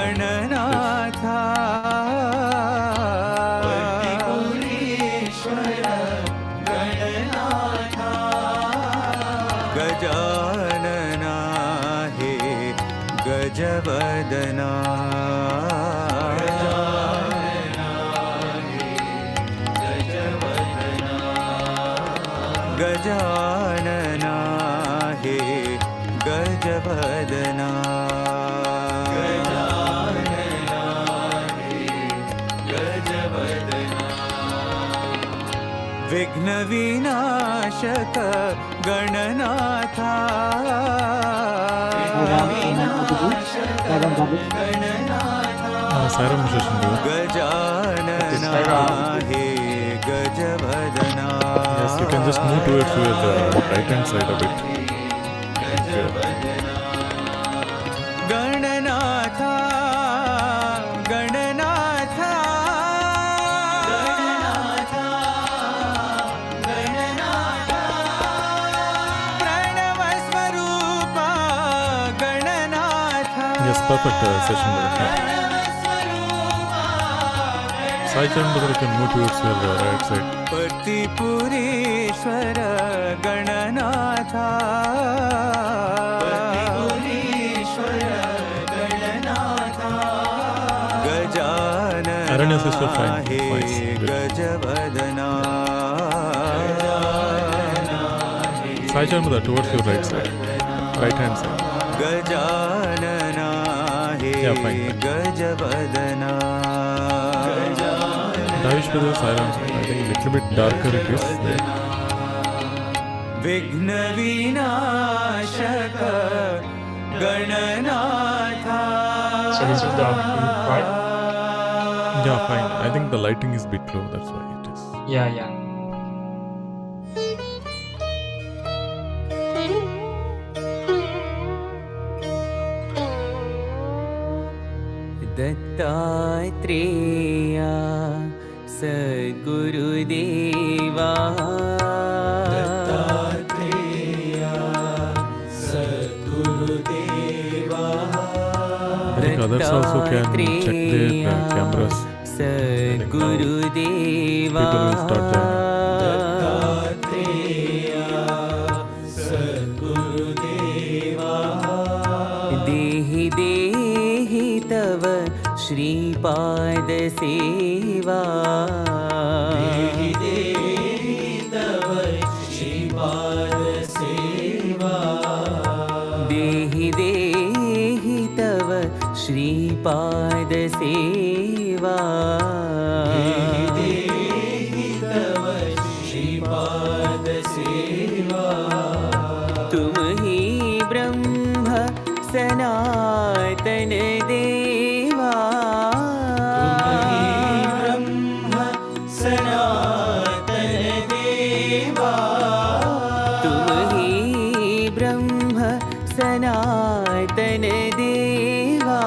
गणनाथा गजानना हे गजवदना गजानना हे गजवदना विघ्न विनाशक गणनाथा गजानना हे गजवदना. Yes, you can just move towards your right hand side a bit. Gananatha Gananatha Pranav स्वरूप Gananatha. Yes, perfect session. Sai Elite, you can move towards your right side. प्रतिपुरीश्वर Gananatha Aranya sister, fine. Hey Nice. Good. गजवदना. Sai Elite towards your right side. Right hand side. Gajanana hey Yeah, fine. गजवदना. Davish brother, silence. I think a little bit darker it is there. विघ्न विनाशक Gananatha. So this is the right? Yeah, fine. I think the lighting is a bit low, that's why it is. Yeah. Dattatreya सद्गुरुदेवा I think others also can check their cameras. सद्गुरुदेवा People will start joining. देहि देहि तव श्रीपाद सेवा. देहि देहि तव श्रीपाद सेवा. देहि देहि तव श्रीपाद सेवा. देहि देहि तव श्रीपाद सेवा. तुम ही ब्रह्म सनातन देवा. तुम ही ब्रह्म सनातन देवा. तुम ही ब्रह्म सनातन देवा.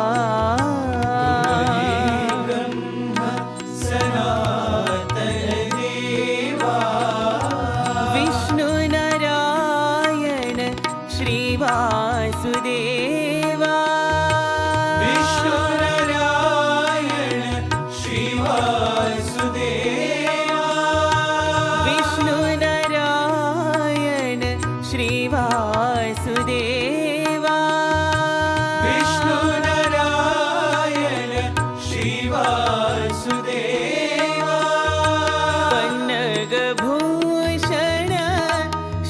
तुम ही ब्रह्म सनातन देवा. विष्णु नारायण श्री वासुदेवा. विष्णु नारायण श्री वासुदेवा. विष्णु नारायण श्री वासुदेवा. विष्णु नारायण श्री वासुदेवा. पन्नग भूषण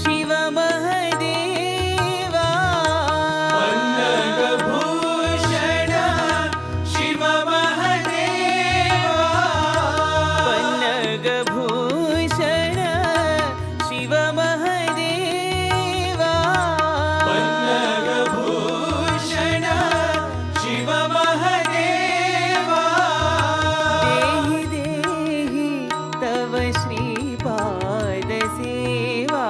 शिव महदेवा. पन्नग भूषण शिव महदेवा. पन्नग भूषण शिव महदेवा. पन्नग भूषण शिव महदेवा. देहि देहि तव श्रीपाद सेवा.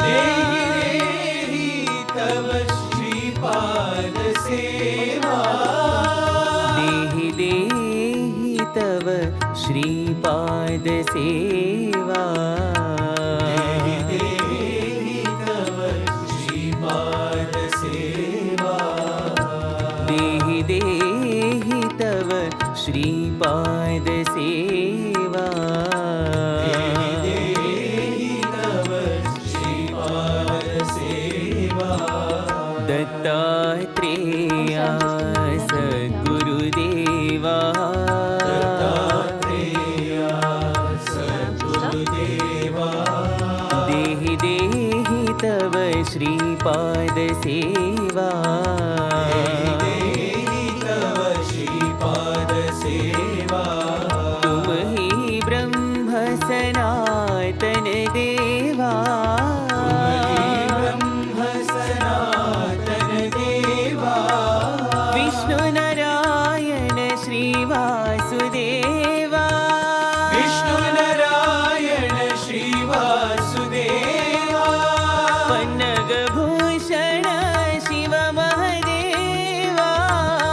देहि देहि तव श्रीपाद सेवा. देहि देहि तव श्रीपाद सेवा. देहि देहि तव श्रीपाद सेवा. देहि देहि श्रीपाद सेवा तव श्रीपाद सेवा तुम ही ब्रह्म सनातन देवा ब्रह्म सनातन देवा विष्णु नारायण श्री वासुदेवा विष्णु नारायण श्री वासुदेवा पन्नग भूषण शिव महदेवा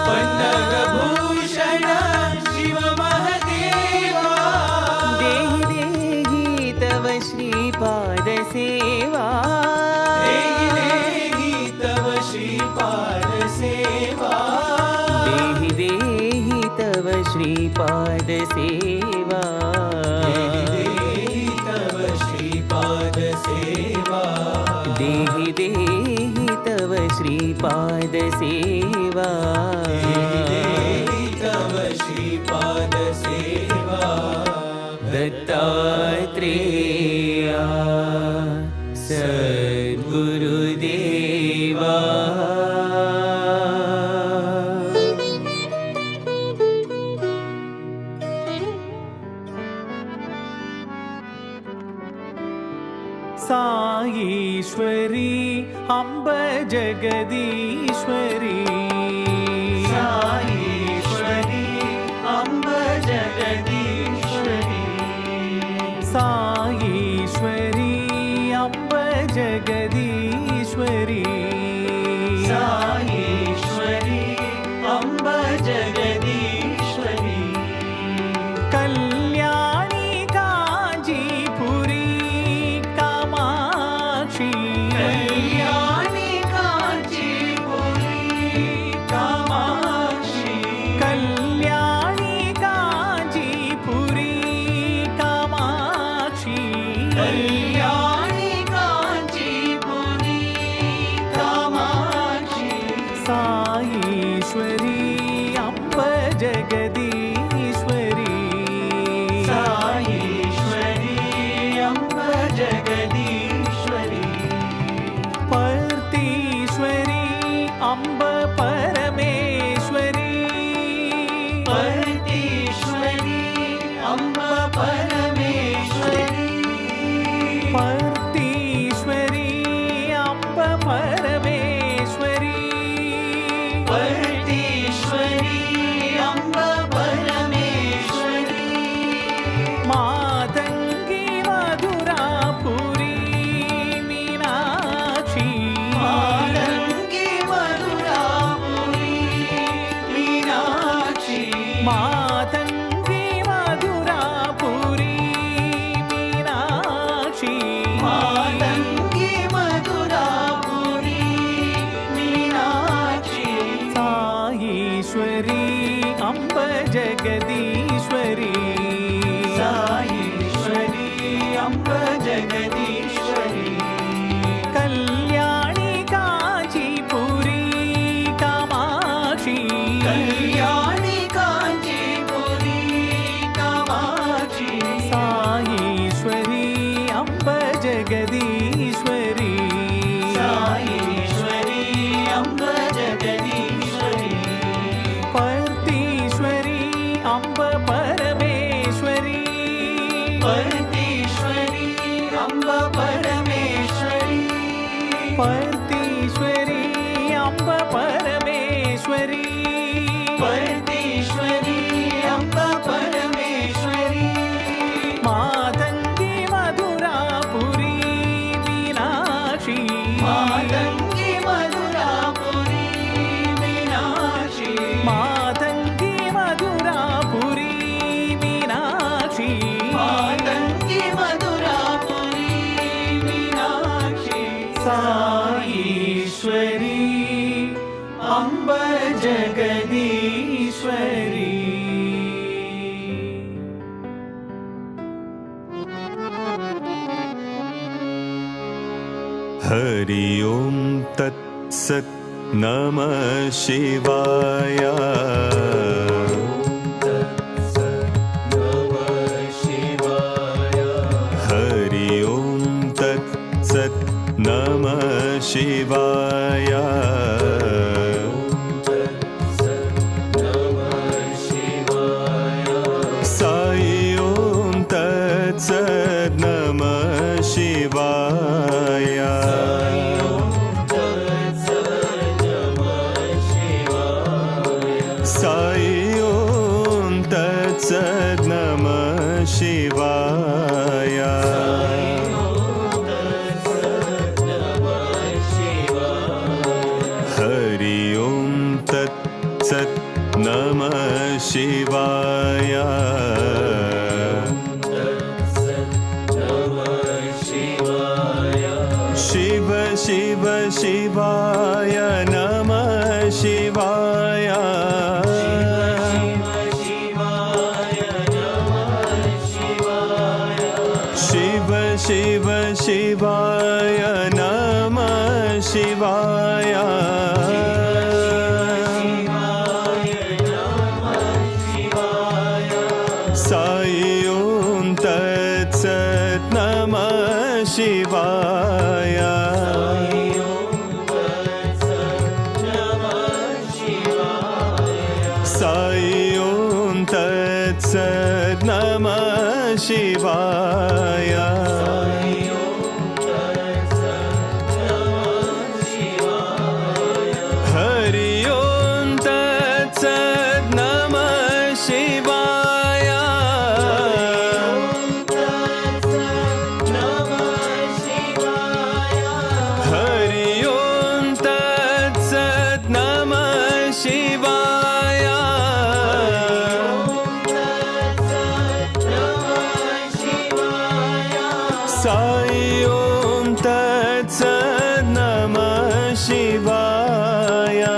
पन्नग भूषण शिव महदेवा देहि देहि तव श्रीपाद सेवा देहि तव श्रीपाद सेवा देहि देहि तव श्रीपाद सेवा देहि तव श्रीपाद सेवा देहि देहि तव श्रीपाद सेवा देहि तव श्रीपाद सेवा दत्तात्रेया सद्गुरुदेवा साईश्वरी अम्ब जगदीश्वरी साईश्वरी अम्ब जगदीश्वरी साईश्वरी अम्ब जगदीश्वरी साईश्वरी अम्ब जगदीश्वरी कल्याणी कांचीपुरी कामाक्षी कल्याणी कांचीपुरी कामाक्षी कल्याणी कांचीपुरी कामाक्षी कल्याणी कांचीपुरी कामाक्षी साईश्वरी अम्ब जगदीश्वरी साईश्वरी अम्ब जगदीश्वरी पर्तीश्वरी अम्ब परमेश्वरी पर्तीश्वरी अम्ब परमेश्वरी पर्तीश्वरी अम्ब परमेश्वरी पर्तीश्वरी अम्ब परमेश्वरी मातंगी मधुरापुरी मीनाक्षी मातंगी मधुरापुरी मीनाक्षी मातंगी मधुरापुरी मीनाक्षी मातंगी मधुरापुरी मीनाक्षी साईश्वरी अम्ब जगदीश्वरी साईश्वरी अम्ब जगदीश्वरी कल्याणी कांचीपुरी कामाक्षी कल्याणी कांचीपुरी कामाक्षी साईश्वरी अम्ब जगदीश्वरी साईश्वरी अम्ब जगदीश्वरी पर्तीश्वरी अम्ब परमेश्वरी पर्तीश्वरी अम्ब परमेश्वरी पर्तीश्वरी अम्ब परमेश्वरी पर्तीश्वरी अम्ब परमेश्वरी मातंगी मधुरापुरी मीनाक्षी मातंगी मधुरापुरी मीनाक्षी मातंगी मधुरापुरी मीनाक्षी मातंगी मधुरापुरी मीनाक्षी साईश्वरी अम्ब जगदीश्वरी हरि ओम तत्सत् नमः शिवाय हरि ओम तत्सत् नमः शिवाय Shivaya. Sai Om Tat Sat Namah Shivaya. Sai Om Tat Sat Namah Shivaya. Hari Om Tat Sat Namah Shivaya. Shiva Shiva Shivaya Namah Shivaya. Shiva Shiva Shivaya Namah Shivaya. Sai Om Tat Sat Namah Shivaya. Sai Om Tat Sat Namah Shivaya. Hari Om Tat Sat Namah Shivaya. Hari Om Tat Sat Namah Shivaya. Sai Om Tat Sat Namah Shivaya.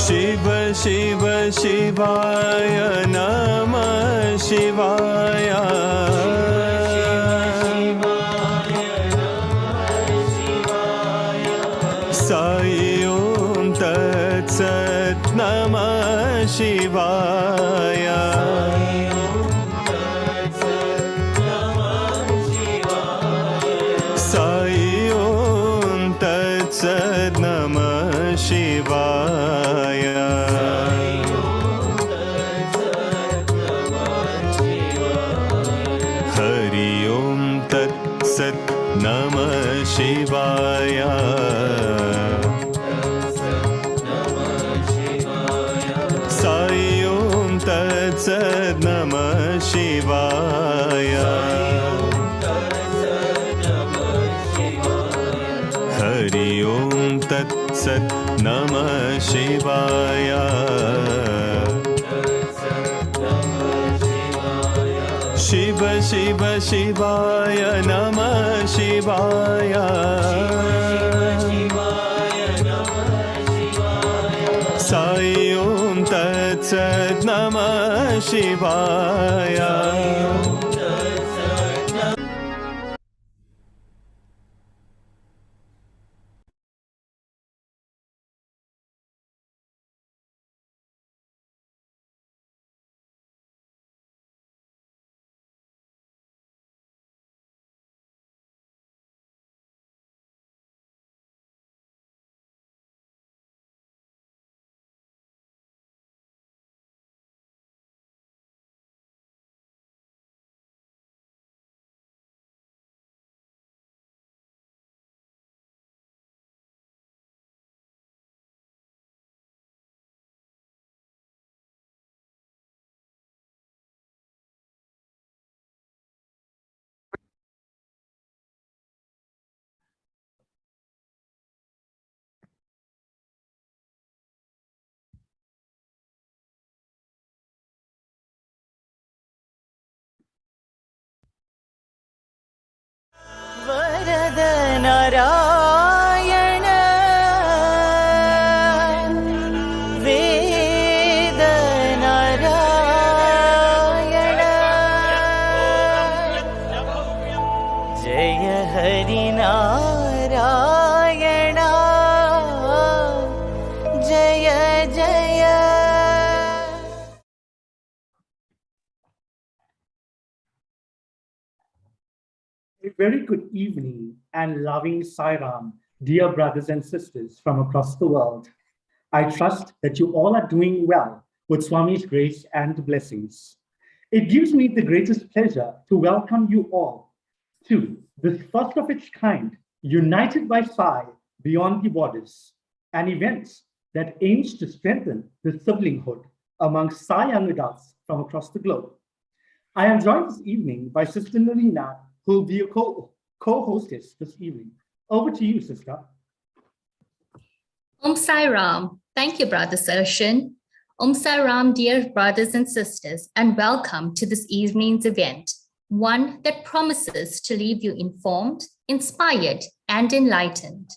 Shiva Shiva Shivaya Namah Shivaya. Sai Om Tat Sat Namah Shivaya. Sai Om Tat Sat Namah Shivaya. Hari Om Tat Sat Namah Shivaya. Sai Om Tat Sat Namah Shivaya. Hari Om Tat Sat Namah Shivaya. Shiva Shiva Shivaya Namah Shivaya. Sai Om Tat Sat Namah Shivaya. A very good evening and loving Sairam, dear brothers and sisters from across the world. I trust that you all are doing well with Swami's grace and blessings. It gives me the greatest pleasure to welcome you all to this first of its kind, United by Sai Beyond the Borders, an event that aims to strengthen the siblinghood amongst Sai young adults from across the globe. I am joined this evening by Sister Narina, who will be a co-hostess this evening. Over to you, sister. Om Sai Ram. Thank you, Brother Sarshan. Om Sai Ram, dear brothers and sisters, and welcome to this evening's event, one that promises to leave you informed, inspired, and enlightened.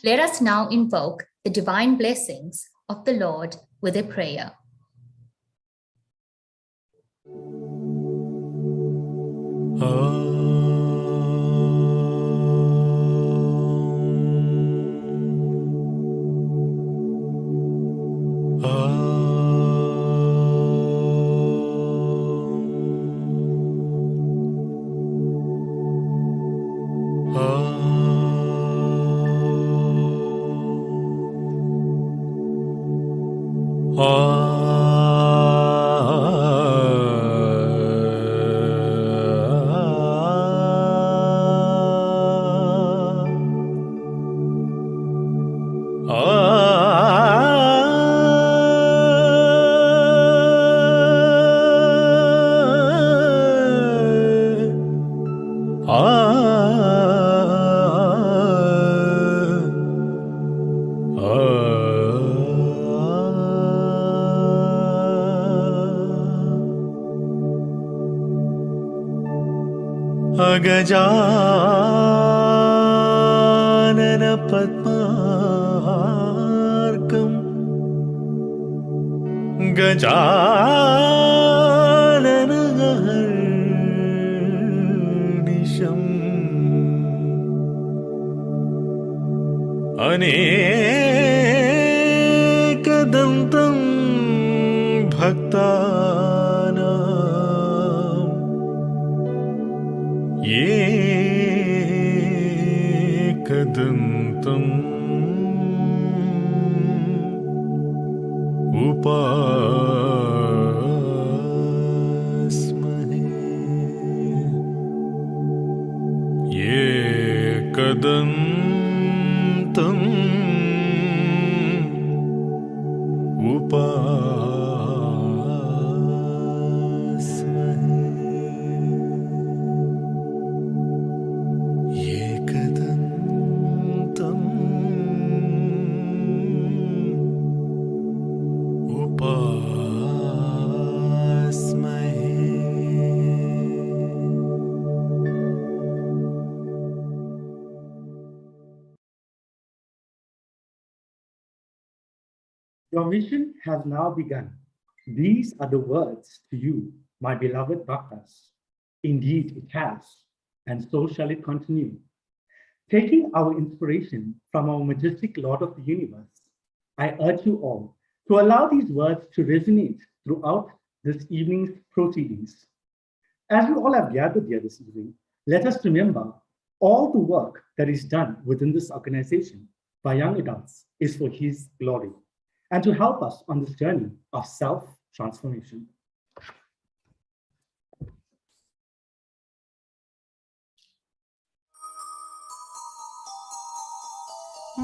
Let us now invoke the divine blessings of the Lord with a prayer. Gajanan पद्मार्कं Gajanan अहर्निशम् अनेकदन्तं भक्तानां एकदन्तम् उपास्महे एकदन्तम् Your mission has now begun. These are the words to you, my beloved Bhaktas. Indeed, it has, and so shall it continue. Taking our inspiration from our majestic Lord of the universe, I urge you all to allow these words to resonate throughout this evening's proceedings. As we all have gathered here this evening, let us remember all the work that is done within this organization by young adults is for His glory, and to help us on this journey of self-transformation.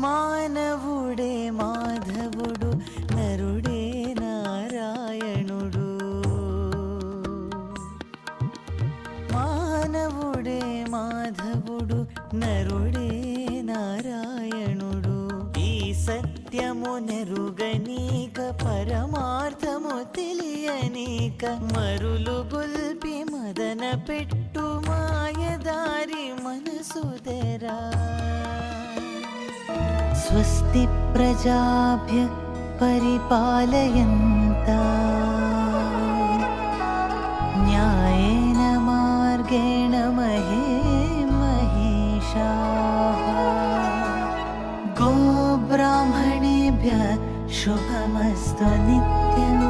మానవుడే మాధవుడు నరుడే నారాయణుడు మానవుడే మాధవుడు నరుడే నారాయణుడు ఈ సత్యము నెరుగనీక పరమార్థము తెలియనీక మరులు గొల్పి మదన పెట్టు మాయదారి మనసుదరా స్వస్తి ప్రజాభ్య పరిపాలయంతా న్యాయేన మార్గేణ మహే మహిషాః గో బ్రాహ్మణేభ్యः శుభమస్తు నిత్యం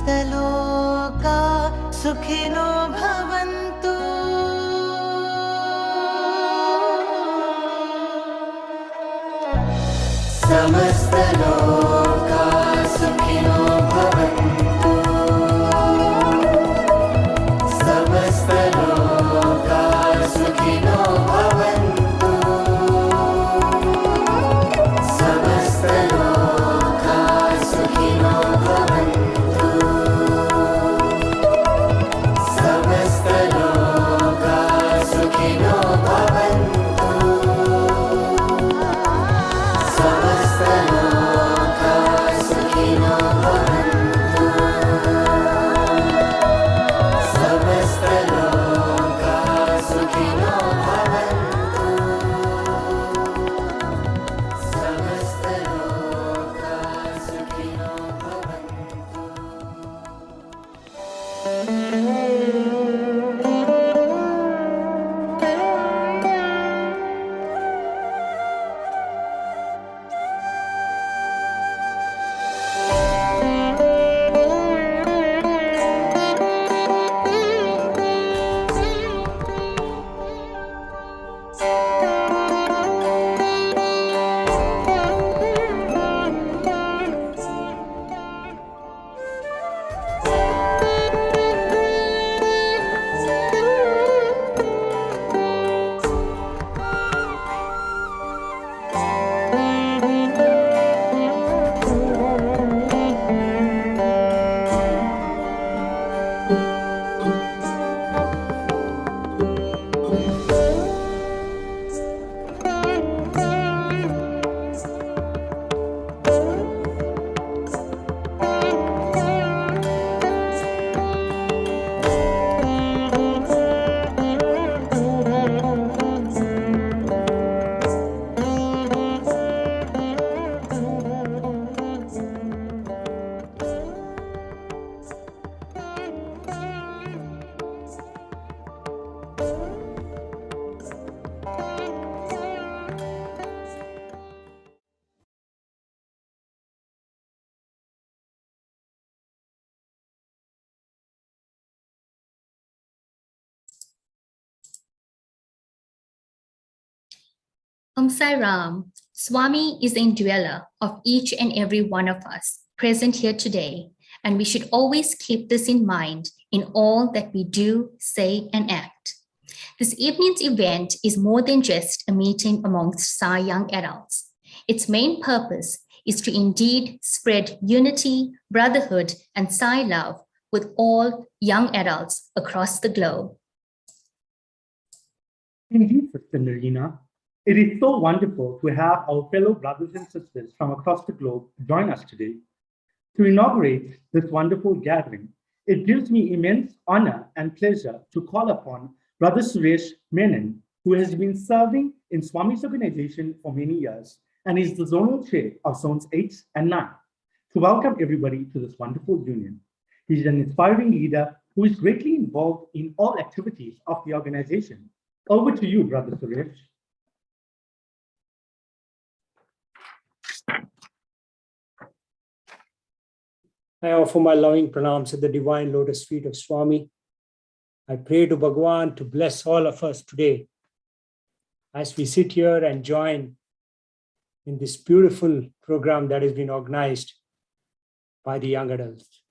సమస్తలోకా సుఖినో భవంతు समस्तलोका सुखिनो भवन्तु समस्तलोका सुखिनो भवन्तु समस्तलोका सुखिनो भवन्तु समस्तलोका सुखिनो भवन्तु समस्तलोका सुखिनो भवन्तु समस्तलोका सुखिनो भवन्तु समस्तलोका सुखिनो Sai Ram, Swami is the indweller of each and every one of us present here today, and we should always keep this in mind in all that we do, say, and act. This evening's event is more than just a meeting amongst Sai young adults. Its main purpose is to indeed spread unity, brotherhood, and Sai love with all young adults across the globe. Indeed, Sister Narina, it is so wonderful to have our fellow brothers and sisters from across the globe join us today. To inaugurate this wonderful gathering, it gives me immense honor and pleasure to call upon Brother Suresh Menon, who has been serving in Swami's organization for many years and is the zonal chair of zones 8 and 9, to welcome everybody to this wonderful union. He's an inspiring leader who is greatly involved in all activities of the organization. Over to you, Brother Suresh. I offer my loving pranams at the divine lotus feet of Swami. I pray to Bhagavan to bless all of us today as we sit here and join in this beautiful program that has been organized by the young adults.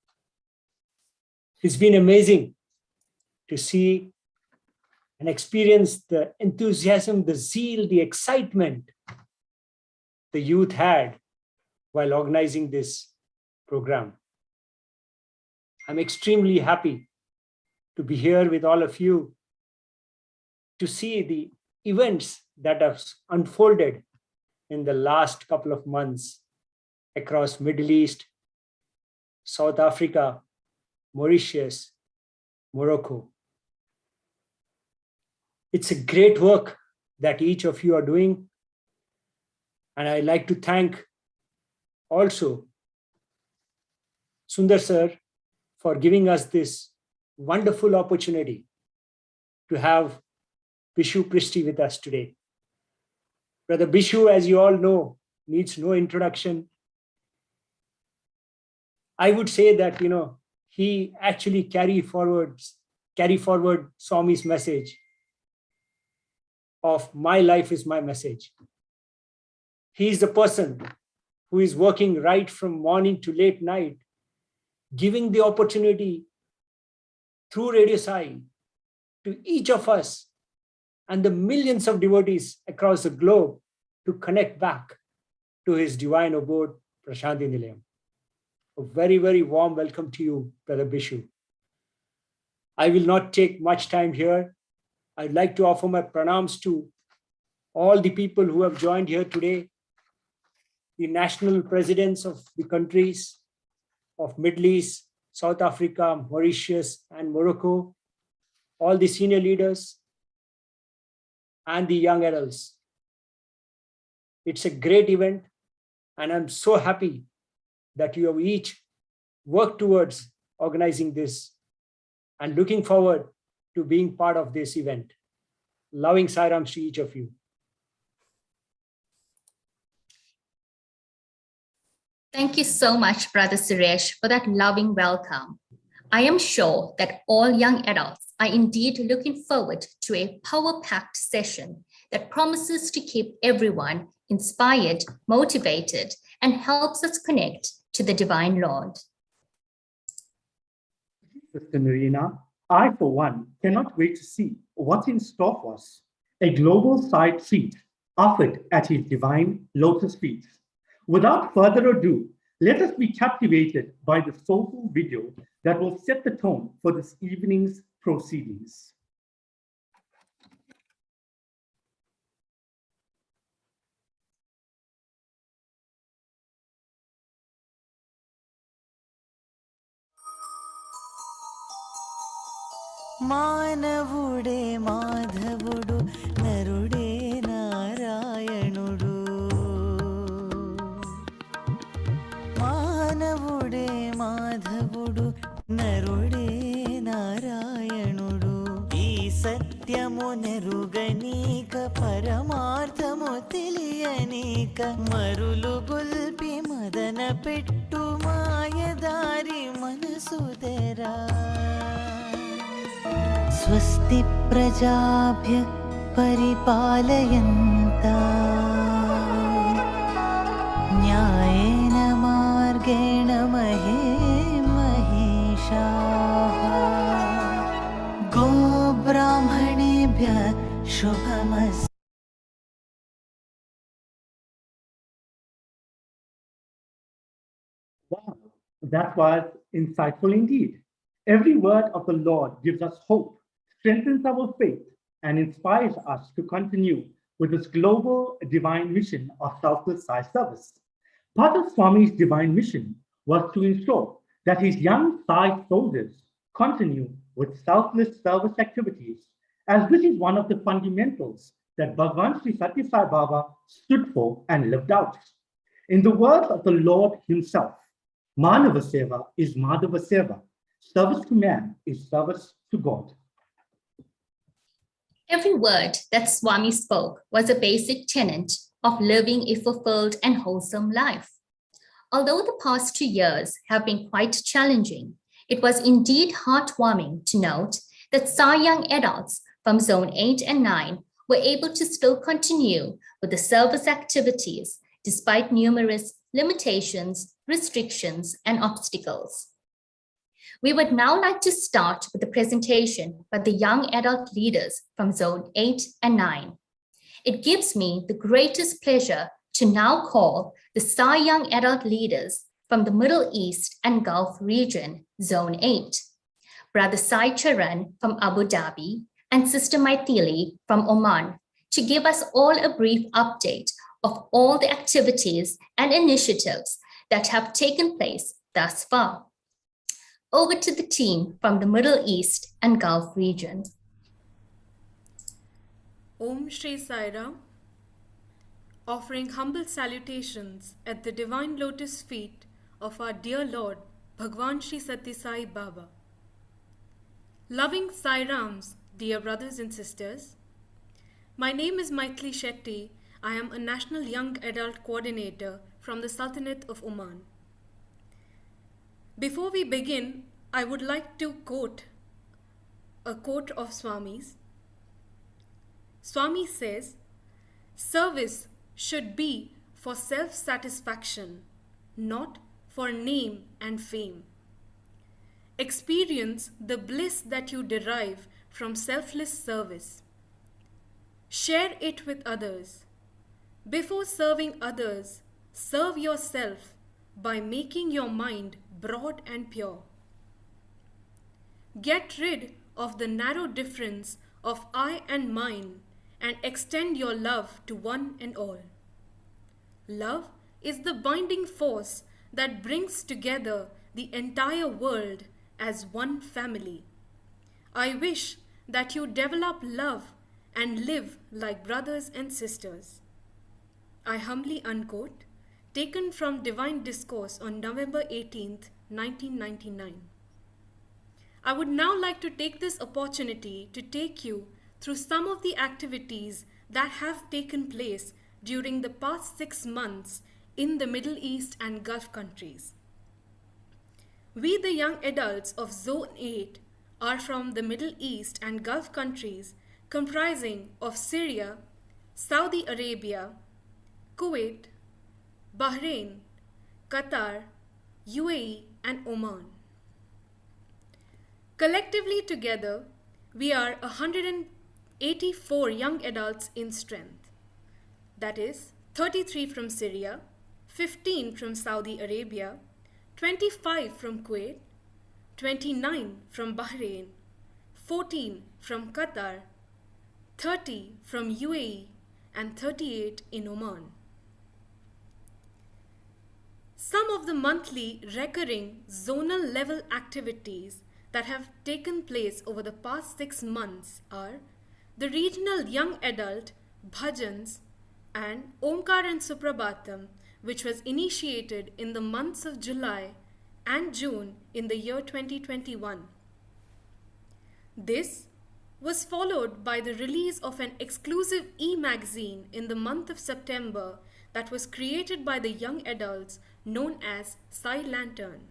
It's been amazing to see and experience the enthusiasm, the zeal, the excitement the youth had while organizing this program. I'm extremely happy to be here with all of you to see the events that have unfolded in the last couple of months across Middle East, South Africa, Mauritius, Morocco. It's a great work that each of you are doing. And I'd like to thank also Sundar sir for giving us this wonderful opportunity to have Bishu Pristi with us today. Brother Bishu, as you all know, needs no introduction. I would say that, he actually carry forward Swami's message of my life is my message. He is the person who is working right from morning to late night, giving the opportunity through Radio Sai to each of us and the millions of devotees across the globe to connect back to his divine abode, Prashanti Nilayam. A very, very warm welcome to you, Brother Bishu. I will not take much time here. I'd like to offer my pranams to all the people who have joined here today, the national presidents of the countries of Middle East, South Africa, Mauritius, and Morocco, all the senior leaders, and the young adults. It's a great event, and I'm so happy that you have each worked towards organizing this and looking forward to being part of this event. Loving Sai Ram to each of you. Thank you so much, Brother Suresh, for that loving welcome. I am sure that all young adults are indeed looking forward to a power-packed session that promises to keep everyone inspired, motivated, and helps us connect to the Divine Lord. Sister Marina, I, for one, cannot wait to see what's in store for us. A global side seat offered at his divine lotus feet. Without further ado, let us be captivated by the soulful video that will set the tone for this evening's proceedings. మానవుడే మాధవుడు నరుడే నారాయణుడు మానవుడే మాధవుడు నరుడే నారాయణుడు ఈ సత్యము నెరుగనీక పరమార్థము తెలియనీక మరులు గొల్పి మదన పెట్టు మాయదారి మనసుదరా स्वस्ति प्रजाभ्य परिपालयन्ता न्यायेन मार्गेण महे महिषाः गोब्राह्मणेभ्यः शुभमस्तु. Wow, that was insightful indeed. Every word of the Lord gives us hope, strengthens our faith, and inspires us to continue with this global divine mission of selfless Sai service. Part of Swami's divine mission was to ensure that his young Sai soldiers continue with selfless service activities, as this is one of the fundamentals that Bhagwan Sri Satya Sai Baba stood for and lived out. In the words of the Lord himself, Manava Seva is Madhava Seva. Service to man is service to God. Every word that Swami spoke was a basic tenet of living a fulfilled and wholesome life. Although the past 2 years have been quite challenging, it was indeed heartwarming to note that Sai young adults from Zone 8 and 9 were able to still continue with the service activities despite numerous limitations, restrictions, and obstacles. We would now like to start with the presentation by the young adult leaders from Zone 8 and 9. It gives me the greatest pleasure to now call the Sai young adult leaders from the Middle East and Gulf region, Zone 8, Brother Sai Charan from Abu Dhabi and Sister Maithili from Oman, to give us all a brief update of all the activities and initiatives that have taken place thus far. Over to the team from the Middle East and Gulf region. Om Shri Sai Ram, offering humble salutations at the divine lotus feet of our dear Lord, Bhagwan Sri Satya Sai Baba. Loving Sai Rams, dear brothers and sisters, my name is Maithili Shetty. I am a National Young Adult Coordinator from the Sultanate of Oman. Before we begin, I would like to quote a quote of Swami's. Swami says, "Service should be for self-satisfaction, not for name and fame. Experience the bliss that you derive from selfless service. Share it with others. Before serving others, serve yourself by making your mind broad and pure. Get rid of the narrow difference of I and mine and extend your love to one and all. Love is the binding force that brings together the entire world as one family. I wish that you develop love and live like brothers and sisters. I humbly unquote, taken from Divine Discourse on November 18th, 1999. I would now like to take this opportunity to take you through some of the activities that have taken place during the past 6 months in the Middle East and Gulf countries. We, the young adults of Zone 8, are from the Middle East and Gulf countries comprising of Syria, Saudi Arabia, Kuwait, Bahrain, Qatar, UAE, and Oman. Collectively together, we are 184 young adults in strength. That is 33 from Syria, 15 from Saudi Arabia, 25 from Kuwait, 29 from Bahrain, 14 from Qatar, 30 from UAE, and 38 in Oman. Some of the monthly recurring zonal level activities that have taken place over the past 6 months are the regional young adult bhajans and Omkar and Suprabhatam, which was initiated in the months of July and June in the year 2021. This was followed by the release of an exclusive e-magazine in the month of September that was created by the young adults known as Sai Lantern.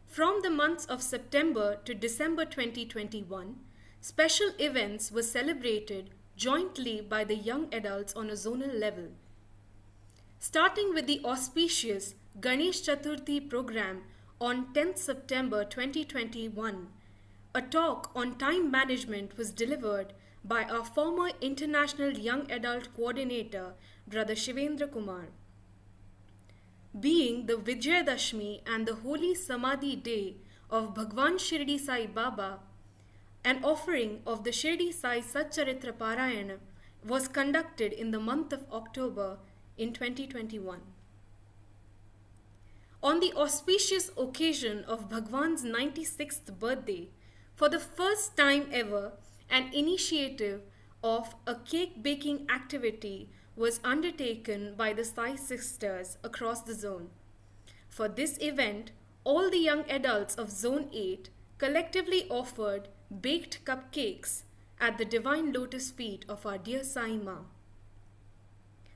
From the months of September to December 2021, special events were celebrated jointly by the young adults on a zonal level. Starting with the auspicious Ganesh Chaturthi program on 10th September 2021, a talk on time management was delivered by our former International Young Adult Coordinator, Brother Shivendra Kumar. Being the Vijayadashmi and the Holy Samadhi Day of Bhagwan Shirdi Sai Baba, an offering of the Shirdi Sai Satcharitra Parayana was conducted in the month of October in 2021. On the auspicious occasion of Bhagwan's 96th birthday, for the first time ever, an initiative of a cake baking activity was undertaken by the Sai sisters across the zone. For this event, all the young adults of Zone 8 collectively offered baked cupcakes at the Divine Lotus feet of our dear Sai Ma.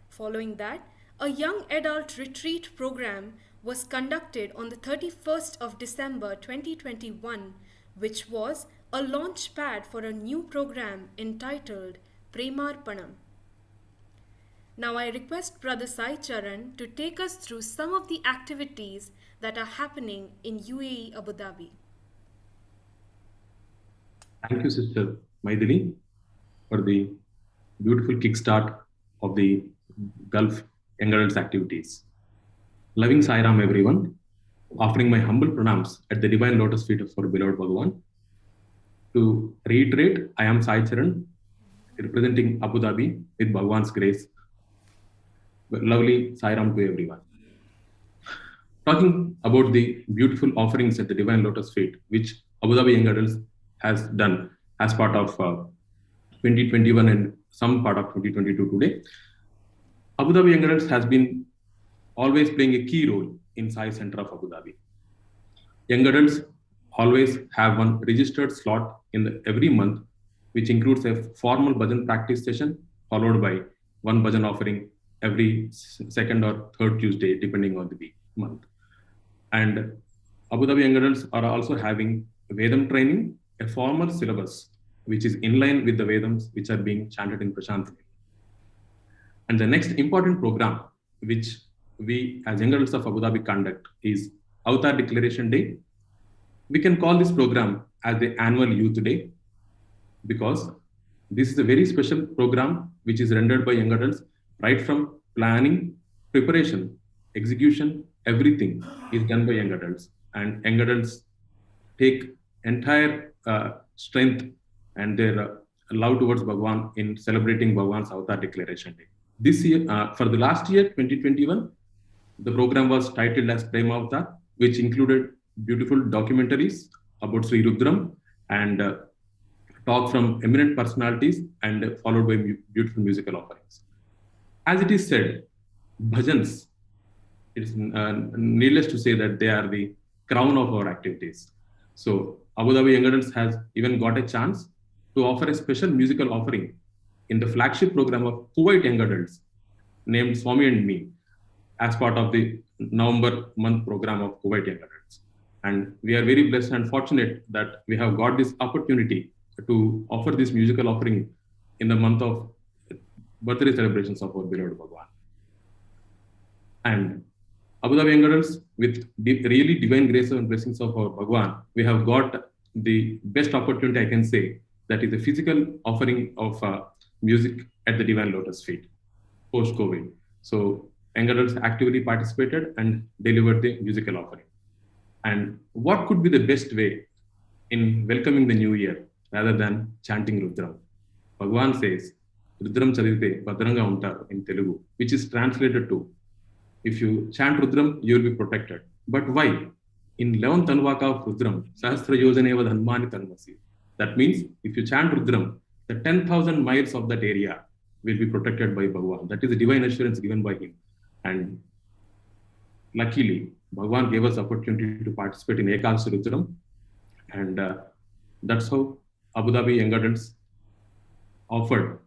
Following that, a young adult retreat program was conducted on the 31st of December 2021, which was a launch pad for a new program entitled Premarpanam. Now I request Brother Sai Charan to take us through some of the activities that are happening in UAE, Abu Dhabi. Thank you, Sister Maidili, for the beautiful kickstart of the Gulf Young Adults activities. Loving Sai Ram, everyone, offering my humble pranams at the Divine Lotus feet of our beloved Bhagavan. To reiterate, I am Sai Charan, representing Abu Dhabi with Bhagavan's grace. Lovely Sai Ram to everyone. Talking about the beautiful offerings at the Divine Lotus feet, which Abu Dhabi Young Adults has done as part of 2021 and some part of 2022 today. Abu Dhabi Young Adults has been always playing a key role in Sai Center of Abu Dhabi. Young adults always have one registered slot in every month, which includes a formal bhajan practice session followed by one bhajan offering every second or third Tuesday, depending on the month. And Abu Dhabi Young Adults are also having Vedam training, a formal syllabus, which is in line with the Vedams which are being chanted in Prashant. And the next important program, which we as young adults of Abu Dhabi conduct, is Avatar Declaration Day. We can call this program as the annual Youth Day because this is a very special program which is rendered by young adults right from planning, preparation, execution, everything is done by young adults. And young adults take entire strength and their love towards Bhagwan in celebrating Bhagwan's Avatar Declaration Day. This year, for the last year, 2021, the program was titled as Prema Avatar, which included beautiful documentaries about Sri Rudram and talk from eminent personalities and followed by beautiful musical offerings. As it is said, bhajans, it is needless to say that they are the crown of our activities. So Abu Dhabi Young Adults has even got a chance to offer a special musical offering in the flagship program of Kuwait Young Adults named Swami and Me as part of the November month program of Kuwait Young Adults. And we are very blessed and fortunate that we have got this opportunity to offer this musical offering in the month of birthday celebrations of our beloved Bhagwan. And Abu Dhabi Young Adults, with really divine grace and blessings of our Bhagwan, we have got the best opportunity, I can say, that is a physical offering of music at the Divine Lotus feet, post-COVID. So young adults actively participated and delivered the musical offering. And what could be the best way in welcoming the new year rather than chanting Rudram? Bhagwan says, Rudram Chadite Bhadrangga Untaru in Telugu, which is translated to, if you chant Rudram, you will be protected. But why? In 11th Tanvaka of Rudram, Sahasra Yojaneva Dhanmani Tanmasi. That means if you chant Rudram, the 10,000 miles of that area will be protected by Bhagwan. That is the divine assurance given by him. And luckily, Bhagwan gave us opportunity to participate in Ekadasi Rudram. And that's how Abu Dhabi Young Adults offered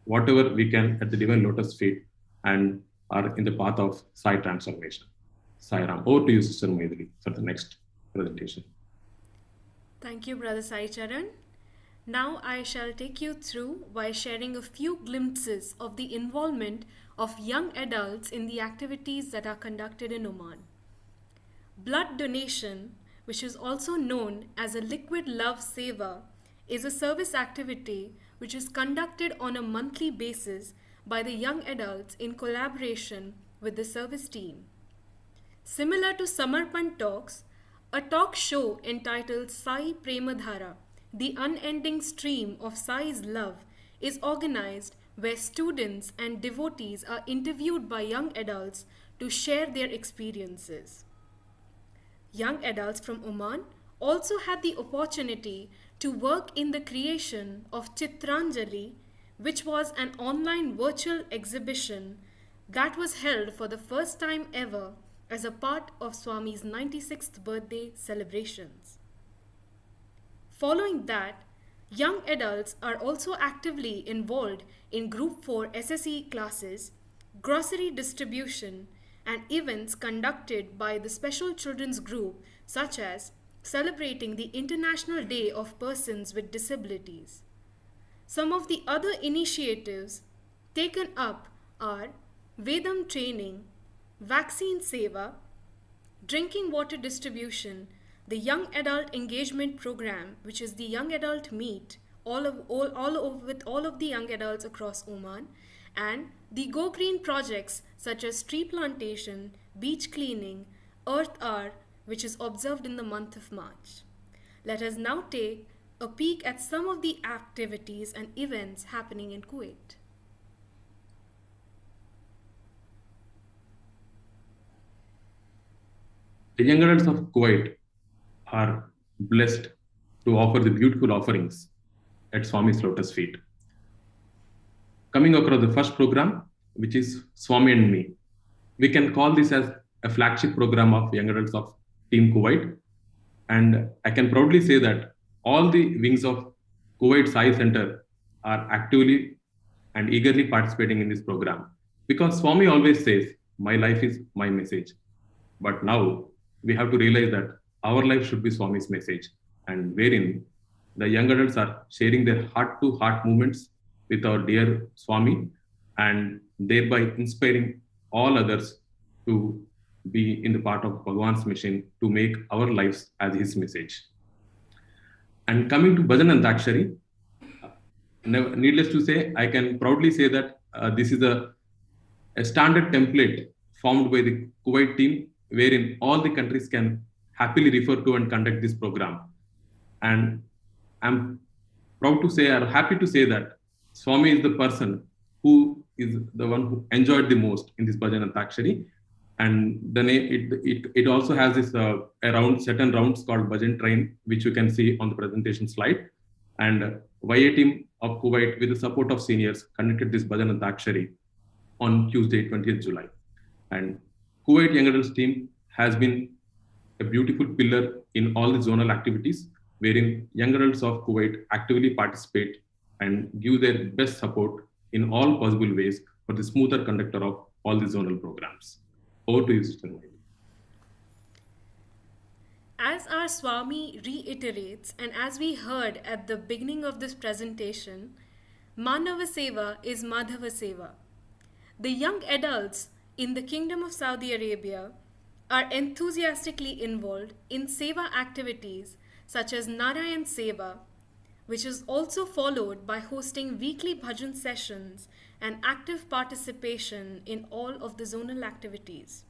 whatever we can at the Divine Lotus feet and are in the path of Sai transformation. Sai Ram. Over to you, Sister Maidri, for the next presentation. Thank you, Brother Sai Charan. Now I shall take you through by sharing a few glimpses of the involvement of young adults in the activities that are conducted in Oman. Blood donation, which is also known as a liquid love seva, is a service activity which is conducted on a monthly basis by the young adults in collaboration with the service team. Similar to Samarpan Talks, a talk show entitled Sai Premadhara, the unending stream of Sai's love, is organized where students and devotees are interviewed by young adults to share their experiences. Young adults from Oman also had the opportunity to work in the creation of Chitranjali, which was an online virtual exhibition that was held for the first time ever as a part of Swami's 96th birthday celebrations. Following that, young adults are also actively involved in Group 4 SSE classes, grocery distribution, and events conducted by the Special Children's Group, such as celebrating the International Day of Persons with Disabilities. Some of the other initiatives taken up are Vedam training, vaccine seva, drinking water distribution, the Young Adult Engagement Program, which is the Young Adult Meet with all of the young adults across Oman, and the Go Green projects such as tree plantation, beach cleaning, Earth Hour, which is observed in the month of March. Let us now take a peek at some of the activities and events happening in Kuwait. The young adults of Kuwait are blessed to offer the beautiful offerings at Swami's Lotus feet. Coming across the first program, which is Swami and Me. We can call this as a flagship program of young adults of Team Kuwait. And I can proudly say that all the wings of Kuwait Sai Center are actively and eagerly participating in this program. Because Swami always says, my life is my message. But now we have to realize that our life should be Swami's message, and wherein the young adults are sharing their heart-to-heart moments with our dear Swami and thereby inspiring all others to be in the part of Bhagwan's mission to make our lives as his message. And coming to Bhajan Antakshari, needless to say, I can proudly say that this is a standard template formed by the Kuwait team, wherein all the countries can happily refer to and conduct this program. And I'm proud to say, or happy to say, that Swami is the person who is the one who enjoyed the most in this Bhajan Antakshari. And the name, it also has this certain rounds called Bhajan Train, which you can see on the presentation slide. And YA team of Kuwait, with the support of seniors, conducted this Bhajan Antakshari on Tuesday, 20th July. And Kuwait Young Adults team has been a beautiful pillar in all the zonal activities, wherein young adults of Kuwait actively participate and give their best support in all possible ways for the smoother conductor of all the zonal programs. Over to you, Sister Mohini. As our Swami reiterates, and as we heard at the beginning of this presentation, Manava Seva is Madhava Seva. The young adults in the Kingdom of Saudi Arabia are enthusiastically involved in Seva activities such as Narayan Seva, which is also followed by hosting weekly bhajan sessions and active participation in all of the zonal activities.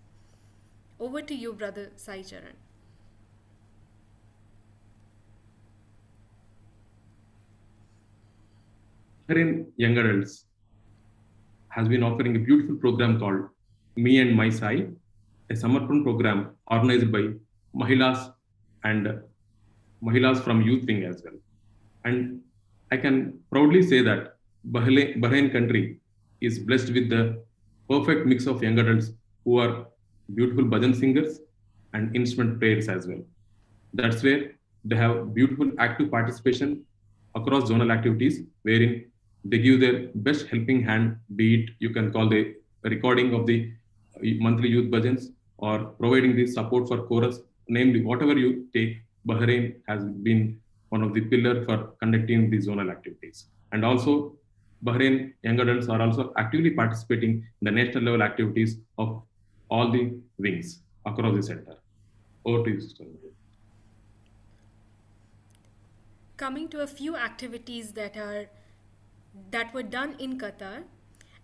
Over to you, Brother Sai Charan. Bahrain Young Adults has been offering a beautiful program called Me and My Sai, a Samarpan program organized by Mahilas and Mahilas from Youth Wing as well. And I can proudly say that Bahrain country is blessed with the perfect mix of young adults who are beautiful bhajan singers and instrument players as well. That's where they have beautiful active participation across zonal activities, wherein they give their best helping hand, be it you can call the recording of the monthly youth bhajans or providing the support for chorus, namely whatever you take, Bahrain has been one of the pillars for conducting the zonal activities. And also Bahrain young adults are also actively participating in the national level activities of all the wings across the center. Over to you, Sister. Coming to a few activities that were done in Qatar.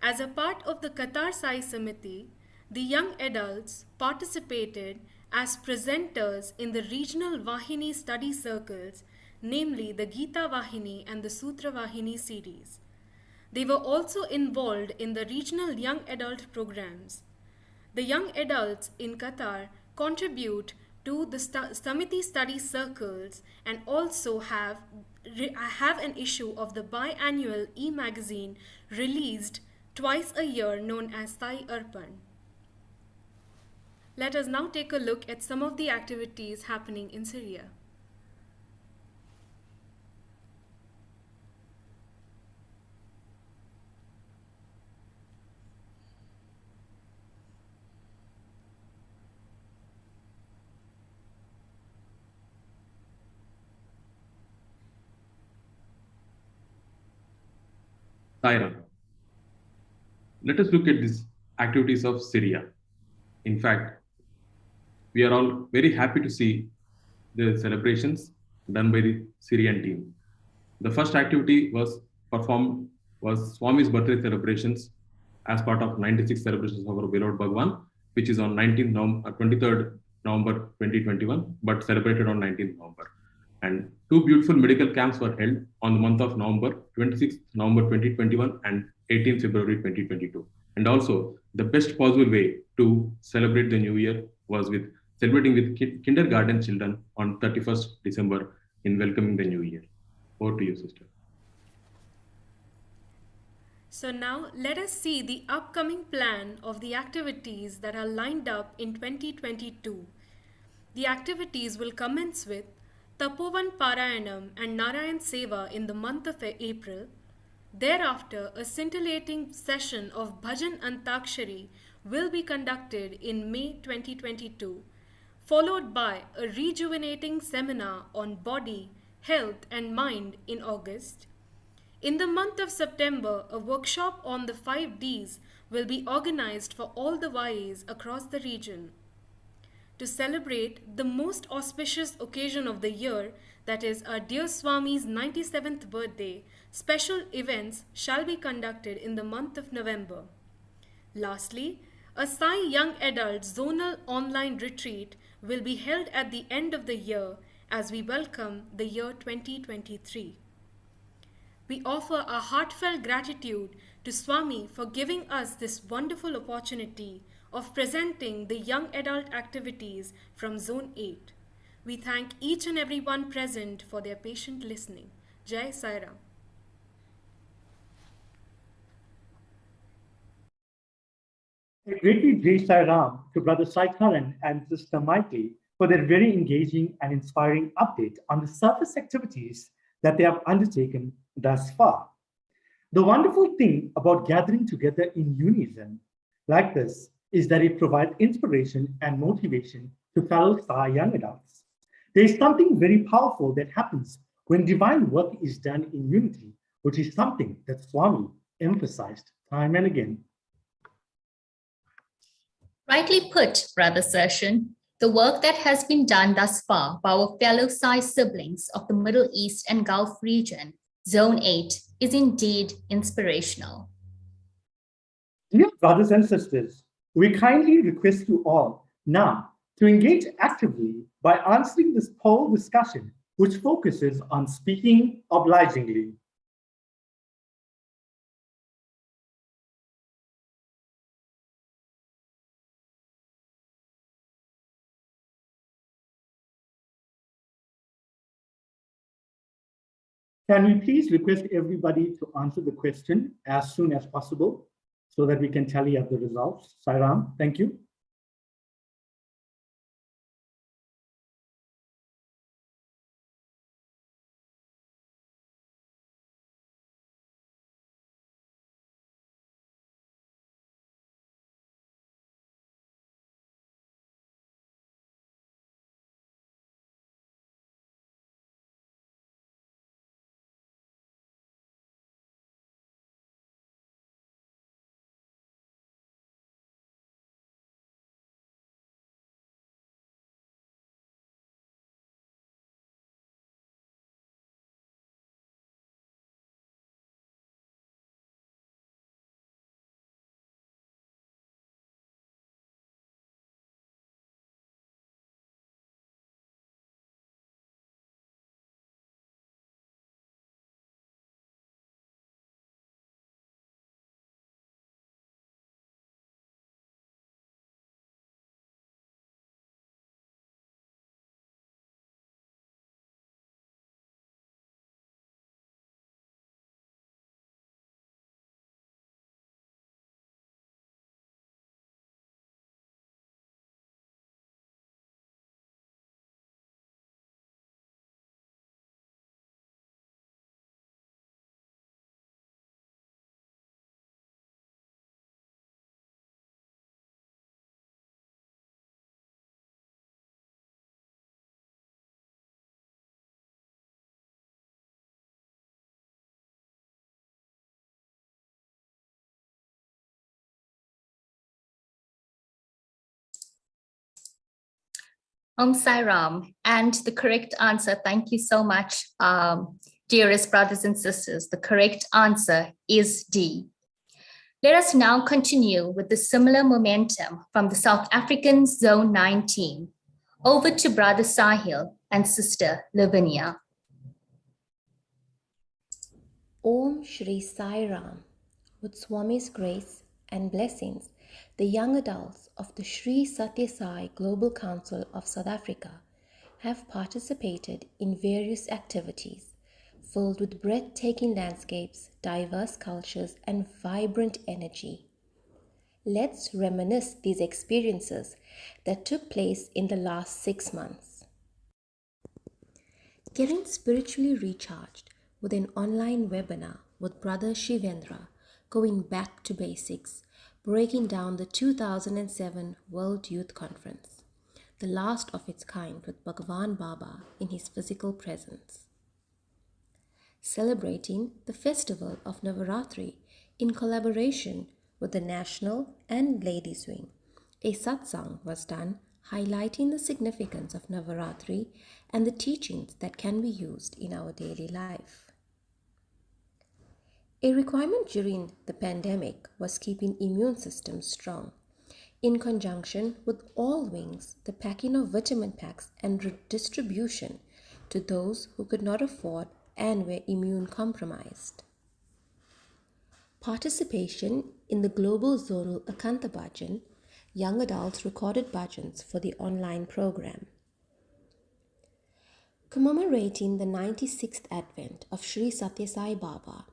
As a part of the Qatar Sai Samiti, the young adults participated as presenters in the regional Vahini study circles, namely the Gita Vahini and the Sutra Vahini series. They were also involved in the regional young adult programs. The young adults in Qatar contribute to the Samiti study circles and also have an issue of the biannual e-magazine released twice a year known as Sai Arpan. Let us now take a look at some of the activities happening in Syria. Tyra. Let us look at these activities of Syria. In fact, we are all very happy to see the celebrations done by the Syrian team. The first activity was performed was Swami's birthday celebrations as part of 96 celebrations of our beloved Bhagwan, which is on 23rd November 2021, but celebrated on 19th November. And two beautiful medical camps were held on the month of November, 26th November 2021 and 18th February 2022. And also, the best possible way to celebrate the new year was with celebrating with kindergarten children on 31st December in welcoming the new year. Over to you, sister. So now let us see the upcoming plan of the activities that are lined up in 2022. The activities will commence with Tapovan Parayanam and Narayan Seva in the month of April. Thereafter, a scintillating session of Bhajan Antakshari will be conducted in May 2022, followed by a rejuvenating seminar on body, health and mind in August. In the month of September, a workshop on the 5Ds will be organized for all the YAs across the region. To celebrate the most auspicious occasion of the year, that is our dear Swami's 97th birthday, special events shall be conducted in the month of November. Lastly, a Sai Young Adult Zonal Online Retreat will be held at the end of the year as we welcome the year 2023. We offer our heartfelt gratitude to Swami for giving us this wonderful opportunity of presenting the young adult activities from Zone 8. We thank each and every one present for their patient listening. Jai Sai Ram. A greatly Jai Sai Ram to Brother Sai Karan and Sister Maitli for their very engaging and inspiring update on the surface activities that they have undertaken thus far. The wonderful thing about gathering together in unison like this is that it provides inspiration and motivation to fellow Sai young adults. There is something very powerful that happens when divine work is done in unity, which is something that Swami emphasized time and again. Rightly put, Brother Sershan. The work that has been done thus far by our fellow Sai siblings of the Middle East and Gulf region, Zone 8, is indeed inspirational. Dear brothers and sisters, we kindly request you all now to engage actively by answering this poll discussion, which focuses on speaking obligingly. Can we please request everybody to answer the question as soon as possible so that we can tally up the results? Sai Ram, thank you. Sai Ram, and the correct answer, thank you so much, dearest brothers and sisters. The correct answer is D. Let us now continue with the similar momentum from the South African Zone 9 team. Over to Brother Sahil and Sister Lavinia. Om Shri Sai Ram. With Swami's grace and blessings, the young adults of the Sri Satya Sai Global Council of South Africa have participated in various activities filled with breathtaking landscapes, diverse cultures, and vibrant energy. Let's reminisce these experiences that took place in the last 6 months. Getting spiritually recharged with an online webinar with Brother Shivendra, going back to basics, breaking down the 2007 World Youth Conference, the last of its kind with Bhagavan Baba in his physical presence. celebrating the festival of Navaratri in collaboration with the National and Ladies Wing. A satsang was done highlighting the significance of Navaratri and the teachings that can be used in our daily life. A requirement during the pandemic was keeping immune systems strong. In conjunction with all wings, the packing of vitamin packs and redistribution to those who could not afford and were immune compromised. Participation in the global zonal Akanta Bhajan, young adults recorded bhajans for the online program. Commemorating the 96th Advent of Sri Satya Sai Baba,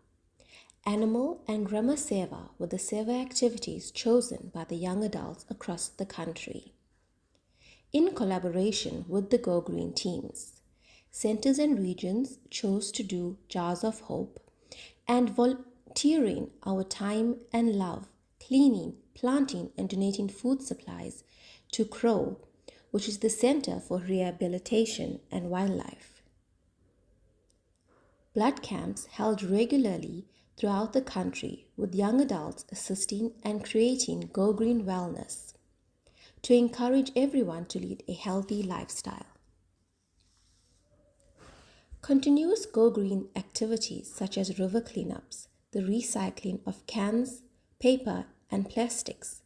animal and Grama Seva were the Seva activities chosen by the young adults across the country. In collaboration with the Go Green teams, centers and regions chose to do Jars of Hope and volunteering our time and love, cleaning, planting and donating food supplies to CROW, which is the Center for Rehabilitation and Wildlife. Blood camps held regularly throughout the country with young adults assisting and creating Go Green Wellness to encourage everyone to lead a healthy lifestyle. Continuous Go Green activities such as river cleanups, the recycling of cans, paper and plastics,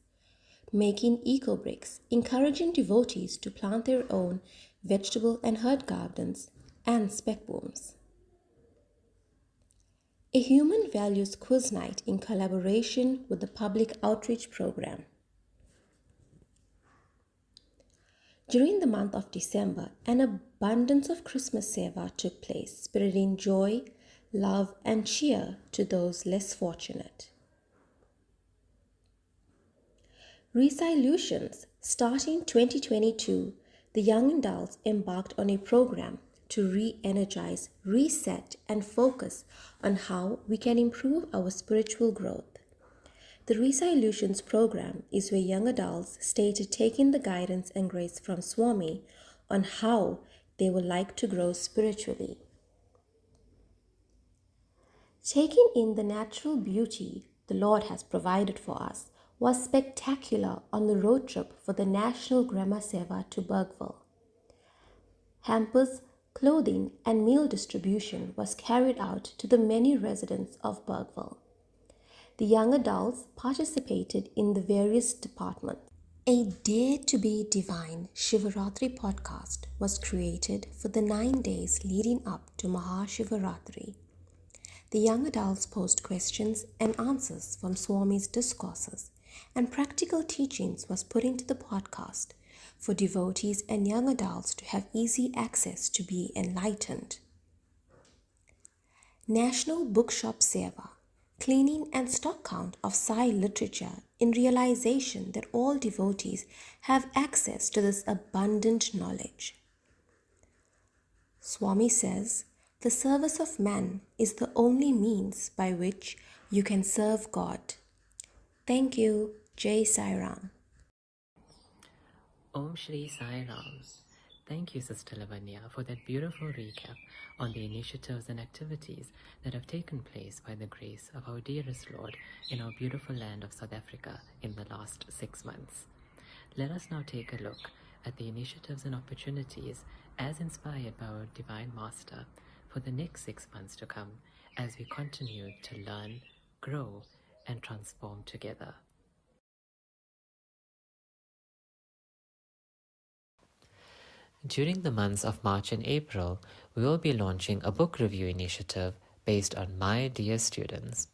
making eco-bricks, encouraging devotees to plant their own vegetable and herb gardens, and spec booms. A human values quiz night in collaboration with the public outreach program. During the month of December, an abundance of Christmas seva took place, spreading joy, love, and cheer to those less fortunate. Resolutions. Starting 2022, the young adults embarked on a program to re-energize, reset, and focus on how we can improve our spiritual growth. The Resolutions program is where young adults stated taking the guidance and grace from Swami on how they would like to grow spiritually. Taking in the natural beauty the Lord has provided for us was spectacular on the road trip for the National Grama Seva to Bergville. Hampers, clothing and meal distribution was carried out to the many residents of Bergville. The young adults participated in the various departments. A Dare to be Divine Shivaratri podcast was created for the 9 days leading up to Mahashivaratri. The young adults posed questions and answers from Swami's discourses, and practical teachings was put into the podcast for devotees and young adults to have easy access to be enlightened. National Bookshop Seva, cleaning and stock count of Sai literature in realization that all devotees have access to this abundant knowledge. Swami says, the service of man is the only means by which you can serve God. Thank you. Jai Sai Ram. Om Shri Sai Ram. Thank you, Sister Lavanya, for that beautiful recap on the initiatives and activities that have taken place by the grace of our dearest Lord in our beautiful land of South Africa in the last 6 months. Let us now take a look at the initiatives and opportunities as inspired by our Divine Master for the next 6 months to come as we continue to learn, grow, and transform together. During the months of March and April, we will be launching a book review initiative based on My Dear Students,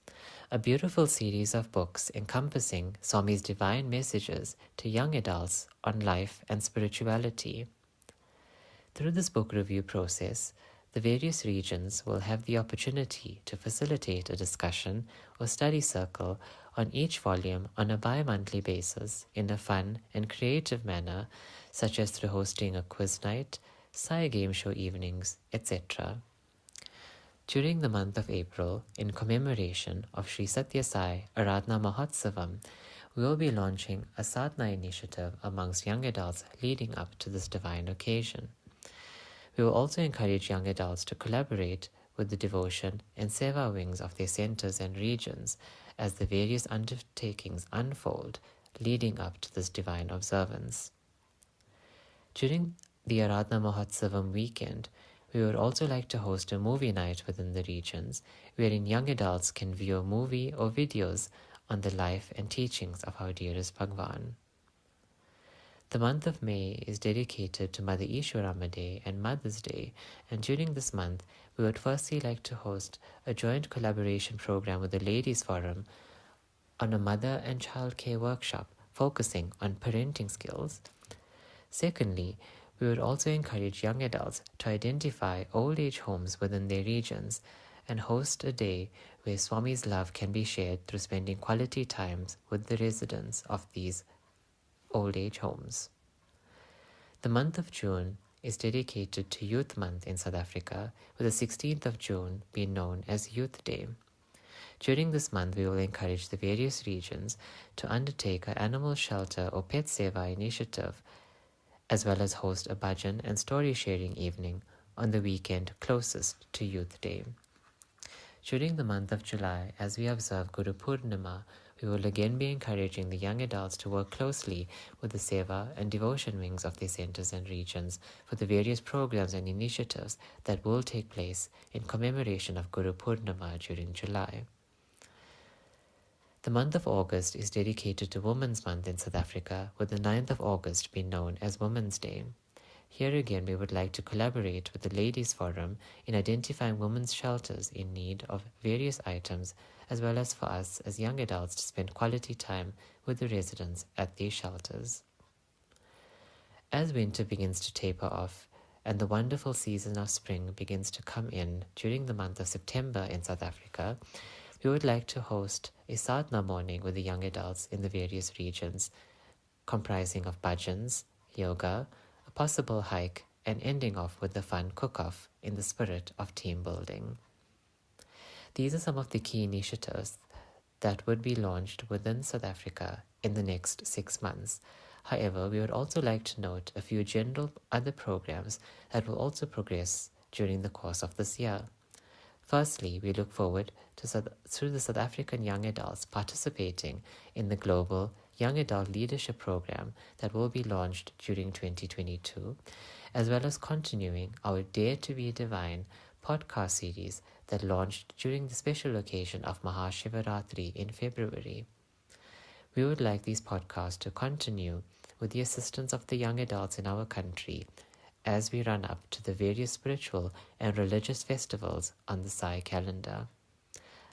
a beautiful series of books encompassing Swami's divine messages to young adults on life and spirituality. Through this book review process, the various regions will have the opportunity to facilitate a discussion or study circle on each volume on a bi-monthly basis in a fun and creative manner, such as through hosting a quiz night, Sai game show evenings, etc. During the month of April, in commemoration of Sri Satya Sai Aradhana Mahotsavam, we will be launching a sadhana initiative amongst young adults leading up to this divine occasion. We will also encourage young adults to collaborate with the devotion and seva wings of their centers and regions as the various undertakings unfold leading up to this divine observance. During the Aradhana Mahotsavam weekend, we would also like to host a movie night within the regions, wherein young adults can view a movie or videos on the life and teachings of our dearest Bhagwan. The month of May is dedicated to Mother Ishwarama Day and Mother's Day, and during this month, we would firstly like to host a joint collaboration program with the Ladies Forum on a mother and child care workshop focusing on parenting skills. Secondly, we would also encourage young adults to identify old age homes within their regions and host a day where Swami's love can be shared through spending quality times with the residents of these old age homes. The month of June is dedicated to Youth Month in South Africa, with the 16th of June being known as Youth Day. During this month, we will encourage the various regions to undertake an animal shelter or pet seva initiative, as well as host a bhajan and story sharing evening on the weekend closest to Youth Day. During the month of July, as we observe Guru Purnima, we will again be encouraging the young adults to work closely with the seva and devotion wings of their centers and regions for the various programs and initiatives that will take place in commemoration of Guru Purnima during July. The month of August is dedicated to Women's Month in South Africa, with the 9th of August being known as Women's Day. Here again, we would like to collaborate with the Ladies Forum in identifying women's shelters in need of various items, as well as for us as young adults to spend quality time with the residents at these shelters. As winter begins to taper off and the wonderful season of spring begins to come in during the month of September in South Africa, we would like to host a sadhana morning with the young adults in the various regions, comprising of bhajans, yoga, a possible hike, and ending off with a fun cook-off in the spirit of team building. These are some of the key initiatives that would be launched within South Africa in the next 6 months. However, we would also like to note a few general other programs that will also progress during the course of this year. Firstly, we look forward to the South African young adults participating in the Global Young Adult Leadership Program that will be launched during 2022, as well as continuing our Dare to be Divine podcast series that launched during the special occasion of Mahashivaratri in February. We would like these podcasts to continue with the assistance of the young adults in our country as we run up to the various spiritual and religious festivals on the Sai calendar.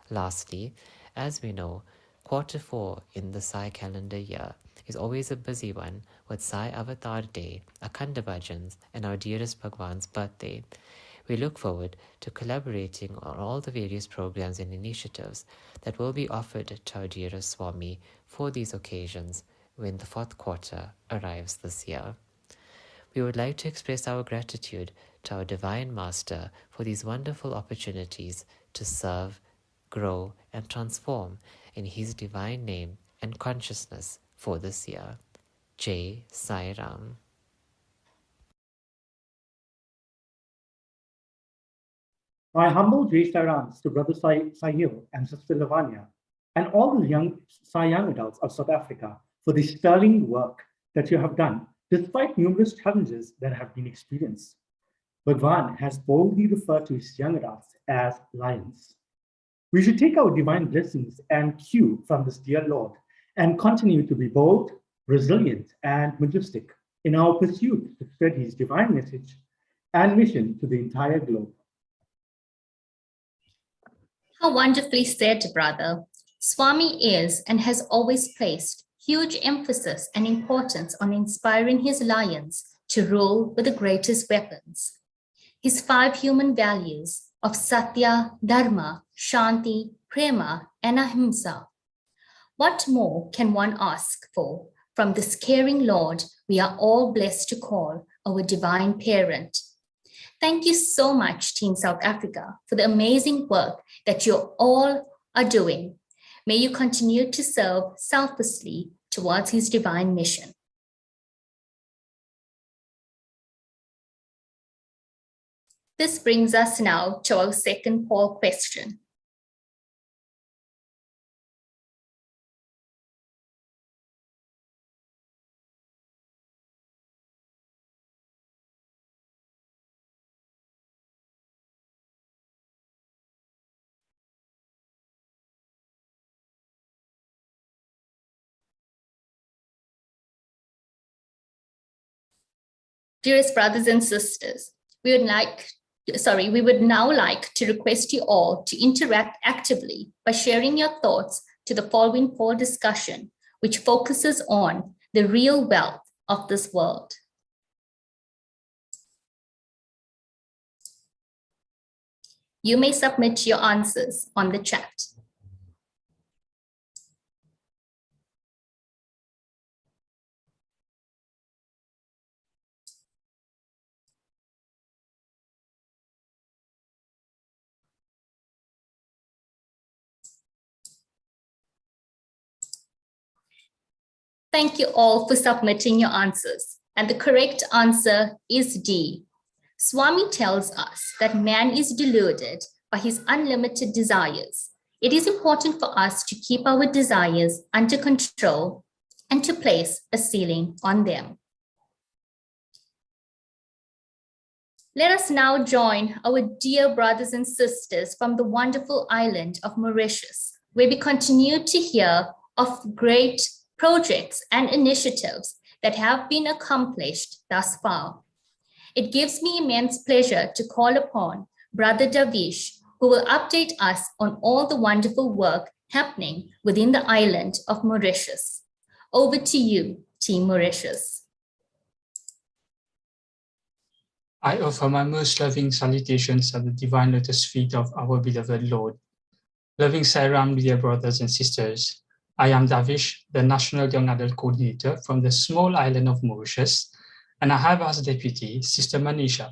Lastly, as we know, quarter 4 in the Sai calendar year is always a busy one with Sai Avatar Day, Akhanda Bhajans, and our dearest Bhagwan's birthday. We look forward to collaborating on all the various programs and initiatives that will be offered to our dearest Swami for these occasions when the 4th quarter arrives this year. We would like to express our gratitude to our Divine Master for these wonderful opportunities to serve, grow, and transform in His divine name and consciousness for this year. Jai Sai Ram. My humble Jai Sairams to Brother Sahil and Sister Lavanya, and all the young adults of South Africa for the sterling work that you have done, despite numerous challenges that have been experienced. Bhagwan has boldly referred to his young adults as lions. We should take our divine blessings and cue from this dear Lord and continue to be bold, resilient, and majestic in our pursuit to spread his divine message and mission to the entire globe. How wonderfully said, brother. Swami is and has always placed huge emphasis and importance on inspiring his lions to rule with the greatest weapons. His 5 human values of Satya, Dharma, Shanti, Prema, and Ahimsa. What more can one ask for from this caring Lord we are all blessed to call our divine parent? Thank you so much, Team South Africa, for the amazing work that you all are doing. May you continue to serve selflessly towards his divine mission. This brings us now to our second poll question. Dearest brothers and sisters, we would now like to request you all to interact actively by sharing your thoughts to the following poll discussion, which focuses on the real wealth of this world. You may submit your answers on the chat. Thank you all for submitting your answers. And the correct answer is D. Swami tells us that man is deluded by his unlimited desires. It is important for us to keep our desires under control and to place a ceiling on them. Let us now join our dear brothers and sisters from the wonderful island of Mauritius, where we continue to hear of great projects and initiatives that have been accomplished thus far. It gives me immense pleasure to call upon Brother Davish, who will update us on all the wonderful work happening within the island of Mauritius. Over to you, Team Mauritius. I offer my most loving salutations at the divine lotus feet of our beloved Lord. Loving Sai Ram, dear brothers and sisters, I am Davish, the National Young Adult Coordinator from the small island of Mauritius, and I have as deputy Sister Manisha.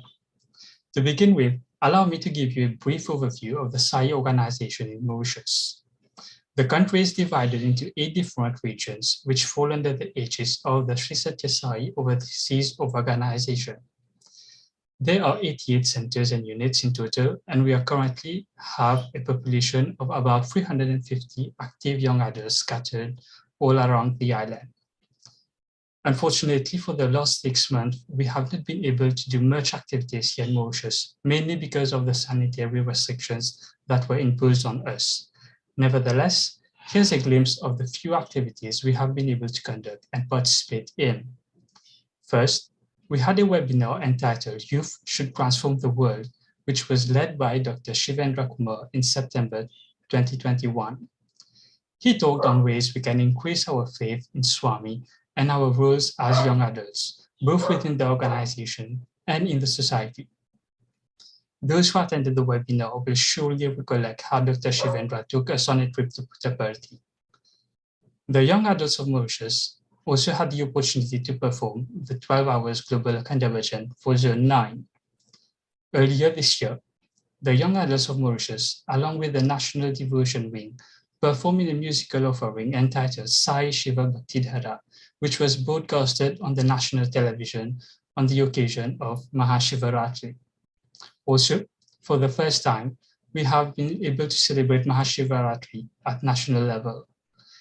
To begin with, allow me to give you a brief overview of the Psy Organization in Mauritius. The country is divided into 8 different regions, which fall under the aegis of the Sri Satya Sai Overseas Organization. There are 88 centers and units in total, and we currently have a population of about 350 active young adults scattered all around the island. Unfortunately, for the last 6 months, we have not been able to do much activities here in Mauritius, mainly because of the sanitary restrictions that were imposed on us. Nevertheless, here's a glimpse of the few activities we have been able to conduct and participate in. First, we had a webinar entitled Youth Should Transform the World, which was led by Dr. Shivendra Kumar in September 2021. He talked on ways we can increase our faith in Swami and our roles as young adults, both within the organization and in the society. Those who attended the webinar will surely recollect how Dr. Shivendra took us on a trip to Puttaparthi. The young adults of Mauritius also had the opportunity to perform the 12 hours global Khandavajan for Zone 9. Earlier this year, the young adults of Mauritius, along with the National Devotion Wing, performed in a musical offering entitled Sai Shiva Bhaktidhara, which was broadcasted on the national television on the occasion of Mahashivaratri. Also, for the first time, we have been able to celebrate Mahashivaratri at national level.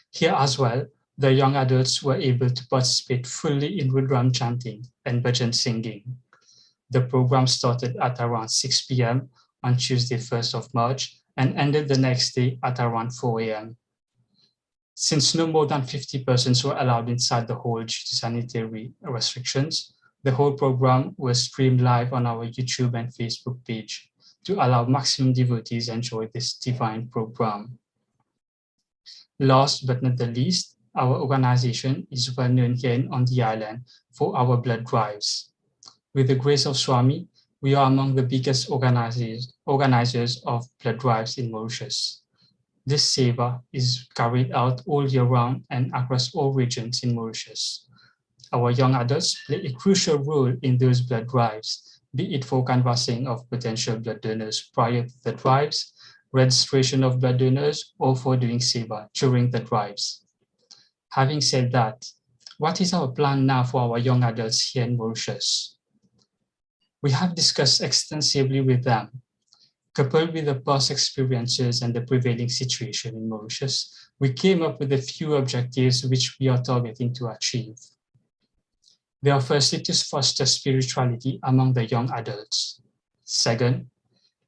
Here as well, the young adults were able to participate fully in Rudram chanting and bhajan singing. The program started at around 6 p.m. on Tuesday, 1st of March, and ended the next day at around 4 a.m. Since no more than 50 persons were allowed inside the hall due to sanitary restrictions, the whole program was streamed live on our YouTube and Facebook page to allow maximum devotees enjoy this divine program. Last but not the least, our organization is well known here on the island for our blood drives. With the grace of Swami, we are among the biggest organizers of blood drives in Mauritius. This seva is carried out all year round and across all regions in Mauritius. Our young adults play a crucial role in those blood drives, be it for canvassing of potential blood donors prior to the drives, registration of blood donors, or for doing seva during the drives. Having said that, what is our plan now for our young adults here in Mauritius? We have discussed extensively with them. Coupled with the past experiences and the prevailing situation in Mauritius, we came up with a few objectives which we are targeting to achieve. They are firstly to foster spirituality among the young adults. Second,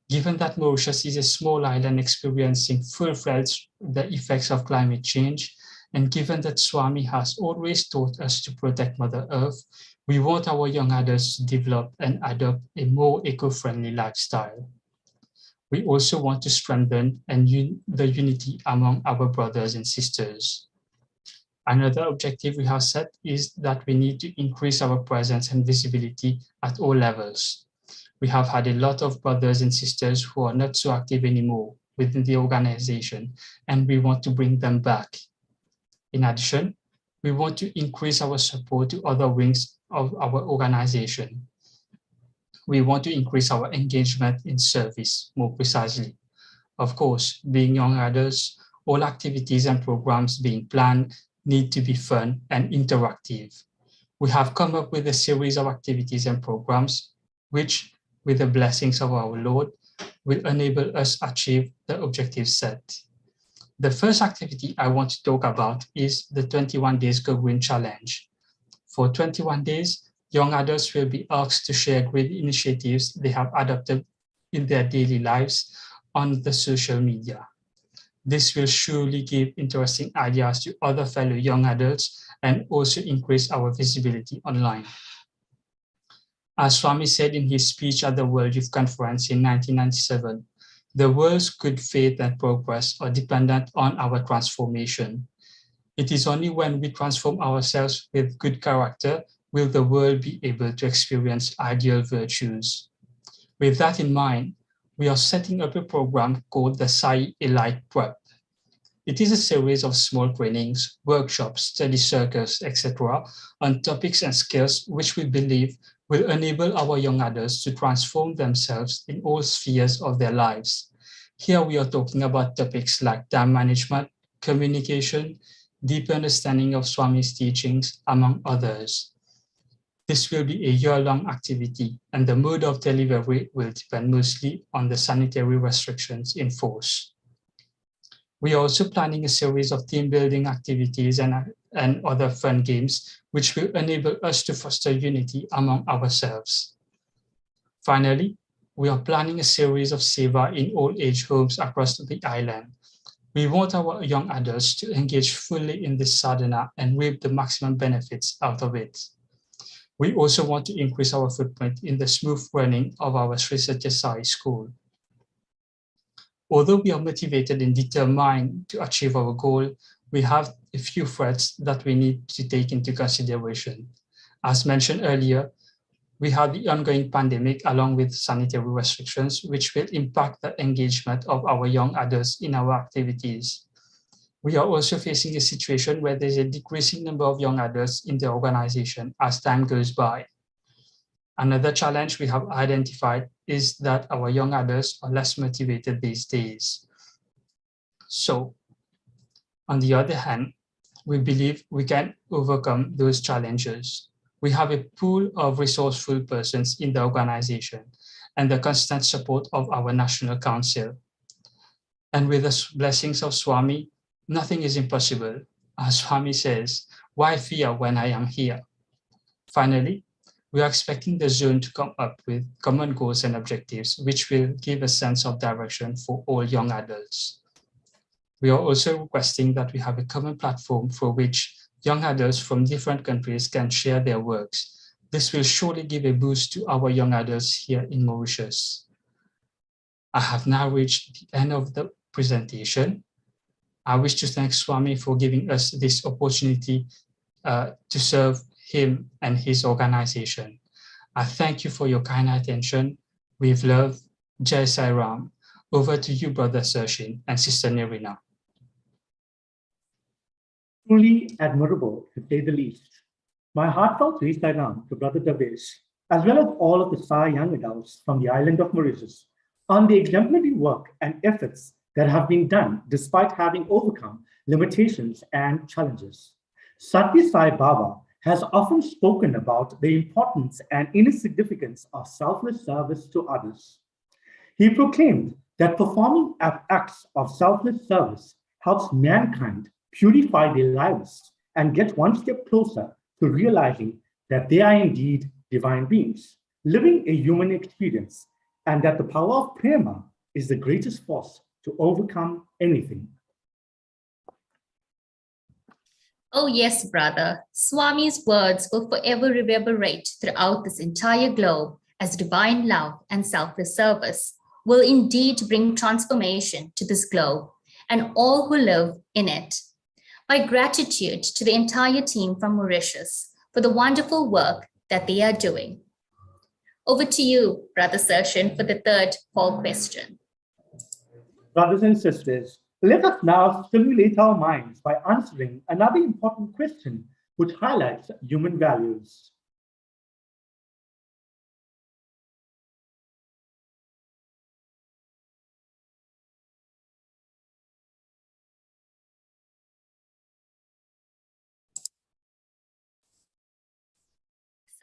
given that Mauritius is a small island experiencing full-fledged the effects of climate change, and given that Swami has always taught us to protect Mother Earth, we want our young adults to develop and adopt a more eco-friendly lifestyle. We also want to strengthen the unity among our brothers and sisters. Another objective we have set is that we need to increase our presence and visibility at all levels. We have had a lot of brothers and sisters who are not so active anymore within the organization, and we want to bring them back. In addition, we want to increase our support to other wings of our organization. We want to increase our engagement in service more precisely. Of course, being young adults, all activities and programs being planned need to be fun and interactive. We have come up with a series of activities and programs which, with the blessings of our Lord, will enable us achieve the objectives set. The first activity I want to talk about is the 21 Days Go Green Challenge. For 21 days, young adults will be asked to share great initiatives they have adopted in their daily lives on the social media. This will surely give interesting ideas to other fellow young adults and also increase our visibility online. As Swami said in his speech at the World Youth Conference in 1997, the world's good faith and progress are dependent on our transformation. It is only when we transform ourselves with good character will the world be able to experience ideal virtues. With that in mind, we are setting up a program called the Sai Elite Prep. It is a series of small trainings, workshops, study circles, etc. on topics and skills which we believe will enable our young adults to transform themselves in all spheres of their lives. Here we are talking about topics like time management, communication, deep understanding of Swami's teachings, among others. This will be a year-long activity, and the mode of delivery will depend mostly on the sanitary restrictions in force. We are also planning a series of team-building activities and other fun games, which will enable us to foster unity among ourselves. Finally, we are planning a series of seva in old age homes across the island. We want our young adults to engage fully in this sadhana and reap the maximum benefits out of it. We also want to increase our footprint in the smooth running of our Sri Satya Sai school. Although we are motivated and determined to achieve our goal, we have a few threats that we need to take into consideration. As mentioned earlier, we have the ongoing pandemic along with sanitary restrictions, which will impact the engagement of our young adults in our activities. We are also facing a situation where there's a decreasing number of young adults in the organization as time goes by. Another challenge we have identified is that our young adults are less motivated these days. So, on the other hand, we believe we can overcome those challenges. We have a pool of resourceful persons in the organization and the constant support of our National Council. And with the blessings of Swami, nothing is impossible. As Swami says, why fear when I am here? Finally, we are expecting the zone to come up with common goals and objectives, which will give a sense of direction for all young adults. We are also requesting that we have a common platform for which young adults from different countries can share their works. This will surely give a boost to our young adults here in Mauritius. I have now reached the end of the presentation. I wish to thank Swami for giving us this opportunity to serve him and his organization. I thank you for your kind attention. With love, Jai Sai Ram. Over to you, Brother Sershin and Sister Nerina. Truly admirable, to say the least. My heartfelt Sri Sai Ram to Brother Davesh, as well as all of the Sai young adults from the island of Mauritius, on the exemplary work and efforts that have been done despite having overcome limitations and challenges. Satya Sai Baba has often spoken about the importance and inner significance of selfless service to others. He proclaimed that performing acts of selfless service helps mankind purify their lives and get one step closer to realizing that they are indeed divine beings, living a human experience, and that the power of prema is the greatest force to overcome anything. Oh, yes, brother. Swami's words will forever reverberate throughout this entire globe as divine love and selfless service will indeed bring transformation to this globe and all who live in it. My gratitude to the entire team from Mauritius for the wonderful work that they are doing. Over to you, Brother Sershan, for the third poll question. Brothers and sisters, let us now stimulate our minds by answering another important question which highlights human values.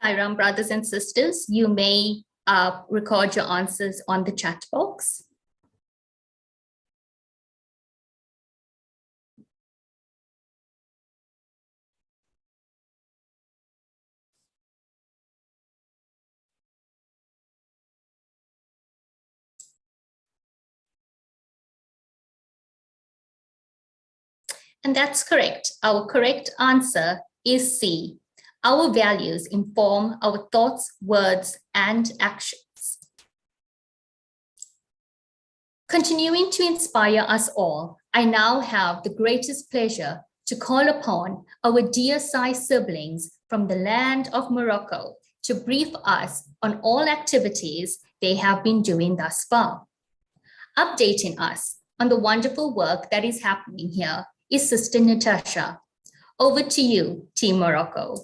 Sairam, brothers and sisters, you may record your answers on the chat box. And that's correct. Our correct answer is C. Our values inform our thoughts, words, and actions. Continuing to inspire us all, I now have the greatest pleasure to call upon our dear Sai siblings from the land of Morocco to brief us on all activities they have been doing thus far. Updating us on the wonderful work that is happening here is Sister Natasha. Over to you, Team Morocco.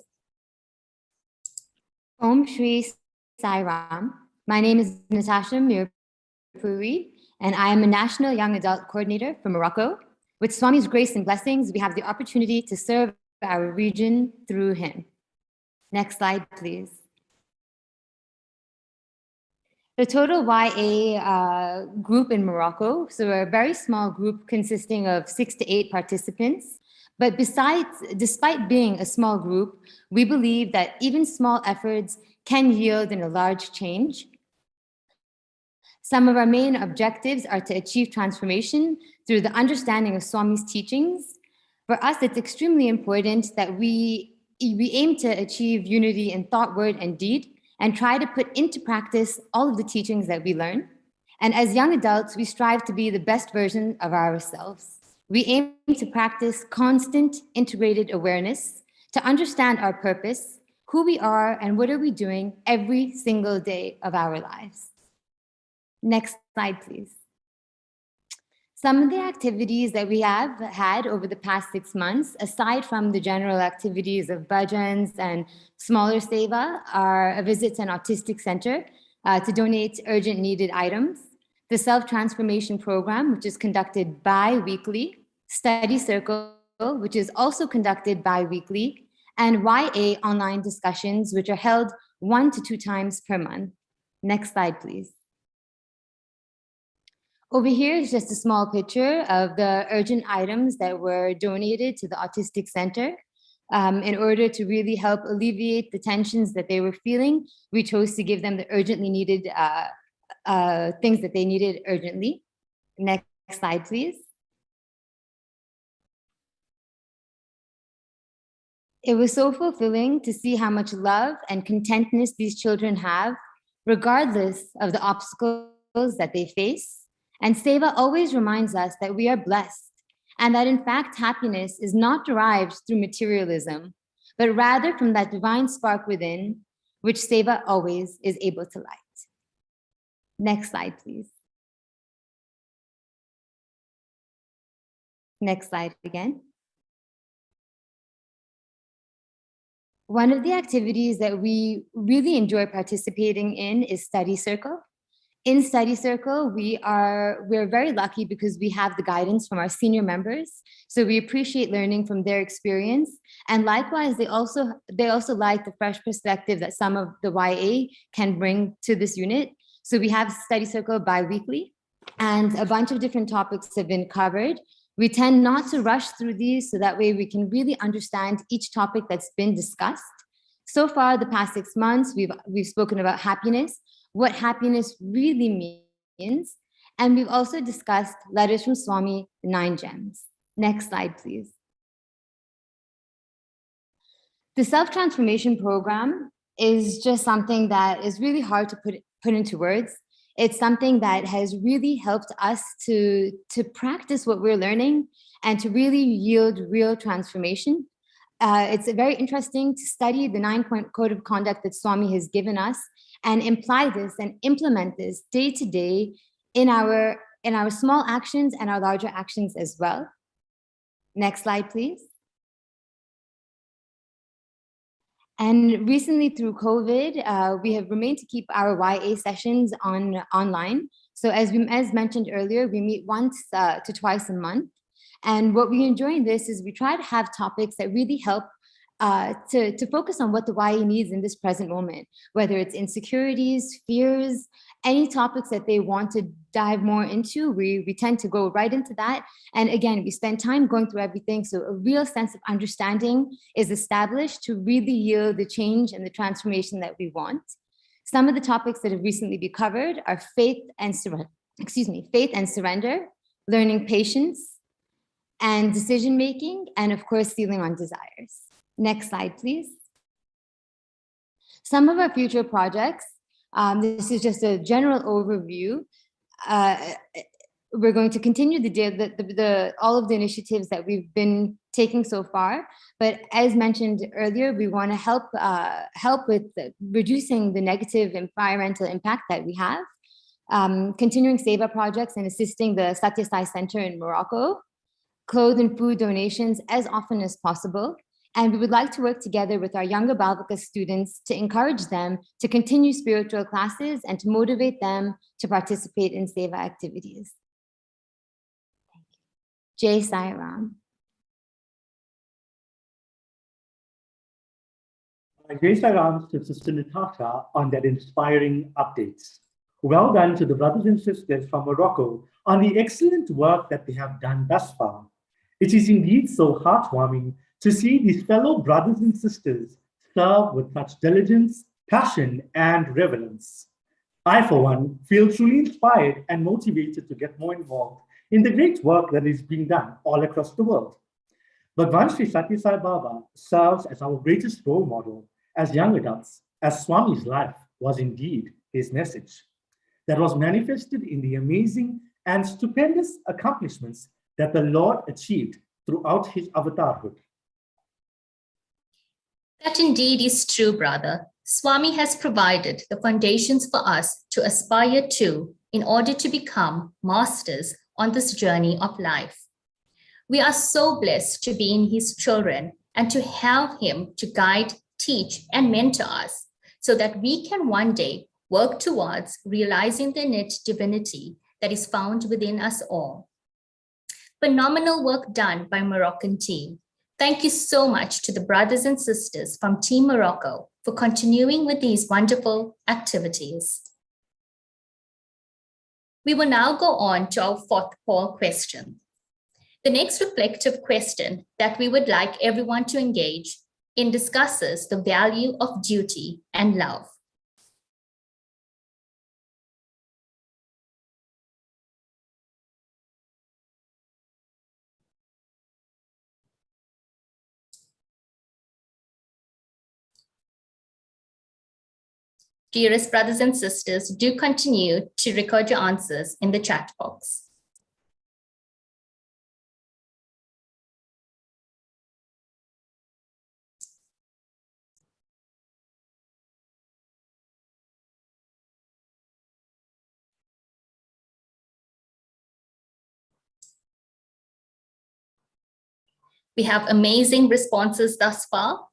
Om Shri Sai Ram. My name is Natasha Mirpuri, and I am a National Young Adult Coordinator for Morocco. With Swami's grace and blessings, we have the opportunity to serve our region through him. Next slide, please. The total YA group in Morocco, so we're a very small group consisting of 6 to 8 participants. But despite being a small group, we believe that even small efforts can yield in a large change. Some of our main objectives are to achieve transformation through the understanding of Swami's teachings. For us, it's extremely important that we aim to achieve unity in thought, word, and deed, and try to put into practice all of the teachings that we learn. And as young adults, we strive to be the best version of ourselves. We aim to practice constant integrated awareness to understand our purpose, who we are, and what are we doing every single day of our lives. Next slide, please. Some of the activities that we have had over the past 6 months, aside from the general activities of bhajans and smaller seva, are a visit to an autistic center to donate urgent needed items, the self-transformation program, which is conducted bi-weekly, study circle, which is also conducted bi-weekly, and YA online discussions, which are held 1 to 2 times per month. Next slide, please. Over here is just a small picture of the urgent items that were donated to the Autistic Center. In order to really help alleviate the tensions that they were feeling, we chose to give them the urgently needed things that they needed urgently. Next slide, please. It was so fulfilling to see how much love and contentness these children have, regardless of the obstacles that they face. And Seva always reminds us that we are blessed and that in fact, happiness is not derived through materialism, but rather from that divine spark within, which Seva always is able to light. Next slide, please. Next slide again. One of the activities that we really enjoy participating in is study circle. In Study Circle, we're very lucky because we have the guidance from our senior members. So we appreciate learning from their experience. And likewise, they also like the fresh perspective that some of the YA can bring to this unit. So we have Study Circle bi-weekly, and a bunch of different topics have been covered. We tend not to rush through these, so that way we can really understand each topic that's been discussed. So far, the past 6 months, we've spoken about happiness, what happiness really means. And we've also discussed letters from Swami, the 9 gems. Next slide, please. The self-transformation program is just something that is really hard to put into words. It's something that has really helped us to practice what we're learning and to really yield real transformation. It's very interesting to study the 9-point code of conduct that Swami has given us and imply this and implement this day to day in our small actions and our larger actions as well. Next slide, please. And recently through COVID, we have remained to keep our YA sessions online. So as mentioned earlier, we meet once to twice a month. And what we enjoy in this is we try to have topics that really help to focus on what the YA needs in this present moment, whether it's insecurities, fears, any topics that they want to dive more into, we tend to go right into that. And again, we spend time going through everything, so a real sense of understanding is established to really yield the change and the transformation that we want. Some of the topics that have recently been covered are faith and surrender, learning patience and decision-making, and of course, sealing on desires. Next slide, please. Some of our future projects, this is just a general overview. We're going to continue all of the initiatives that we've been taking so far, but as mentioned earlier, we want to help with reducing the negative environmental impact that we have, continuing Seva projects and assisting the Satya Sai Center in Morocco, clothes and food donations as often as possible. And we would like to work together with our younger Balvika students to encourage them to continue spiritual classes and to motivate them to participate in Seva activities. Thank you. Jai Sai Ram. Jai Sai Ram to Sister Natasha on that inspiring updates. Well done to the brothers and sisters from Morocco on the excellent work that they have done thus far. It is indeed so heartwarming to see these fellow brothers and sisters serve with such diligence, passion, and reverence. I, for one, feel truly inspired and motivated to get more involved in the great work that is being done all across the world. Bhagwan Sri Satya Sai Baba serves as our greatest role model as young adults, as Swami's life was indeed his message that was manifested in the amazing and stupendous accomplishments that the Lord achieved throughout his avatarhood. That indeed is true, brother. Swami has provided the foundations for us to aspire to in order to become masters on this journey of life. We are so blessed to be in his children and to have him to guide, teach, and mentor us so that we can one day work towards realizing the innate divinity that is found within us all. Phenomenal work done by Moroccan team. Thank you so much to the brothers and sisters from Team Morocco for continuing with these wonderful activities. We will now go on to our fourth poll question. The next reflective question that we would like everyone to engage in discusses the value of duty and love. Dearest brothers and sisters, do continue to record your answers in the chat box. We have amazing responses thus far,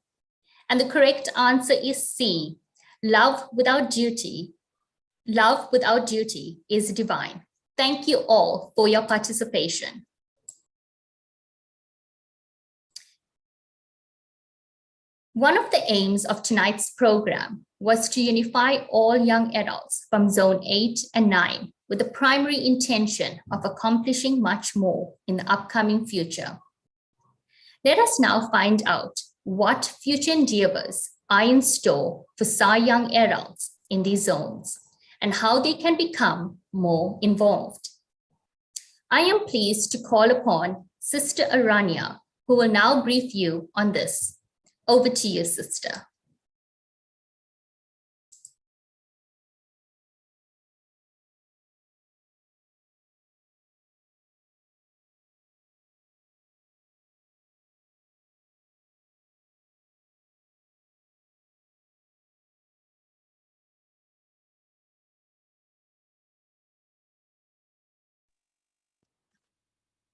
and the correct answer is C. Love without duty Love without duty is divine. Thank you all for your participation. One of the aims of tonight's program was to unify all young adults from Zone 8 and 9 with the primary intention of accomplishing much more in the upcoming future. Let us now find out what future endeavors are in store for Psy young adults in these zones and how they can become more involved. I am pleased to call upon Sister Aranya, who will now brief you on this. Over to you, Sister.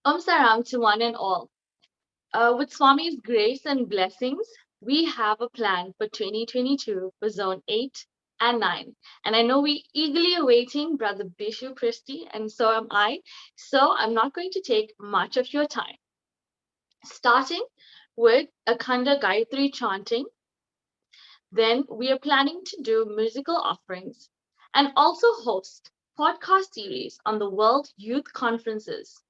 Saram to one and all. With Swami's grace and blessings, we have a plan for 2022 for Zone 8 and 9. And I know we're eagerly awaiting Brother Bishu Christie, and so am I. So I'm not going to take much of your time. Starting with Akhanda Gayatri chanting, then we are planning to do musical offerings and also host podcast series on the World Youth Conferences.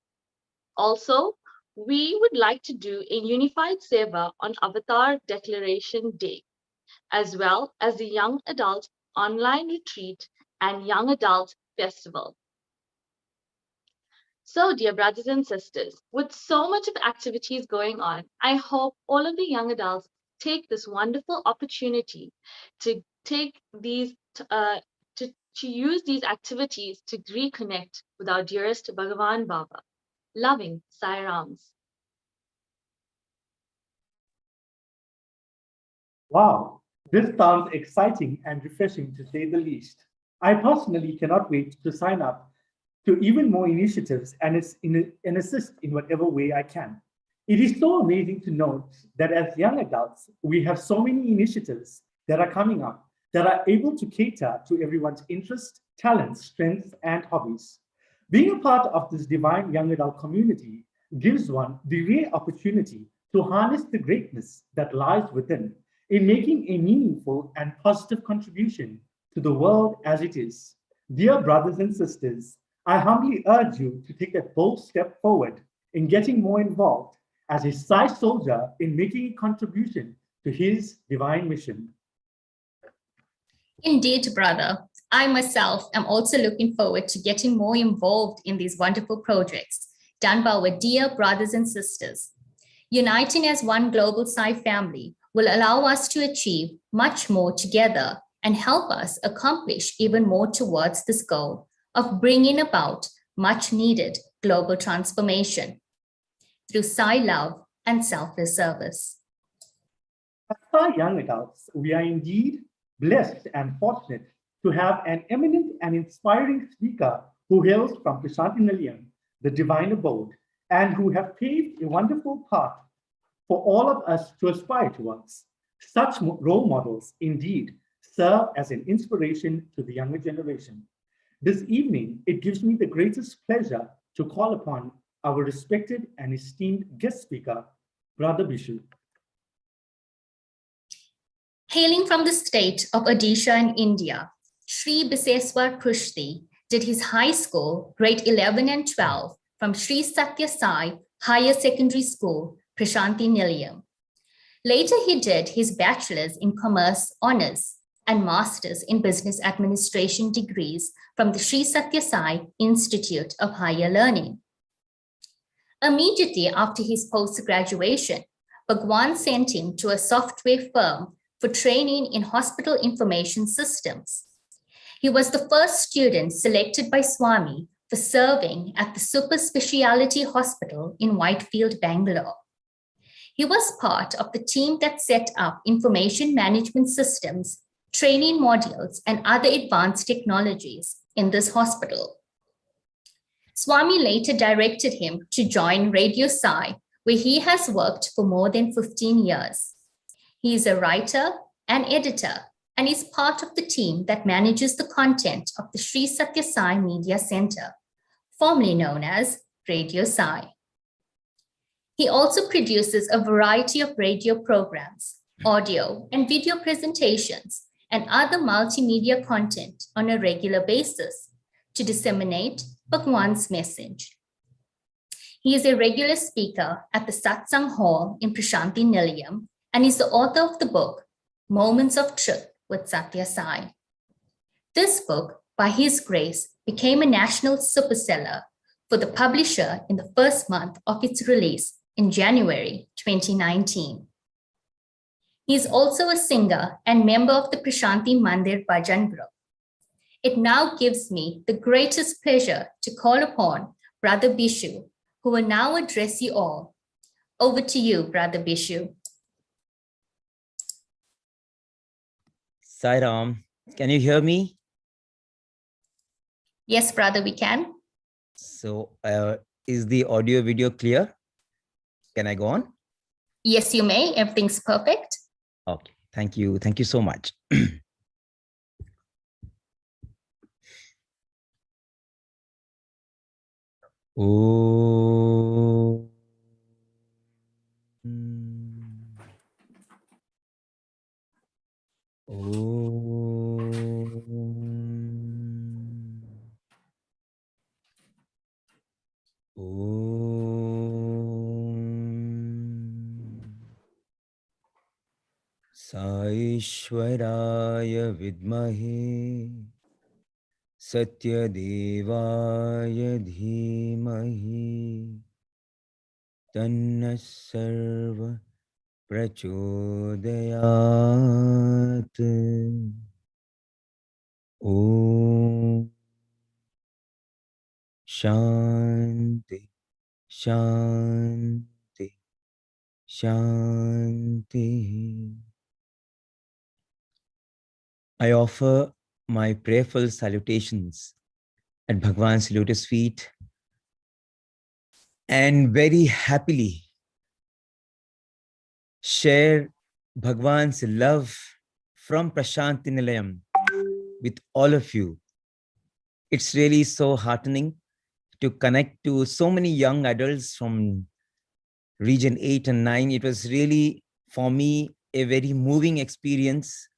Also, we would like to do a unified seva on Avatar Declaration Day, as well as the Young Adult Online Retreat and Young Adult Festival. So, dear brothers and sisters, with so much of activities going on, I hope all of the young adults take this wonderful opportunity to use these activities to reconnect with our dearest Bhagavan Baba. Loving Sai Rams. Wow, this sounds exciting and refreshing to say the least. I personally cannot wait to sign up to even more initiatives and assist in whatever way I can. It is so amazing to note that as young adults, we have so many initiatives that are coming up that are able to cater to everyone's interests, talents, strengths, and hobbies. Being a part of this divine young adult community gives one the rare opportunity to harness the greatness that lies within in making a meaningful and positive contribution to the world as it is. Dear brothers and sisters, I humbly urge you to take a bold step forward in getting more involved as a Sai soldier in making a contribution to his divine mission. Indeed, brother. I myself am also looking forward to getting more involved in these wonderful projects done by our dear brothers and sisters. Uniting as one global Sai family will allow us to achieve much more together and help us accomplish even more towards this goal of bringing about much needed global transformation through Sai love and selfless service. As Sai young adults, we are indeed blessed and fortunate to have an eminent and inspiring speaker who hails from Prasanthi Nilayam, the divine abode, and who have paved a wonderful path for all of us to aspire towards. Such role models indeed serve as an inspiration to the younger generation. This evening, it gives me the greatest pleasure to call upon our respected and esteemed guest speaker, Brother Bishu. Hailing from the state of Odisha in India, Sri Biseswar Krushti did his high school, grade 11 and 12, from Sri Satya Sai Higher Secondary School, Prasanthi Nilayam. Later, he did his bachelor's in commerce honors and master's in business administration degrees from the Sri Satya Sai Institute of Higher Learning. Immediately after his post-graduation, Bhagwan sent him to a software firm for training in hospital information systems. He was the first student selected by Swami for serving at the Super Speciality Hospital in Whitefield, Bangalore. He was part of the team that set up information management systems, training modules, and other advanced technologies in this hospital. Swami later directed him to join Radio Sai, where he has worked for more than 15 years. He is a writer and editor and is part of the team that manages the content of the Sri Satya Sai Media Center, formerly known as Radio Sai. He also produces a variety of radio programs, audio and video presentations, and other multimedia content on a regular basis to disseminate Bhagwan's message. He is a regular speaker at the Satsang Hall in Prashanti Nilayam and is the author of the book, Moments of Truth with Satya Sai. This book, by his grace, became a national superseller for the publisher in the first month of its release in January 2019. He is also a singer and member of the Prashanti Mandir Bhajan Group. It now gives me the greatest pleasure to call upon Brother Bishu, who will now address you all. Over to you, Brother Bishu. Sai Ram, can you hear me? Yes, brother, we can. So, is the audio video clear? Can I go on? Yes, you may. Everything's perfect. Okay, thank you. Thank you so much. Oh. Saishwaraya vidmahe satyadevaya dhimahi tanna sarva prachodayat. Om Shanti Shanti Shanti. I offer my prayerful salutations at Bhagwan's lotus feet and very happily share Bhagwan's love from Prashanti Nilayam with all of you. It's really so heartening to connect to so many young adults from region 8 and 9. It was really, for me, a very moving experience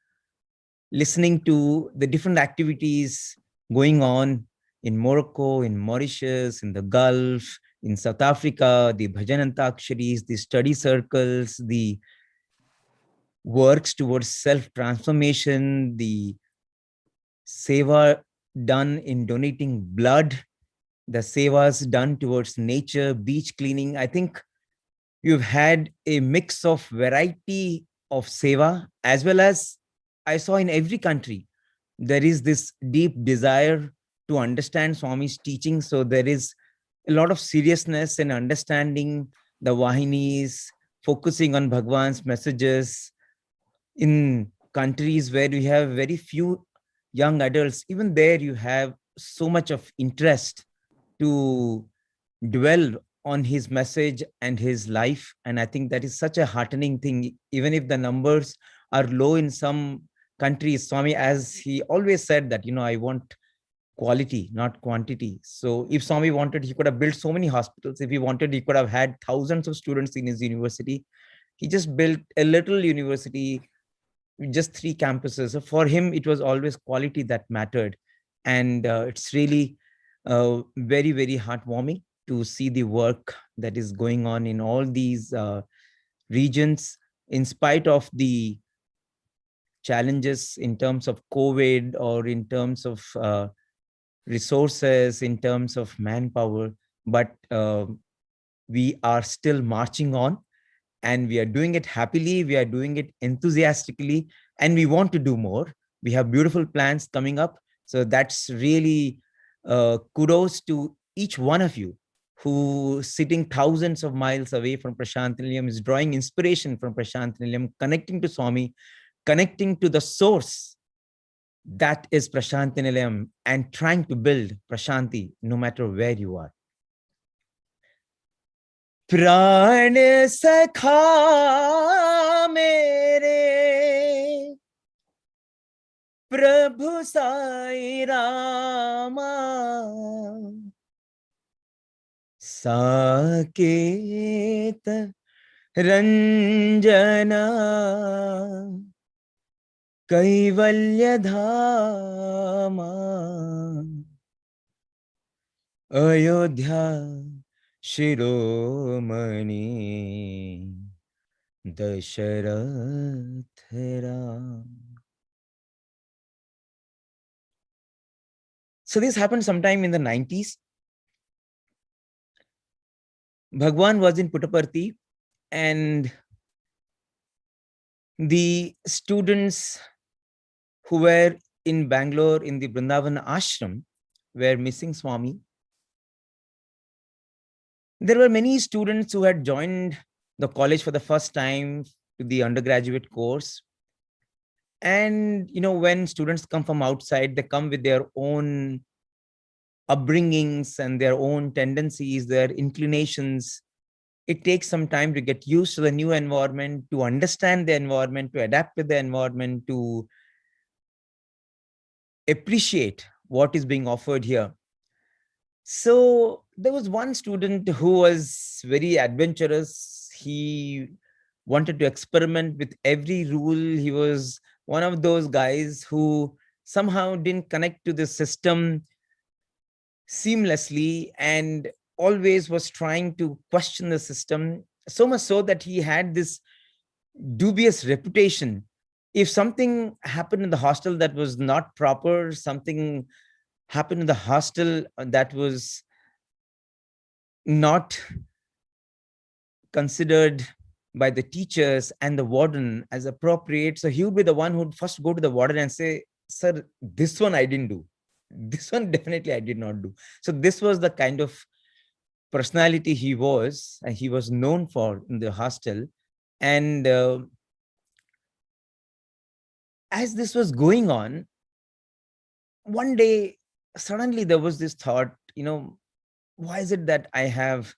listening to the different activities going on in Morocco, in Mauritius, in the Gulf, in South Africa, the Bhajan Antaksharis, the study circles, the works towards self-transformation, the seva done in donating blood, the sevas done towards nature, beach cleaning. I think you've had a mix of variety of seva, as well as I saw in every country, there is this deep desire to understand Swami's teaching. So there is a lot of seriousness in understanding the Vahinis, focusing on Bhagwan's messages in countries where we have very few young adults. Even there you have so much of interest to dwell on his message and his life. And I think that is such a heartening thing, even if the numbers are low in some countries. Swami, as he always said that, I want quality, not quantity. So if Swami wanted, he could have built so many hospitals. If he wanted, he could have had thousands of students in his university. He just built a little university, just 3 campuses. So for him, it was always quality that mattered. And it's really very, very heartwarming to see the work that is going on in all these regions, in spite of the challenges in terms of COVID or in terms of resources, in terms of manpower. But we are still marching on, and we are doing it happily. We are doing it enthusiastically, and we want to do more. We have beautiful plans coming up. So that's really kudos to each one of you who, sitting thousands of miles away from Prashanti Nilayam, is drawing inspiration from Prashanti Nilayam, connecting to Swami, connecting to the source that is Prashanti Nilayam, and trying to build Prashanti no matter where you are. Pran sakha mere Prabhu Sai Rama Saket Ranjana Kaivalya Dhama Ayodhya Shiromani Dasharath Ram. So this happened sometime in the 90s. Bhagwan was in Puttaparthi and the students who were in Bangalore in the Vrindavan ashram were missing Swami. There were many students who had joined the college for the first time to the undergraduate course. And, when students come from outside, they come with their own upbringings and their own tendencies, their inclinations. It takes some time to get used to the new environment, to understand the environment, to adapt to the environment, to appreciate what is being offered here. So there was one student who was very adventurous. He wanted to experiment with every rule. He was one of those guys who somehow didn't connect to the system seamlessly and always was trying to question the system, so much so that he had this dubious reputation. If something happened in the hostel that was not proper, something happened in the hostel that was not considered by the teachers and the warden as appropriate, so he would be the one who would first go to the warden and say, "Sir, this one I didn't do. This one definitely I did not do." So this was the kind of personality he was, and he was known for in the hostel. And as this was going on, one day, suddenly there was this thought, why is it that I have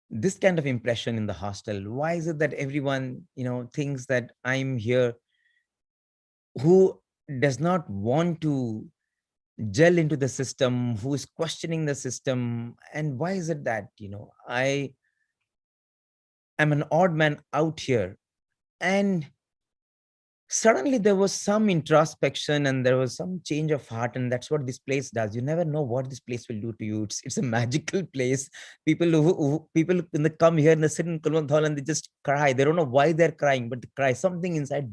this kind of impression in the hostel? Why is it that everyone, thinks that I'm here, who does not want to gel into the system, who is questioning the system? And why is it that, I am an odd man out here? And suddenly there was some introspection and there was some change of heart, and that's what this place does. You never know what this place will do to you. It's a magical place. People people when they come here and they sit in Kulwant Hall and they just cry. They don't know why they're crying, but they cry. Something inside,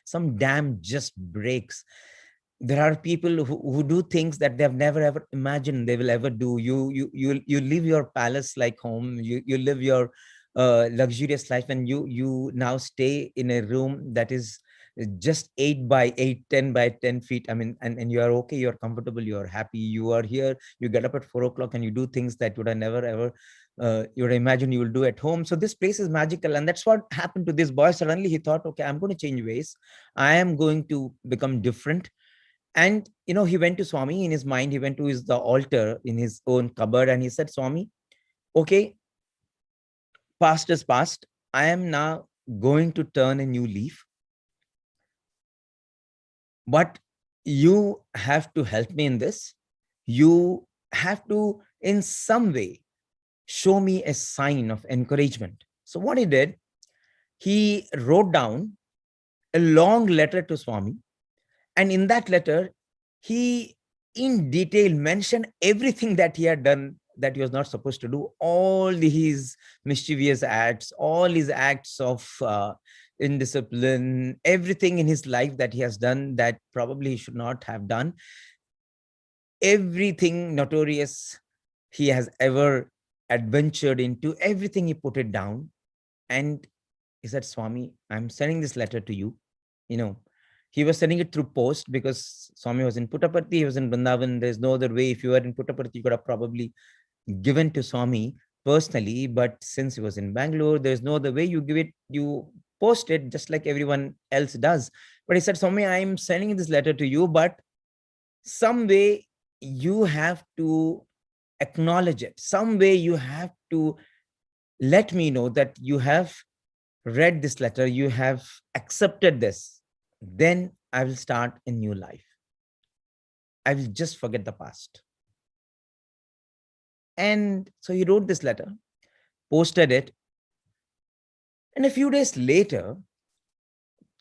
some dam just breaks. There are people who do things that they have never ever imagined they will ever do. You live your palace like home. You live your luxurious life, and you now stay in a room that is just 8 by 8, 10 by 10 feet. I mean, and you are okay, you're comfortable, you're happy, you are here, you get up at 4 o'clock and you do things that would have never ever you would imagine you will do at home. So this place is magical. And that's what happened to this boy. Suddenly he thought, okay, I'm going to change ways. I am going to become different. And, he went to Swami. In his mind, he went to the altar in his own cupboard and he said, "Swami, okay, past is past. I am now going to turn a new leaf. But you have to help me in this. You have to, in some way, show me a sign of encouragement." So what he did, he wrote down a long letter to Swami. And in that letter, he in detail mentioned everything that he had done that he was not supposed to do, all his mischievous acts, all his acts of indiscipline, everything in his life that he has done that probably he should not have done, everything notorious he has ever adventured into, everything he put it down. And he said, "Swami, I'm sending this letter to you." He was sending it through post because Swami was in Puttaparthi, he was in Vrindavan. There's no other way. If you were in Puttaparthi, you could have probably given to Swami personally. But since he was in Bangalore, there's no other way. You give it, you post it just like everyone else does. But he said, "Swami, I'm sending this letter to you, but some way you have to acknowledge it. Some way you have to let me know that you have read this letter, you have accepted this. then I will start a new life. I will just forget the past. And so he wrote this letter, posted it. And a few days later,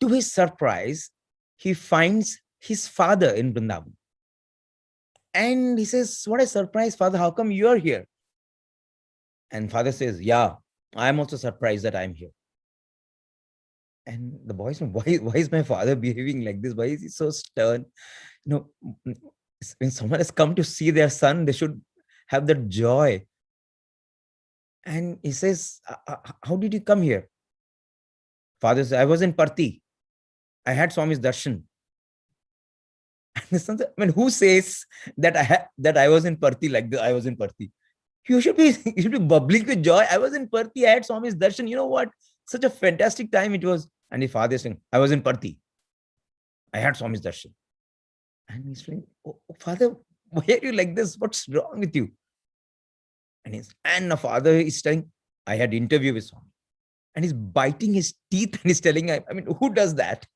to his surprise, he finds his father in Vrindavan. And he says, "What a surprise, father. How come you're here?" And father says, "Yeah, I'm also surprised that I'm here." And the boy said, why is my father behaving like this? Why is he so stern? When someone has come to see their son, they should have that joy. And he says, "How did you come here?" Father says, "I was in Parthi. I had Swami's darshan." And the son said, who says that I was in Parthi like this? I was in Parthi. You should be bubbling with joy. I was in Parthi. I had Swami's darshan. You know what? Such a fantastic time it was. And his father is saying, "I was in Parthi. I had Swami's darshan." And he's saying, "Oh, father, why are you like this? What's wrong with you?" And the father is telling, "I had interview with Swami." And he's biting his teeth and he's telling, who does that?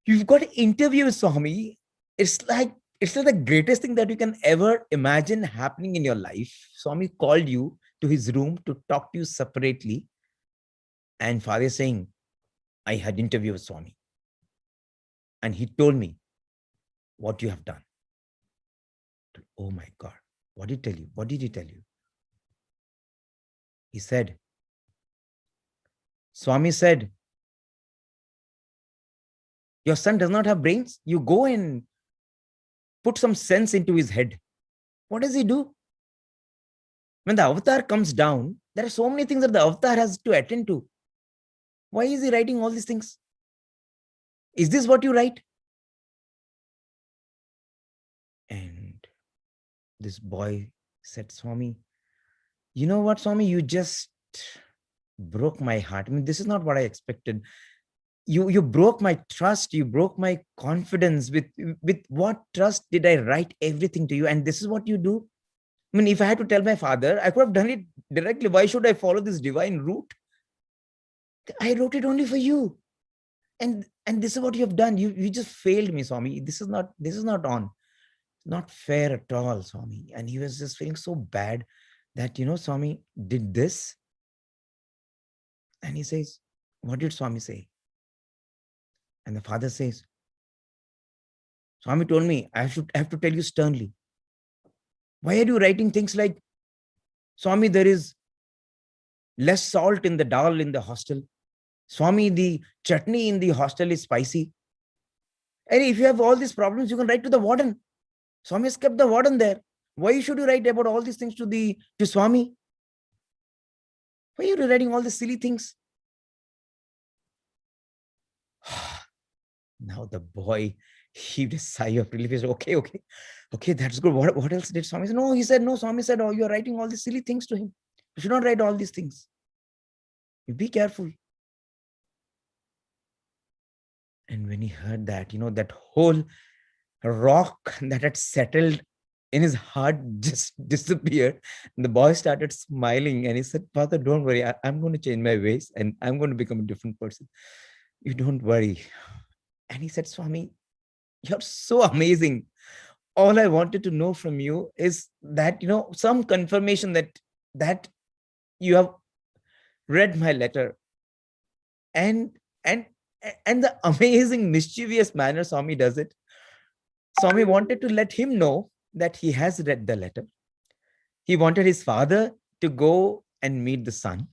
You've got an interview with Swami. It's like the greatest thing that you can ever imagine happening in your life. Swami called you to his room to talk to you separately. And father is saying, "I had interview with Swami. And he told me what you have done." Oh my God. What did he tell you? What did he tell you? He said, Swami said, "Your son does not have brains. You go and put some sense into his head." What does he do? When the avatar comes down, there are so many things that the avatar has to attend to. Why is he writing all these things? Is this what you write? And this boy said, "Swami, you know what, Swami? You just broke my heart. This is not what I expected. You broke my trust. You broke my confidence. With what trust did I write everything to you? And this is what you do? If I had to tell my father, I could have done it directly. Why should I follow this divine route? I wrote it only for you. And this is what you have done. You just failed me, Swami. This is not on. Not fair at all, Swami." And he was just feeling so bad that, Swami did this. And he says, "What did Swami say?" And the father says, "Swami told me I have to tell you sternly. Why are you writing things like, Swami, there is less salt in the dal in the hostel. Swami, the chutney in the hostel is spicy. And if you have all these problems, you can write to the warden. Swami has kept the warden there. Why should you write about all these things to Swami? Why are you writing all these silly things?" Now the boy heaved a sigh of relief. He said, okay, that's good. What else did Swami say? No, he said, no, Swami said, "Oh, you're writing all these silly things to him. You should not write all these things. You be careful." And when he heard that, that whole rock that had settled in his heart just disappeared. And the boy started smiling and he said, "Father, don't worry. I'm going to change my ways and I'm going to become a different person. You don't worry." And he said, "Swami, you're so amazing. All I wanted to know from you is that, some confirmation that you have read my letter." And the amazing mischievous manner Swami does it. Swami wanted to let him know that he has read the letter. He wanted his father to go and meet the son.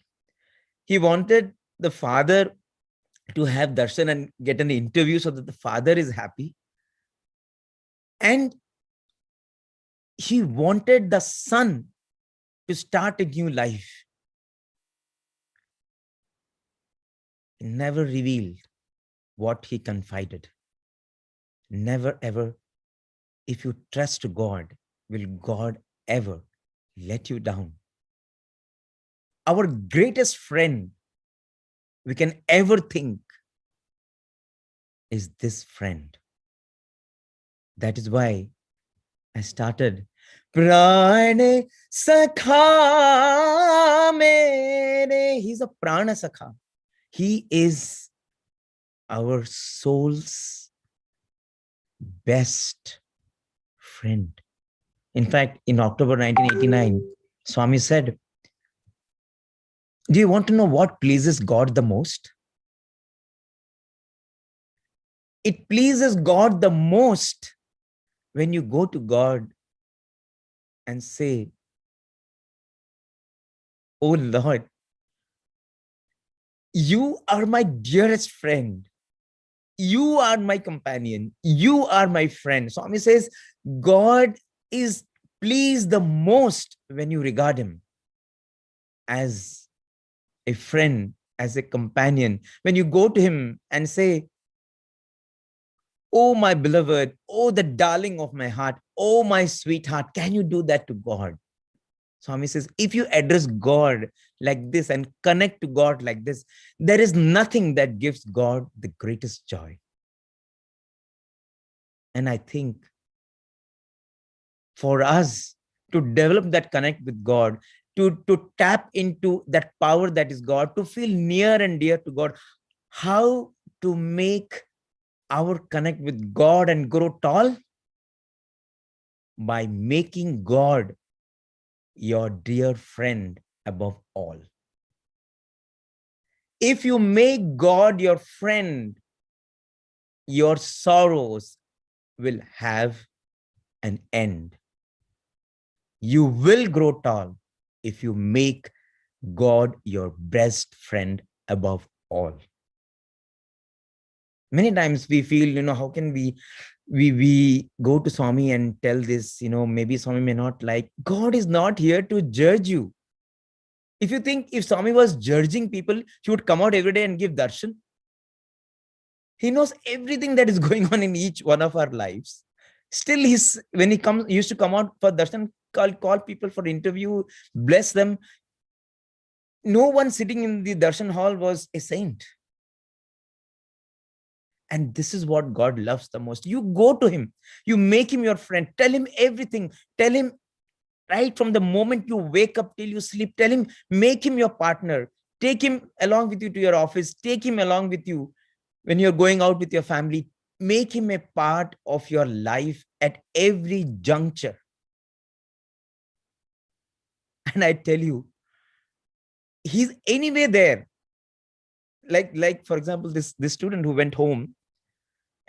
He wanted the father to have darshan and get an interview so that the father is happy. And he wanted the son to start a new life. He never revealed what he confided. Never ever, if you trust God, will God ever let you down. Our greatest friend we can ever think is this friend. That is why I started Prana Sakha Mere. He's a Prana Sakha. He is our soul's best friend. In fact, in October 1989, Swami said, do you want to know what pleases God the most? It pleases God the most when you go to God and say, oh Lord, you are my dearest friend. You are my companion. You are my friend. Swami says, God is pleased the most when you regard him as a friend, as a companion. When you go to him and say, oh, my beloved, oh, the darling of my heart, oh, my sweetheart, can you do that to God? Swami says, if you address God like this and connect to God like this, there is nothing that gives God the greatest joy. And I think for us to develop that connect with God, to tap into that power that is God, to feel near and dear to God, how to make our connect with God and grow tall? By making God your dear friend above all. If you make God your friend, your sorrows will have an end. You will grow tall if you make God your best friend above all. Many times we feel, how can we go to Swami and tell this, maybe Swami may not like. God is not here to judge you. If you think if Swami was judging people, he would come out every day and give darshan. He knows everything that is going on in each one of our lives. Still, when he used to come out for darshan, call people for interview, bless them. No one sitting in the darshan hall was a saint. And this is what God loves the most. You go to him, you make him your friend, tell him everything, tell him right from the moment you wake up till you sleep, tell him, make him your partner, take him along with you to your office, take him along with you when you're going out with your family, make him a part of your life at every juncture. And I tell you, he's anyway there. Like for example, this student who went home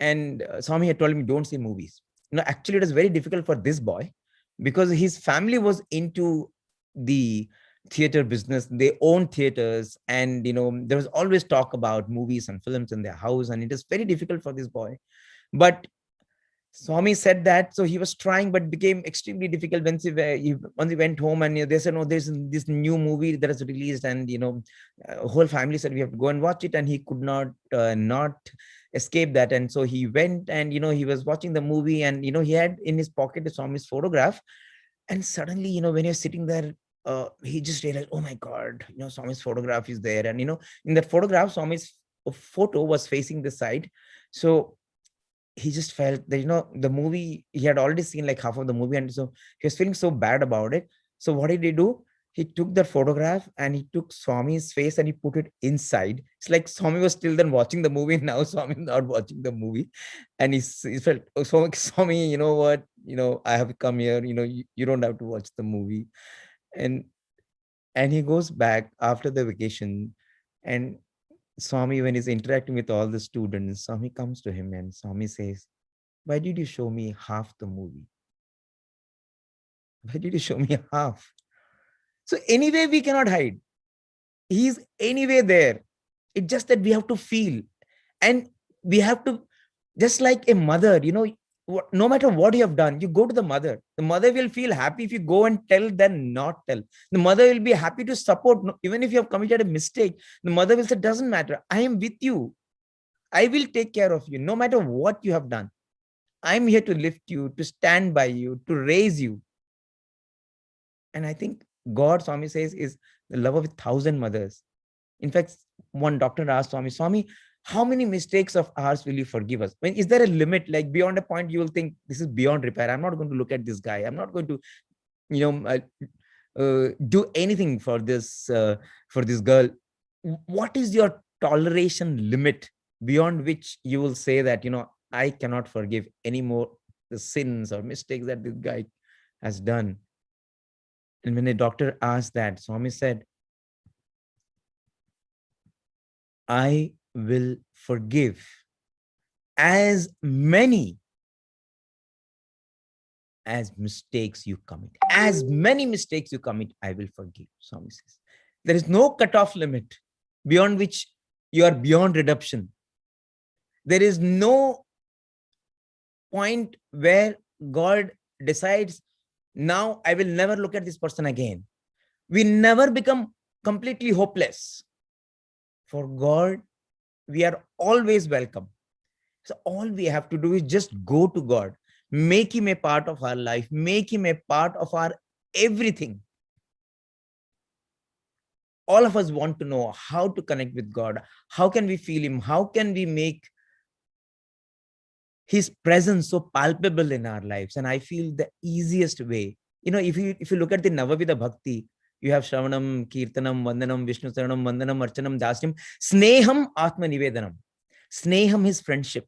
and Swami had told me, don't see movies. Actually, it was very difficult for this boy because his family was into the theater business. They own theaters, and there was always talk about movies and films in their house, and it is very difficult for this boy. But Swami said that, so he was trying, but became extremely difficult once he went home, and they said, no, there's this new movie that is released, and whole family said we have to go and watch it, and he could not escape that. And so he went, and he was watching the movie, and he had in his pocket a Swami's photograph, and suddenly when you're sitting there, he just realized, oh my God, Swami's photograph is there, and in that photograph, Swami's photo was facing the side. So he just felt that the movie, he had already seen like half of the movie, and so he was feeling so bad about it. So what did he do? He took that photograph and he took Swami's face and he put it inside. It's like Swami was still then watching the movie. Now Swami is not watching the movie. And he felt, oh, Swami, you know what? I have come here, you don't have to watch the movie. And he goes back after the vacation, and Swami, when he's interacting with all the students, Swami comes to him and Swami says, why did you show me half the movie? Why did you show me half? So anyway, we cannot hide. He's anyway there. It's just that we have to feel. And we have to, just like a mother, no matter what you have done, you go to the mother. The mother will feel happy if you go and tell than not tell. The mother will be happy to support. Even if you have committed a mistake, the mother will say, doesn't matter. I am with you. I will take care of you no matter what you have done. I'm here to lift you, to stand by you, to raise you. And I think God, Swami says, is the love of 1,000 mothers. In fact, one doctor asked Swami, how many mistakes of ours will you forgive us? Is there a limit, like beyond a point you will think this is beyond repair? I'm not going to look at this guy. I'm not going to, do anything for this girl. What is your toleration limit? beyond which you will say that, I cannot forgive any more the sins or mistakes that this guy has done. And when the doctor asked that, Swami said, I will forgive as many as mistakes you commit. As many mistakes you commit, I will forgive, Swami says. There is no cutoff limit beyond which you are beyond redemption. There is no point where God decides, now I will never look at this person again. We never become completely hopeless. For God, we are always welcome. So all we have to do is just go to God, make him a part of our life, make him a part of our everything. All of us want to know how to connect with God. How can we feel him? How can we make his presence so palpable in our lives? And I feel the easiest way, if you look at the Navavidha Bhakti, you have Shravanam, Kirtanam, Vandanam, Vishnu Saranam, Vandanam, Archanam, Dasyam, Sneham, Atma Nivedanam. Sneham is friendship.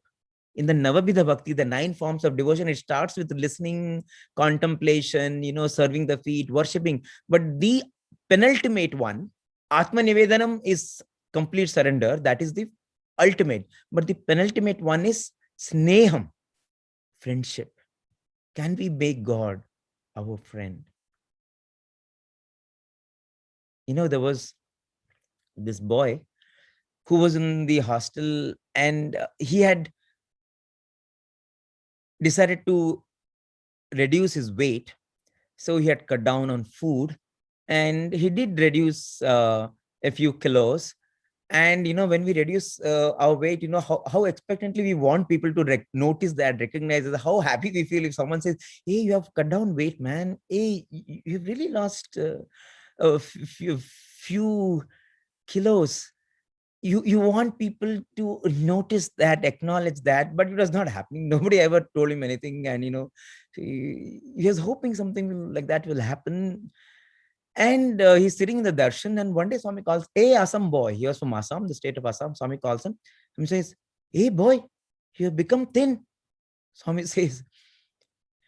In the Navavidha Bhakti, the 9 forms of devotion, it starts with listening, contemplation, serving the feet, worshipping. But the penultimate one, Atma Nivedanam, is complete surrender. That is the ultimate. But the penultimate one is Sneham, friendship. Can we make God our friend? There was this boy who was in the hostel, and he had decided to reduce his weight. So he had cut down on food, and he did reduce a few kilos. And, when we reduce our weight, how expectantly we want people to notice that, recognize that, how happy we feel if someone says, hey, you have cut down weight, man. Hey, you've really lost a few kilos. You want people to notice that, acknowledge that, but it was not happening. Nobody ever told him anything. And, he was hoping something like that will happen. And he's sitting in the darshan, and one day Swami calls, hey, Assam boy. He was from Assam, the state of Assam. Swami calls him and says, hey, boy, you have become thin. Swami says,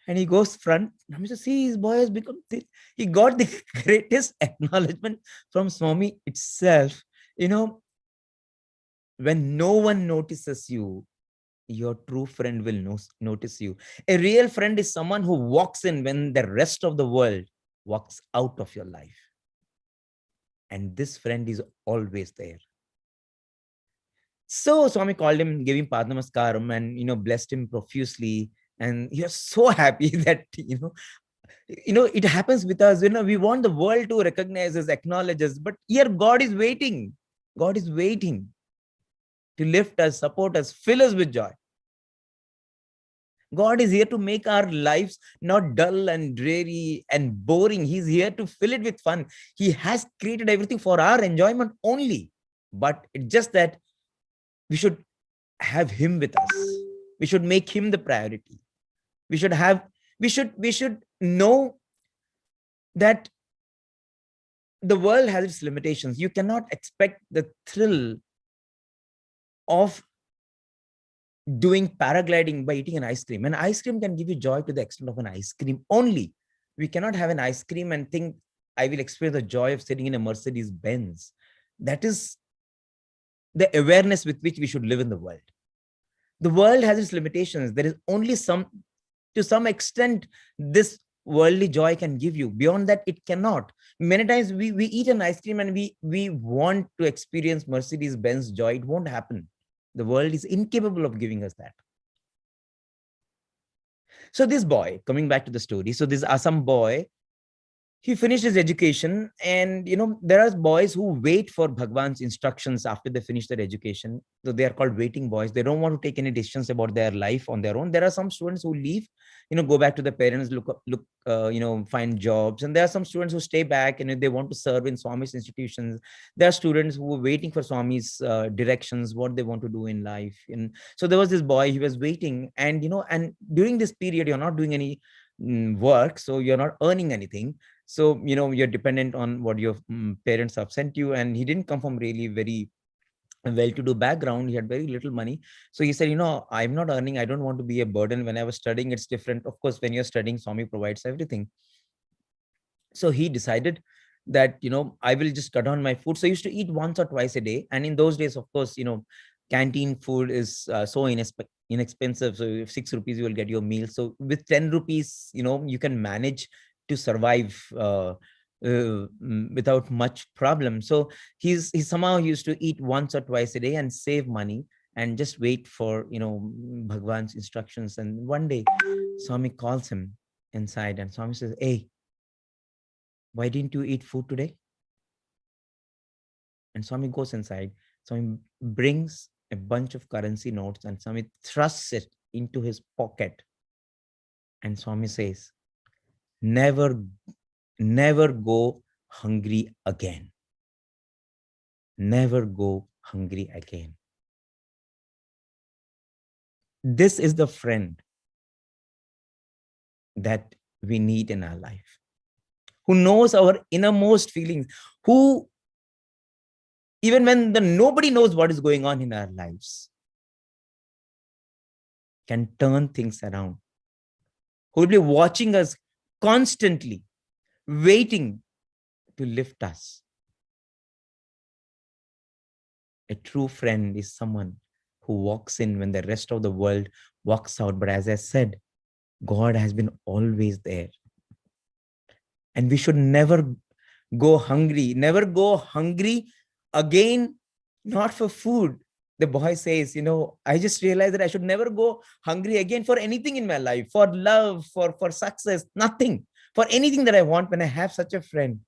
and he goes front. Swami says, see, his boy has become thin. He got the greatest acknowledgement from Swami itself. When no one notices you, your true friend will notice you. A real friend is someone who walks in when the rest of the world walks out of your life. And this friend is always there. So Swami called him, gave him Padnamaskaram, and, blessed him profusely. And he was so happy that, it happens with us. We want the world to recognize us, acknowledge us. But here God is waiting. God is waiting to lift us, support us, fill us with joy. God is here to make our lives not dull and dreary and boring. He's here to fill it with fun. He has created everything for our enjoyment only. But it's just that we should have him with us. We should make him the priority. We should know that the world has its limitations. You cannot expect the thrill of doing paragliding by eating an ice cream. An ice cream can give you joy to the extent of an ice cream only. We cannot have an ice cream and think, I will experience the joy of sitting in a Mercedes Benz. That is the awareness with which we should live in the world. The world has its limitations. There is only to some extent, this worldly joy can give you. Beyond that, it cannot. Many times we eat an ice cream and we want to experience Mercedes Benz joy. It won't happen. The world is incapable of giving us that. So this boy, coming back to the story, so this Assam boy, he finished his education, and there are boys who wait for Bhagwan's instructions after they finish their education. So they are called waiting boys. They don't want to take any decisions about their life on their own. There are some students who leave, go back to their parents, find jobs. And there are some students who stay back and they want to serve in Swami's institutions. There are students who are waiting for Swami's directions, what they want to do in life. And so there was this boy, he was waiting, and and during this period, you're not doing any work, so you're not earning anything. So, you're dependent on what your parents have sent you. And he didn't come from really very a well-to-do background. He had very little money. So he said, I'm not earning. I don't want to be a burden. When I was studying, it's different. Of course, when you're studying, Swami provides everything. So he decided that, I will just cut down my food. So I used to eat once or twice a day. And in those days, of course, canteen food is so inexpensive. So if 6 rupees, you will get your meal. So with 10 rupees, you can manage to survive without much problem. So he somehow used to eat once or twice a day and save money and just wait for, Bhagwan's instructions. And one day, Swami calls him inside and Swami says, "Hey, why didn't you eat food today?" And Swami goes inside. Swami brings a bunch of currency notes and Swami thrusts it into his pocket. And Swami says, never go hungry again. Never go hungry again. This is the friend that we need in our life, who knows our innermost feelings, who, even when nobody knows what is going on in our lives, can turn things around, who will be watching us constantly, waiting to lift us. A true friend is someone who walks in when the rest of the world walks out. But as I said, God has been always there. And we should never go hungry again, not for food. The boy says, I just realized that I should never go hungry again for anything in my life, for love, for success, nothing, for anything that I want when I have such a friend.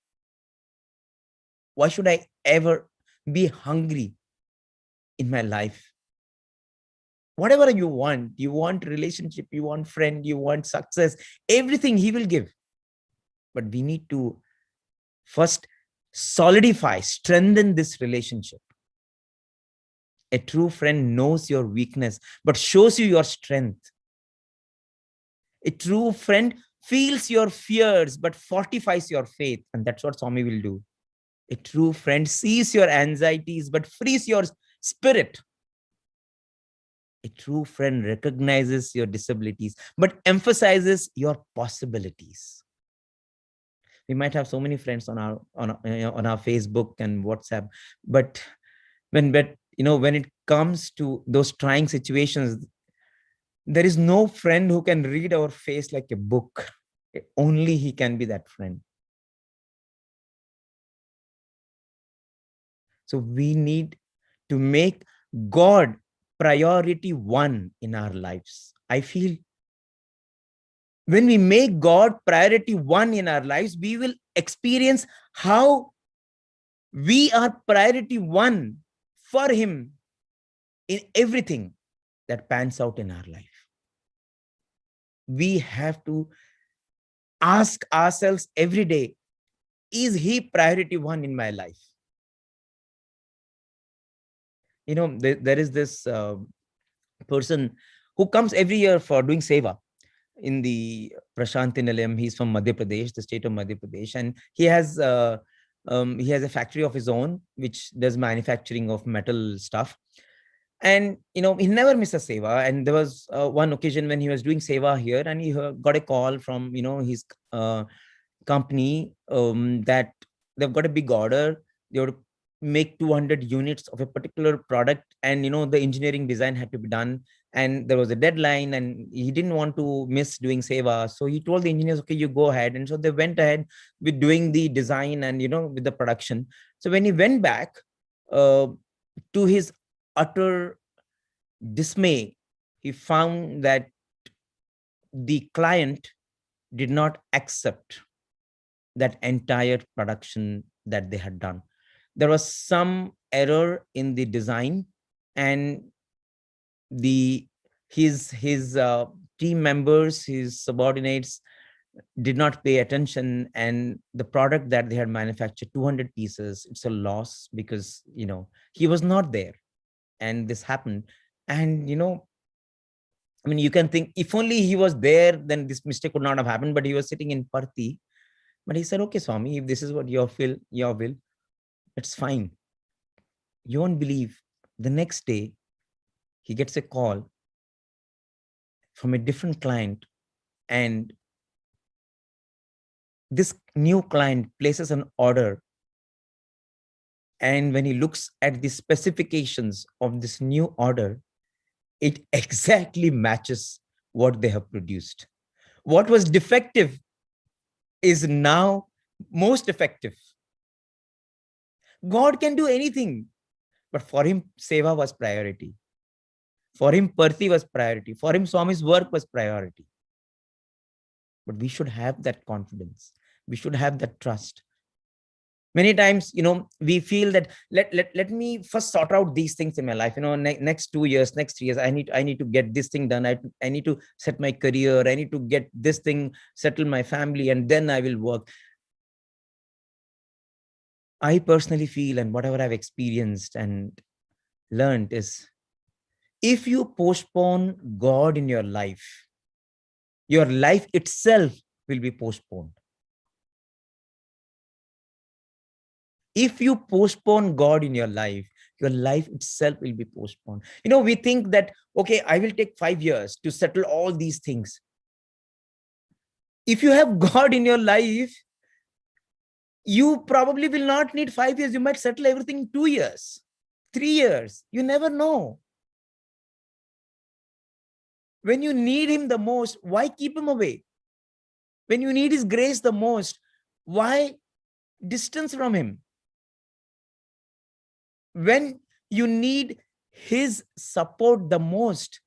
Why should I ever be hungry in my life? Whatever you want relationship, you want friend, you want success, everything he will give. But we need to first solidify, strengthen this relationship. A true friend knows your weakness, but shows you your strength. A true friend feels your fears, but fortifies your faith. And that's what Swami will do. A true friend sees your anxieties, but frees your spirit. A true friend recognizes your disabilities, but emphasizes your possibilities. We might have so many friends on our Facebook and WhatsApp, but when it comes to those trying situations, there is no friend who can read our face like a book. Only he can be that friend. So we need to make God priority one in our lives. I feel when we make God priority one in our lives, we will experience how we are priority one for him in everything that pans out in our life. We have to ask ourselves every day, is he priority one in my life? There is this person who comes every year for doing seva in the Prashanti Nilayam. He's from Madhya Pradesh, the state of Madhya Pradesh, and he has a factory of his own which does manufacturing of metal stuff. And he never misses seva. And there was one occasion when he was doing seva here, and he got a call from his company that they've got a big order. They would make 200 units of a particular product, and the engineering design had to be done, and there was a deadline, and he didn't want to miss doing seva. So he told the engineers, okay, you go ahead. And so they went ahead with doing the design and with the production. So when he went back, to his utter dismay, he found that the client did not accept that entire production that they had done. There was some error in the design, and his team members, his subordinates, did not pay attention, and the product that they had manufactured, 200 pieces, it's a loss because he was not there, and this happened. And you can think, if only he was there, then this mistake would not have happened. But he was sitting in Parthi. But he said, okay, Swami, if this is what your will, it's fine. You won't believe. The next day, he gets a call from a different client, and this new client places an order. And when he looks at the specifications of this new order, it exactly matches what they have produced. What was defective is now most effective. God can do anything, but for him, Seva was priority. For him, Parthi was priority. For him, Swami's work was priority. But we should have that confidence. We should have that trust. Many times, we feel that let me first sort out these things in my life. Next 2 years, next 3 years, I need to get this thing done. I need to set my career. I need to get this thing, settle my family, and then I will work. I personally feel, and whatever I've experienced and learned is, if you postpone God in your life itself will be postponed. If you postpone God in your life itself will be postponed. We think that, okay, I will take 5 years to settle all these things. If you have God in your life, you probably will not need 5 years. You might settle everything in 2 years, 3 years. You never know. When you need him the most, why keep him away? When you need his grace the most, why distance from him? When you need his support the most,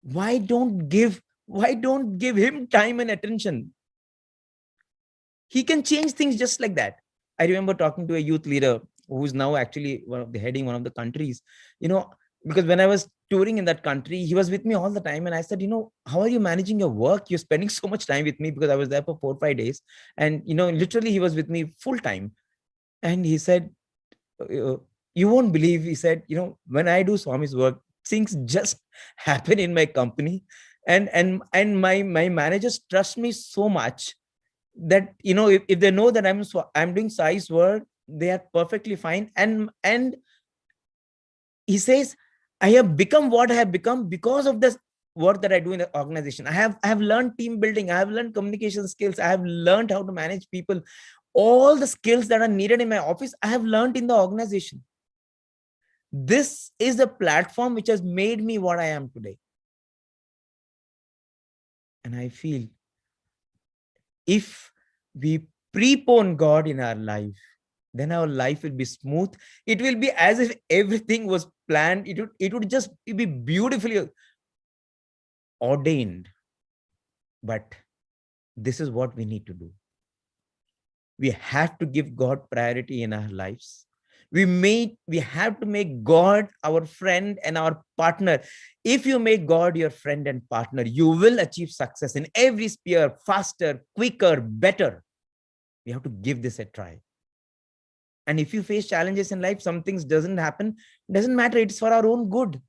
why don't give him time and attention? He can change things just like that. I remember talking to a youth leader who's now actually heading one of the countries, because when I was touring in that country, he was with me all the time. And I said, how are you managing your work? You're spending so much time with me, because I was there for 4 or 5 days. And, literally he was with me full time. And he said, you won't believe, he said, when I do Swami's work, things just happen in my company. And my managers trust me so much that, if they know that I'm doing Sai's work, they are perfectly fine. And he says, I have become what I have become because of this work that I do in the organization. I have learned team building. I have learned communication skills. I have learned how to manage people. All the skills that are needed in my office, I have learned in the organization. This is the platform which has made me what I am today. And I feel, if we prepone God in our life, then our life will be smooth. It will be as if everything was planned. It would just be beautifully ordained. But this is what we need to do. We have to give God priority in our lives. We have to make God our friend and our partner. If you make God your friend and partner, you will achieve success in every sphere, faster, quicker, better. We have to give this a try. And if you face challenges in life, some things doesn't happen, doesn't matter. It's for our own good.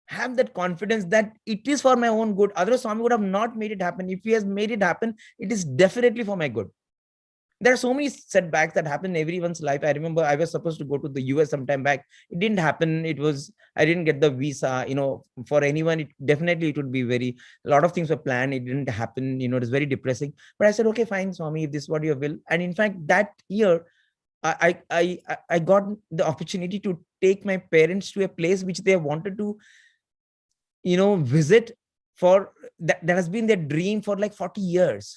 Have that confidence that it is for my own good. Otherwise, Swami would have not made it happen. If he has made it happen, it is definitely for my good. There are so many setbacks that happen in everyone's life. I remember I was supposed to go to the US sometime back. It didn't happen. I didn't get the visa. For anyone, it would be a lot of things were planned. It didn't happen. It was very depressing. But I said, okay, fine, Swami, if this is what you will. And in fact, that year, I got the opportunity to take my parents to a place which they wanted to, visit for. That has been their dream for like 40 years.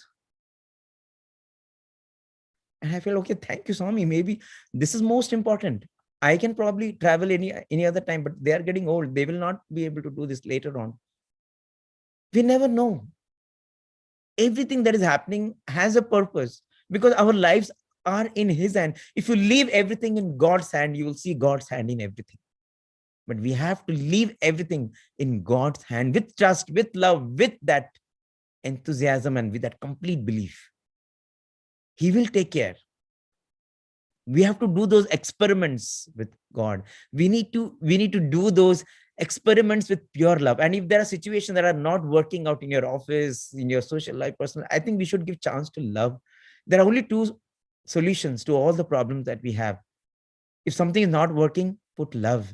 And I feel, okay, thank you, Swami. Maybe this is most important. I can probably travel any other time, but they are getting old. They will not be able to do this later on. We never know. Everything that is happening has a purpose, because our lives are in his hand. If you leave everything in God's hand, you will see God's hand in everything. But we have to leave everything in God's hand with trust, with love, with that enthusiasm, and with that complete belief. He will take care. We have to do those experiments with God. We need to do those experiments with pure love. And if there are situations that are not working out in your office, in your social life, personal, I think we should give chance to love. There are only 2 solutions to all the problems that we have. If something is not working, put love.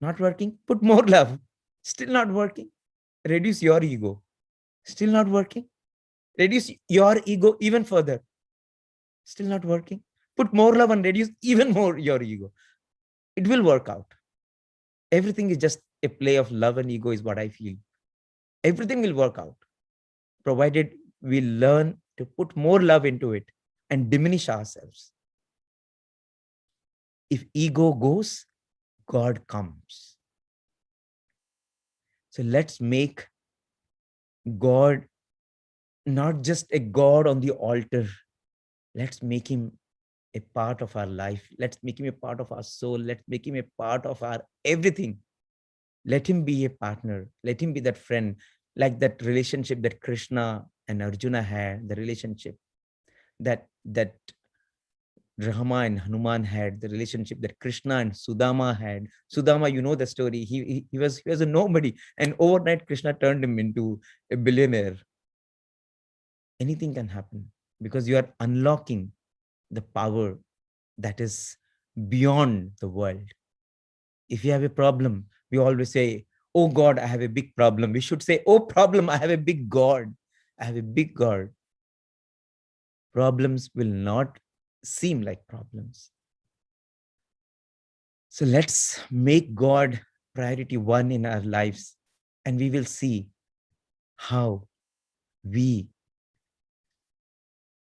Not working? Put more love. Still not working? Reduce your ego. Still not working? Reduce your ego even further. Still not working? Put more love and reduce even more your ego. It will work out. Everything is just a play of love and ego is what I feel. Everything will work out, provided we learn to put more love into it and diminish ourselves. If ego goes, God comes. So let's make God not just a God on the altar. Let's make him a part of our life. Let's make him a part of our soul. Let's make him a part of our everything. Let him be a partner. Let him be that friend, like that relationship that Krishna and Arjuna had, the relationship that Rama and Hanuman had, the relationship that Krishna and Sudama had. Sudama, you know the story. He was a nobody, and overnight Krishna turned him into a billionaire. Anything can happen because you are unlocking the power that is beyond the world. If you have a problem, we always say, oh God, I have a big problem. We should say, oh problem, I have a big God. I have a big God. Problems will not seem like problems. So let's make God priority one in our lives, and we will see how we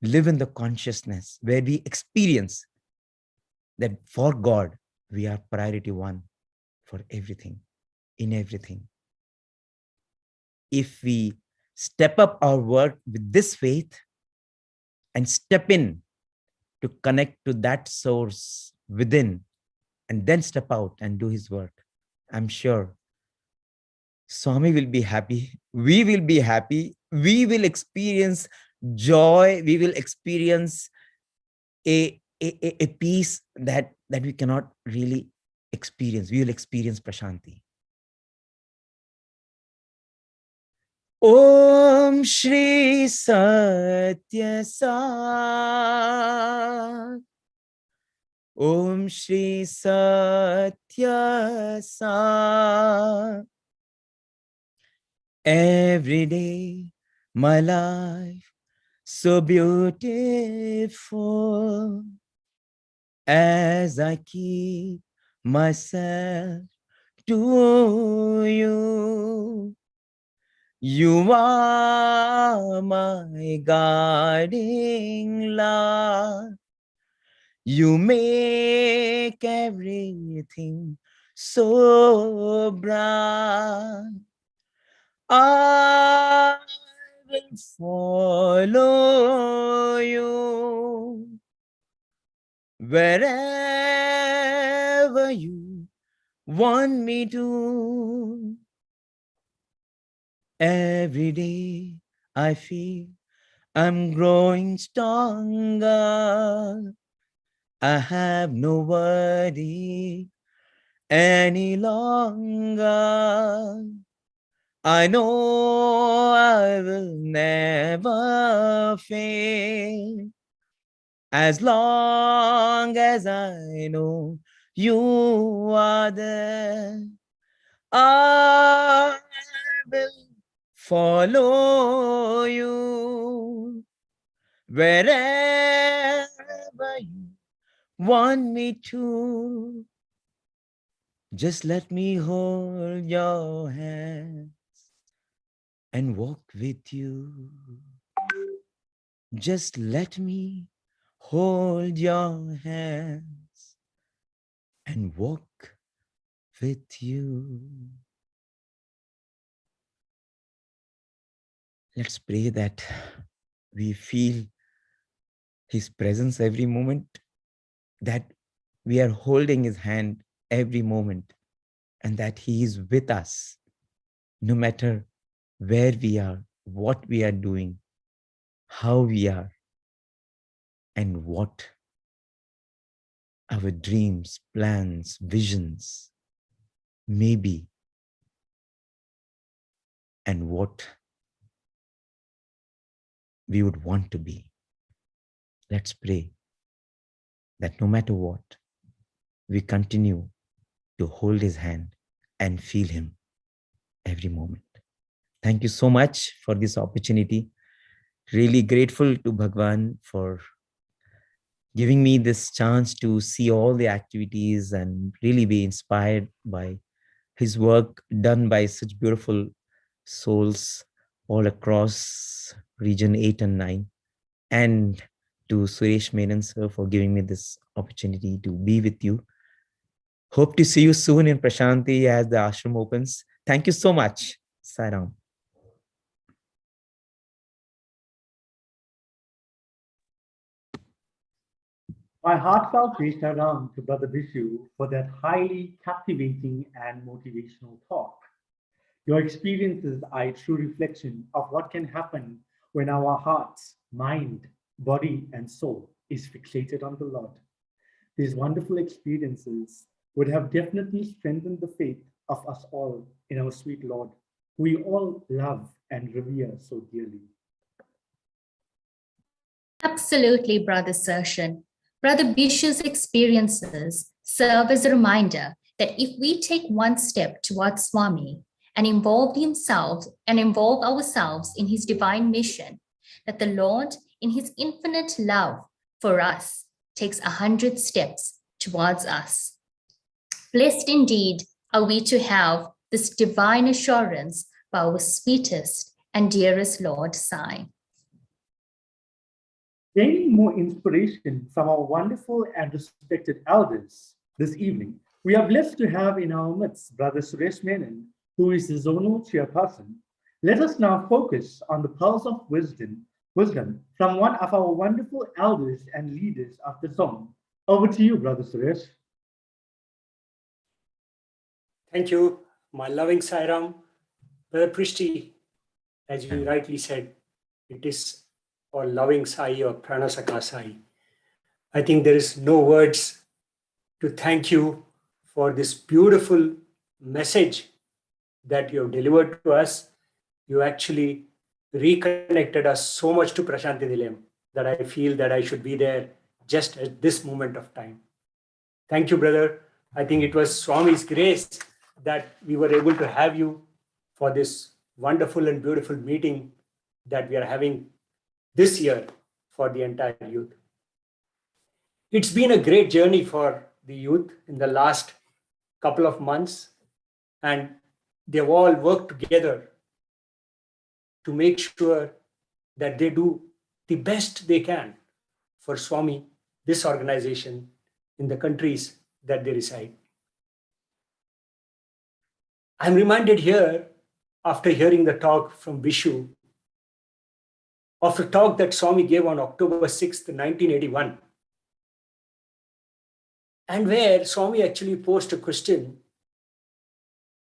live in the consciousness where we experience that for God, we are priority one for everything, in everything. If we step up our work with this faith and step in to connect to that source within, and then step out and do his work, I'm sure Swami will be happy. We will be happy. We will experience joy. We will experience a peace that we cannot really experience. We will experience Prashanti. Om Shri Satya Sat. Om Shri Satya Sat. Every day, my life so beautiful as I keep myself to you. You are my guiding light. You make everything so bright. I will follow you wherever you want me to. Every day I feel I'm growing stronger. I have no worry any longer. I know I will never fail as long as I know you are there. I will follow you wherever you want me to. Just let me hold your hand and walk with you. Just let me hold your hands and walk with you. Let's pray that we feel his presence every moment, that we are holding his hand every moment, and that he is with us no matter where we are, what we are doing, how we are, and what our dreams, plans, visions may be, and what we would want to be. Let's pray that no matter what, we continue to hold his hand and feel him every moment. Thank you so much for this opportunity. Really grateful to Bhagwan for giving me this chance to see all the activities and really be inspired by his work done by such beautiful souls all across region 8 and 9. And to Suresh Menon sir for giving me this opportunity to be with you. Hope to see you soon in Prashanti as the ashram opens. Thank you so much. Sai Ram. My heartfelt wish around to Brother Vishu for that highly captivating and motivational talk. Your experiences are a true reflection of what can happen when our hearts, mind, body, and soul is fixated on the Lord. These wonderful experiences would have definitely strengthened the faith of us all in our sweet Lord, who we all love and revere so dearly. Absolutely, Brother Sershan. Brother Bishu's experiences serve as a reminder that if we take one step towards Swami and involve ourselves in his divine mission, that the Lord, in his infinite love for us, takes 100 steps towards us. Blessed indeed are we to have this divine assurance by our sweetest and dearest Lord, Sai. Gaining more inspiration from our wonderful and respected elders this evening, we are blessed to have in our midst Brother Suresh Menon, who is the zonal chairperson. Let us now focus on the pearls of wisdom from one of our wonderful elders and leaders of the zone. Over to you, Brother Suresh. Thank you, my loving Sai Ram. Brother Prishti, as you rightly said, it is or loving Sai or Pranasaka Sai. I think there is no words to thank you for this beautiful message that you have delivered to us. You actually reconnected us so much to Prashanti Nilayam that I feel that I should be there just at this moment of time. Thank you, brother. I think it was Swami's grace that we were able to have you for this wonderful and beautiful meeting that we are having this year for the entire youth. It's been a great journey for the youth in the last couple of months, and they've all worked together to make sure that they do the best they can for Swami, this organization, in the countries that they reside. I'm reminded here, after hearing the talk from Vishu, of a talk that Swami gave on October 6th, 1981, and where Swami actually posed a question: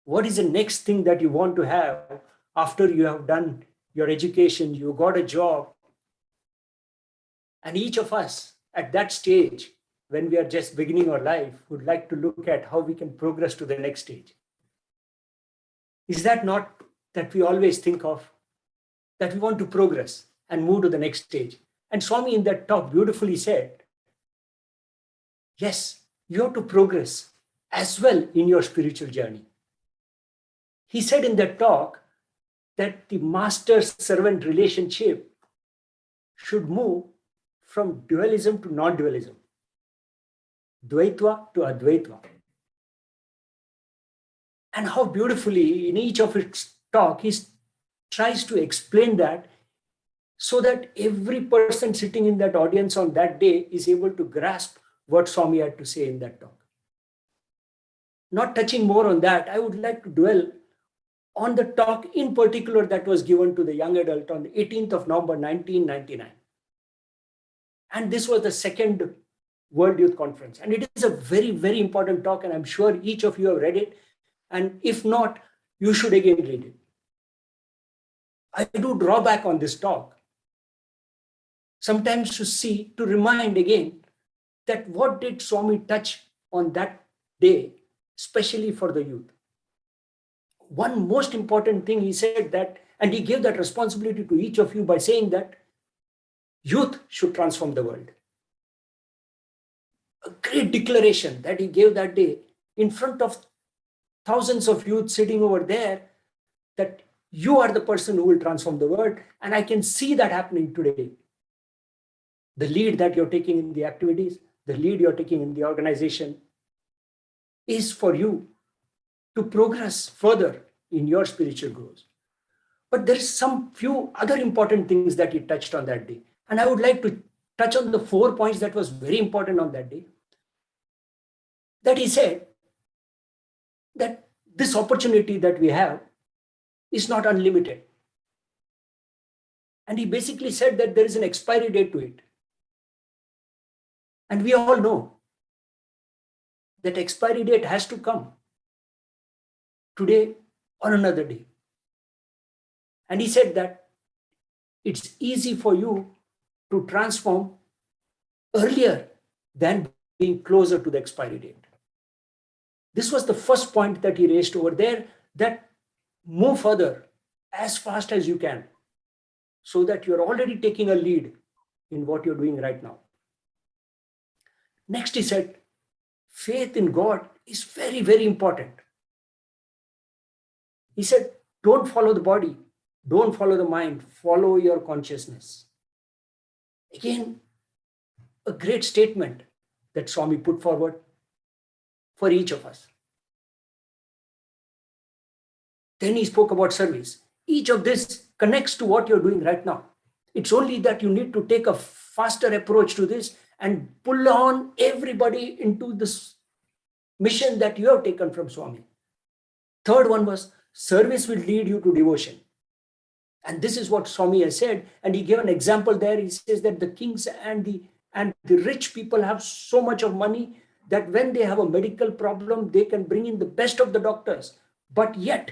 what is the next thing that you want to have after you have done your education, you got a job? And each of us at that stage, when we are just beginning our life, would like to look at how we can progress to the next stage. Is that not that we always think of, that we want to progress and move to the next stage? And Swami in that talk beautifully said, yes, you have to progress as well in your spiritual journey. He said in that talk that the master-servant relationship should move from dualism to non-dualism, Dvaitva to Advaitva. And how beautifully in each of his talk, he tries to explain that so that every person sitting in that audience on that day is able to grasp what Swami had to say in that talk. Not touching more on that, I would like to dwell on the talk in particular that was given to the young adult on the 18th of November, 1999. And this was the second World Youth Conference. And it is a very, very important talk, and I'm sure each of you have read it. And if not, you should again read it. I do draw back on this talk, sometimes to remind again that what did Swami touch on that day, especially for the youth. One most important thing he said that, and he gave that responsibility to each of you by saying that youth should transform the world. A great declaration that he gave that day in front of thousands of youth sitting over there that you are the person who will transform the world. And I can see that happening today. The lead that you're taking in the activities, the lead you're taking in the organization is for you to progress further in your spiritual growth. But there's some few other important things that he touched on that day. And I would like to touch on the 4 points that was very important on that day. That he said that this opportunity that we have is not unlimited. And he basically said that there is an expiry date to it. And we all know that expiry date has to come today or another day. And he said that it's easy for you to transform earlier than being closer to the expiry date. This was the first point that he raised over there, that move further as fast as you can so that you're already taking a lead in what you're doing right now. Next, he said, faith in God is very, very important. He said, don't follow the body, don't follow the mind, follow your consciousness. Again, a great statement that Swami put forward for each of us. Then he spoke about service. Each of this connects to what you're doing right now. It's only that you need to take a faster approach to this and pull on everybody into this mission that you have taken from Swami. Third one was service will lead you to devotion. And this is what Swami has said. And he gave an example there. He says that the kings and the rich people have so much of money that when they have a medical problem, they can bring in the best of the doctors. But yet,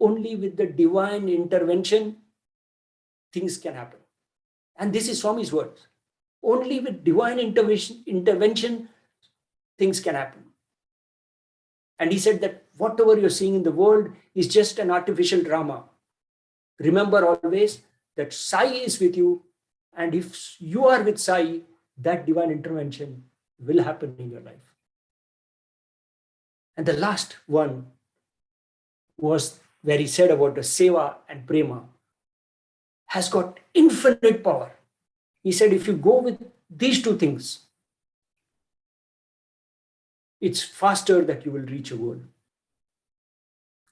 only with the divine intervention, things can happen. And this is Swami's words. Only with divine intervention, things can happen. And he said that whatever you're seeing in the world is just an artificial drama. Remember always that Sai is with you. And if you are with Sai, that divine intervention will happen in your life. And the last one was where he said about the seva and prema has got infinite power. He said, if you go with these two things, it's faster that you will reach a goal.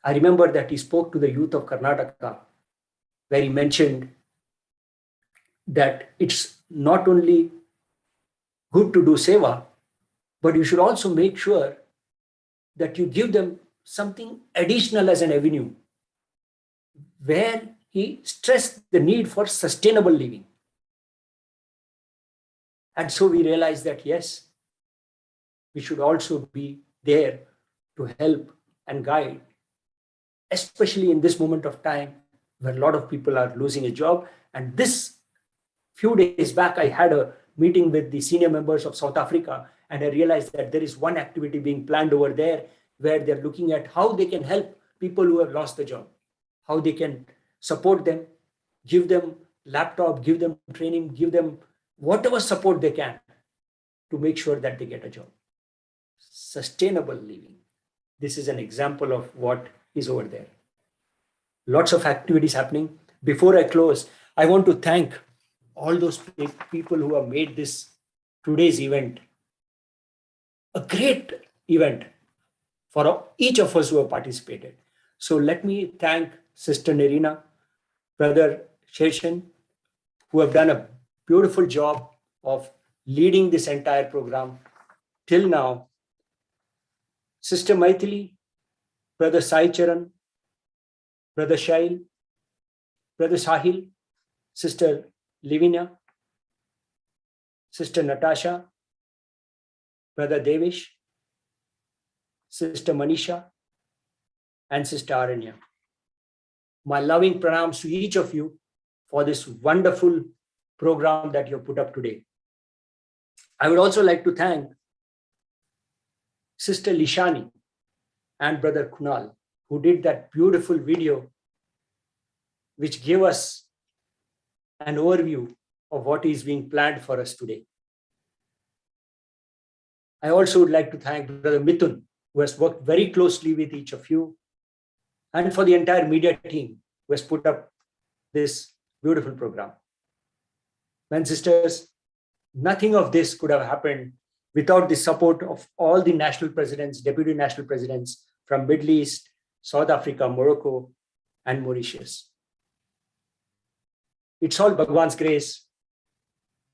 I remember that he spoke to the youth of Karnataka, where he mentioned that it's not only good to do seva, but you should also make sure that you give them something additional as an avenue, where he stressed the need for sustainable living. And so we realized that, yes, we should also be there to help and guide, especially in this moment of time where a lot of people are losing a job. And this few days back, I had a meeting with the senior members of South Africa, and I realized that there is one activity being planned over there where they're looking at how they can help people who have lost the job, how they can support them, give them laptop, give them training, give them whatever support they can to make sure that they get a job. Sustainable living. This is an example of what is over there. Lots of activities happening. Before I close, I want to thank all those people who have made this today's event a great event for each of us who have participated. So let me thank Sister Nerina, Brother Sheshan, who have done a beautiful job of leading this entire program till now. Sister Maithili, Brother Sai Charan, Brother Shail, Brother Sahil, Sister Livinia, Sister Natasha, Brother Devish, Sister Manisha, and Sister Aranya. My loving pranams to each of you for this wonderful program that you have put up today. I would also like to thank Sister Lishani and Brother Kunal, who did that beautiful video, which gave us an overview of what is being planned for us today. I also would like to thank Brother Mithun, who has worked very closely with each of you, and for the entire media team who has put up this beautiful program. Men and sisters, nothing of this could have happened without the support of all the national presidents, deputy national presidents from Middle East, South Africa, Morocco, and Mauritius. It's all Bhagwan's grace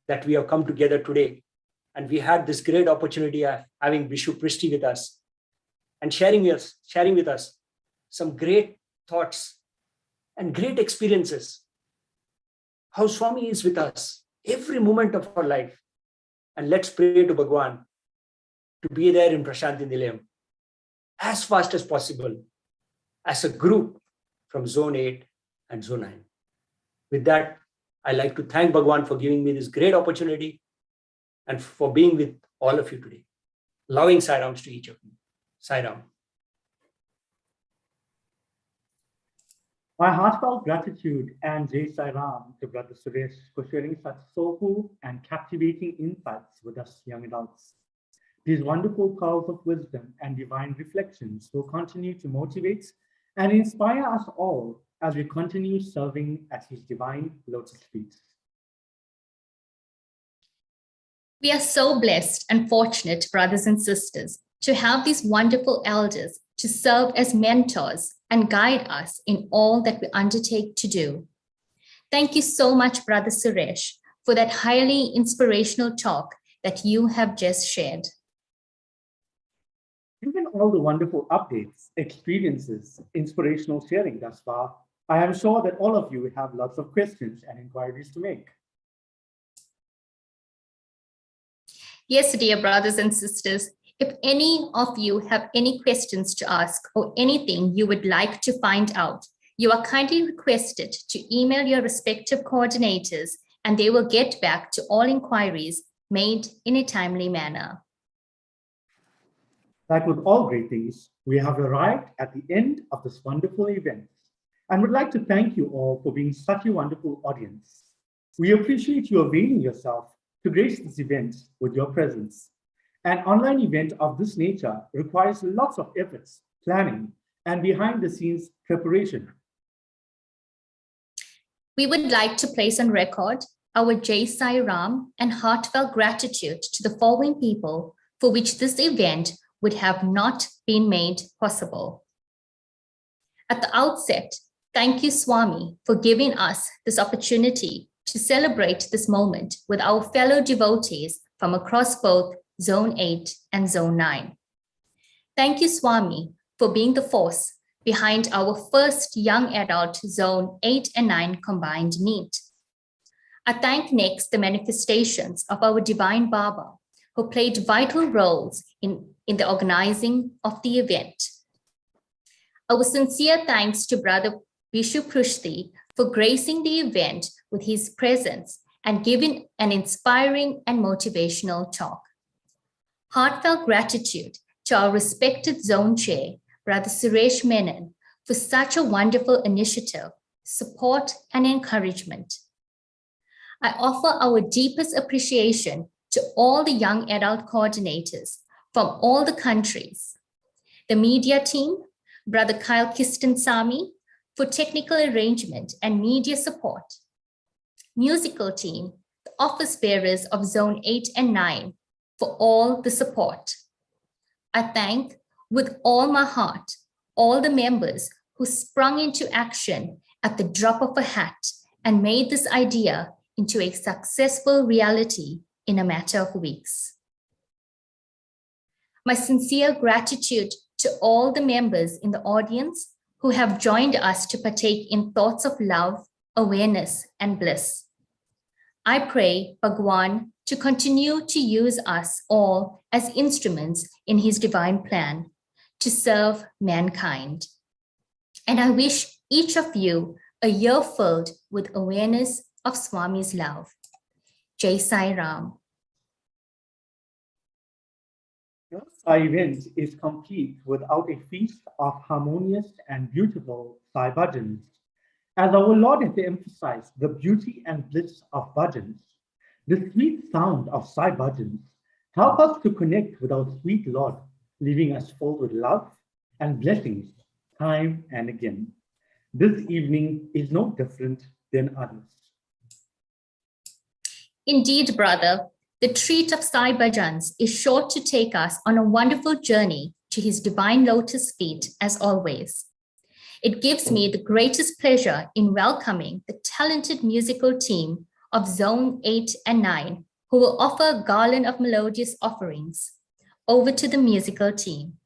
that we have come together today. And we had this great opportunity of having Vishu Prishti with us and sharing with us some great thoughts and great experiences. How Swami is with us every moment of our life. And let's pray to Bhagwan to be there in Prashanti Nilayam as fast as possible as a group from Zone 8 and Zone 9. With that, I'd like to thank Bhagwan for giving me this great opportunity and for being with all of you today. Loving Sai Rams to each of you. Sai Ram. My heartfelt gratitude and Jai Sai Ram to Brother Suresh for sharing such soulful and captivating insights with us young adults. These wonderful pearls of wisdom and divine reflections will continue to motivate and inspire us all as we continue serving at His divine lotus feet. We are so blessed and fortunate, brothers and sisters, to have these wonderful elders to serve as mentors and guide us in all that we undertake to do. Thank you so much, Brother Suresh, for that highly inspirational talk that you have just shared. Given all the wonderful updates, experiences, inspirational sharing thus far, I am sure that all of you have lots of questions and inquiries to make. Yes, dear brothers and sisters, if any of you have any questions to ask or anything you would like to find out, you are kindly requested to email your respective coordinators and they will get back to all inquiries made in a timely manner. Like with all great things, we have arrived at the end of this wonderful event and would like to thank you all for being such a wonderful audience. We appreciate you availing yourself to grace this event with your presence. An online event of this nature requires lots of efforts, planning, and behind-the-scenes preparation. We would like to place on record our Jai Sai Ram and heartfelt gratitude to the following people for which this event would have not been made possible. At the outset, thank you, Swami, for giving us this opportunity to celebrate this moment with our fellow devotees from across both Zone 8 and Zone 9. Thank you, Swami, for being the force behind our first young adult Zone 8 and 9 combined meet. I thank next the manifestations of our Divine Baba, who played vital roles in the organizing of the event. Our sincere thanks to Brother Vishu Prishti for gracing the event with his presence and giving an inspiring and motivational talk. Heartfelt gratitude to our respected zone chair, Brother Suresh Menon, for such a wonderful initiative, support, and encouragement. I offer our deepest appreciation to all the young adult coordinators from all the countries, the media team, Brother Kyle Kistansamy, for technical arrangement and media support, musical team, the office bearers of Zone 8 and 9, for all the support. I thank with all my heart all the members who sprung into action at the drop of a hat and made this idea into a successful reality in a matter of weeks. My sincere gratitude to all the members in the audience who have joined us to partake in thoughts of love, awareness, and bliss. I pray Bhagwan to continue to use us all as instruments in his divine plan to serve mankind. And I wish each of you a year filled with awareness of Swami's love. Jai Sai Ram. Our event is complete without a feast of harmonious and beautiful Sai bhajans. As our Lord has emphasized the beauty and bliss of bhajans, the sweet sound of Sai bhajans help us to connect with our sweet Lord, leaving us full with love and blessings time and again. This evening is no different than others. Indeed, brother, the treat of Sai Bhajans is sure to take us on a wonderful journey to his divine lotus feet as always. It gives me the greatest pleasure in welcoming the talented musical team of Zone 8 and 9, who will offer a garland of melodious offerings. Over to the musical team.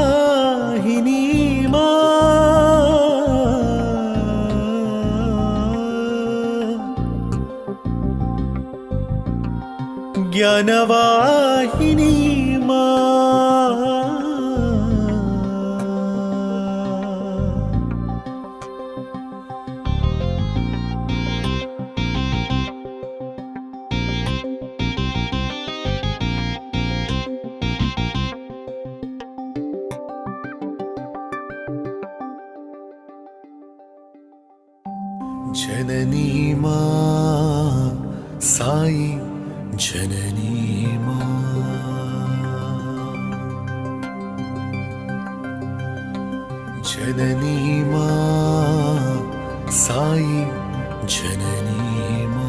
प्रेमवाहिनी मा ज्ञानवाहिनी मा जननी मा साई जननी मा जननी मा साई जननी मा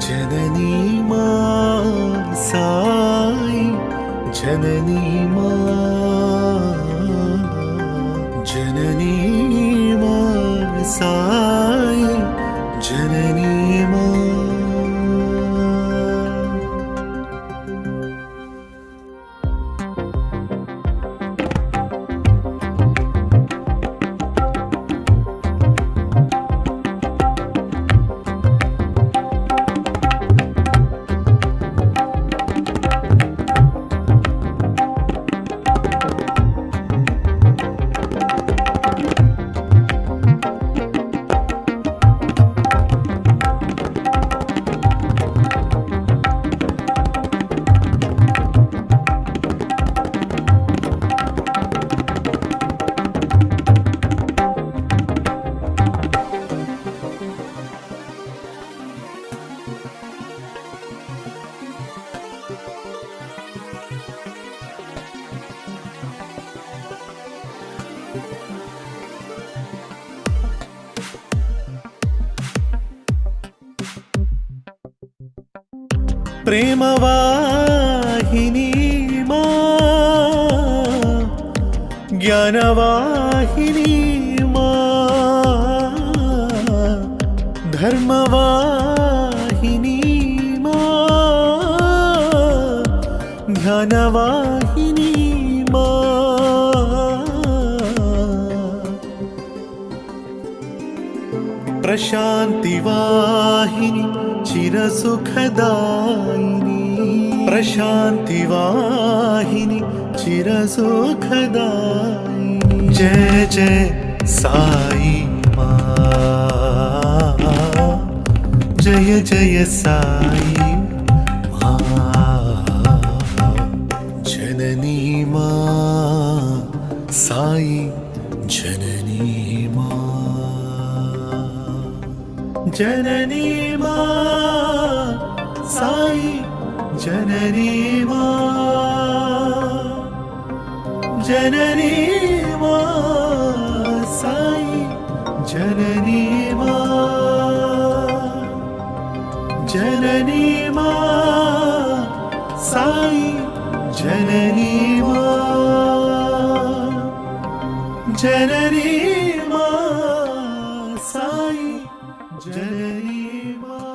जननी मा साई जननी मा जननी मा साई जननी मा प्रेमवाहिनी मा ज्ञानवाहिनी मा धर्मवाहिनी मा ध्यानवाहिनी मा प्रशान्तिवाहिनी चिरसुखदायिनी प्रशान्तिवाहिनी चिरसुखदायिनी जय जय साई माँ जय जय साई माँ जननी माँ साई जननी माँ जननी माँ साई जननी माँ जननी माँ साई जननी माँ जननी माँ साई जननी माँ जननी माँ साई जननी माँ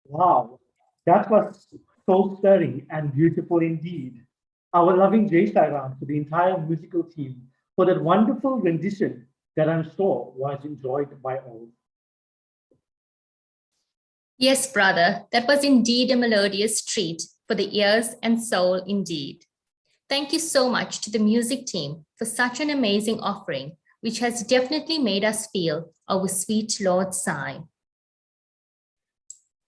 Wow, that was so stirring and beautiful indeed. Our loving Jai Sai Ram to the entire musical team for that wonderful rendition that I'm sure was enjoyed by all. Yes, brother, that was indeed a melodious treat for the ears and soul indeed. Thank you so much to the music team for such an amazing offering, which has definitely made us feel our sweet Lord Sai.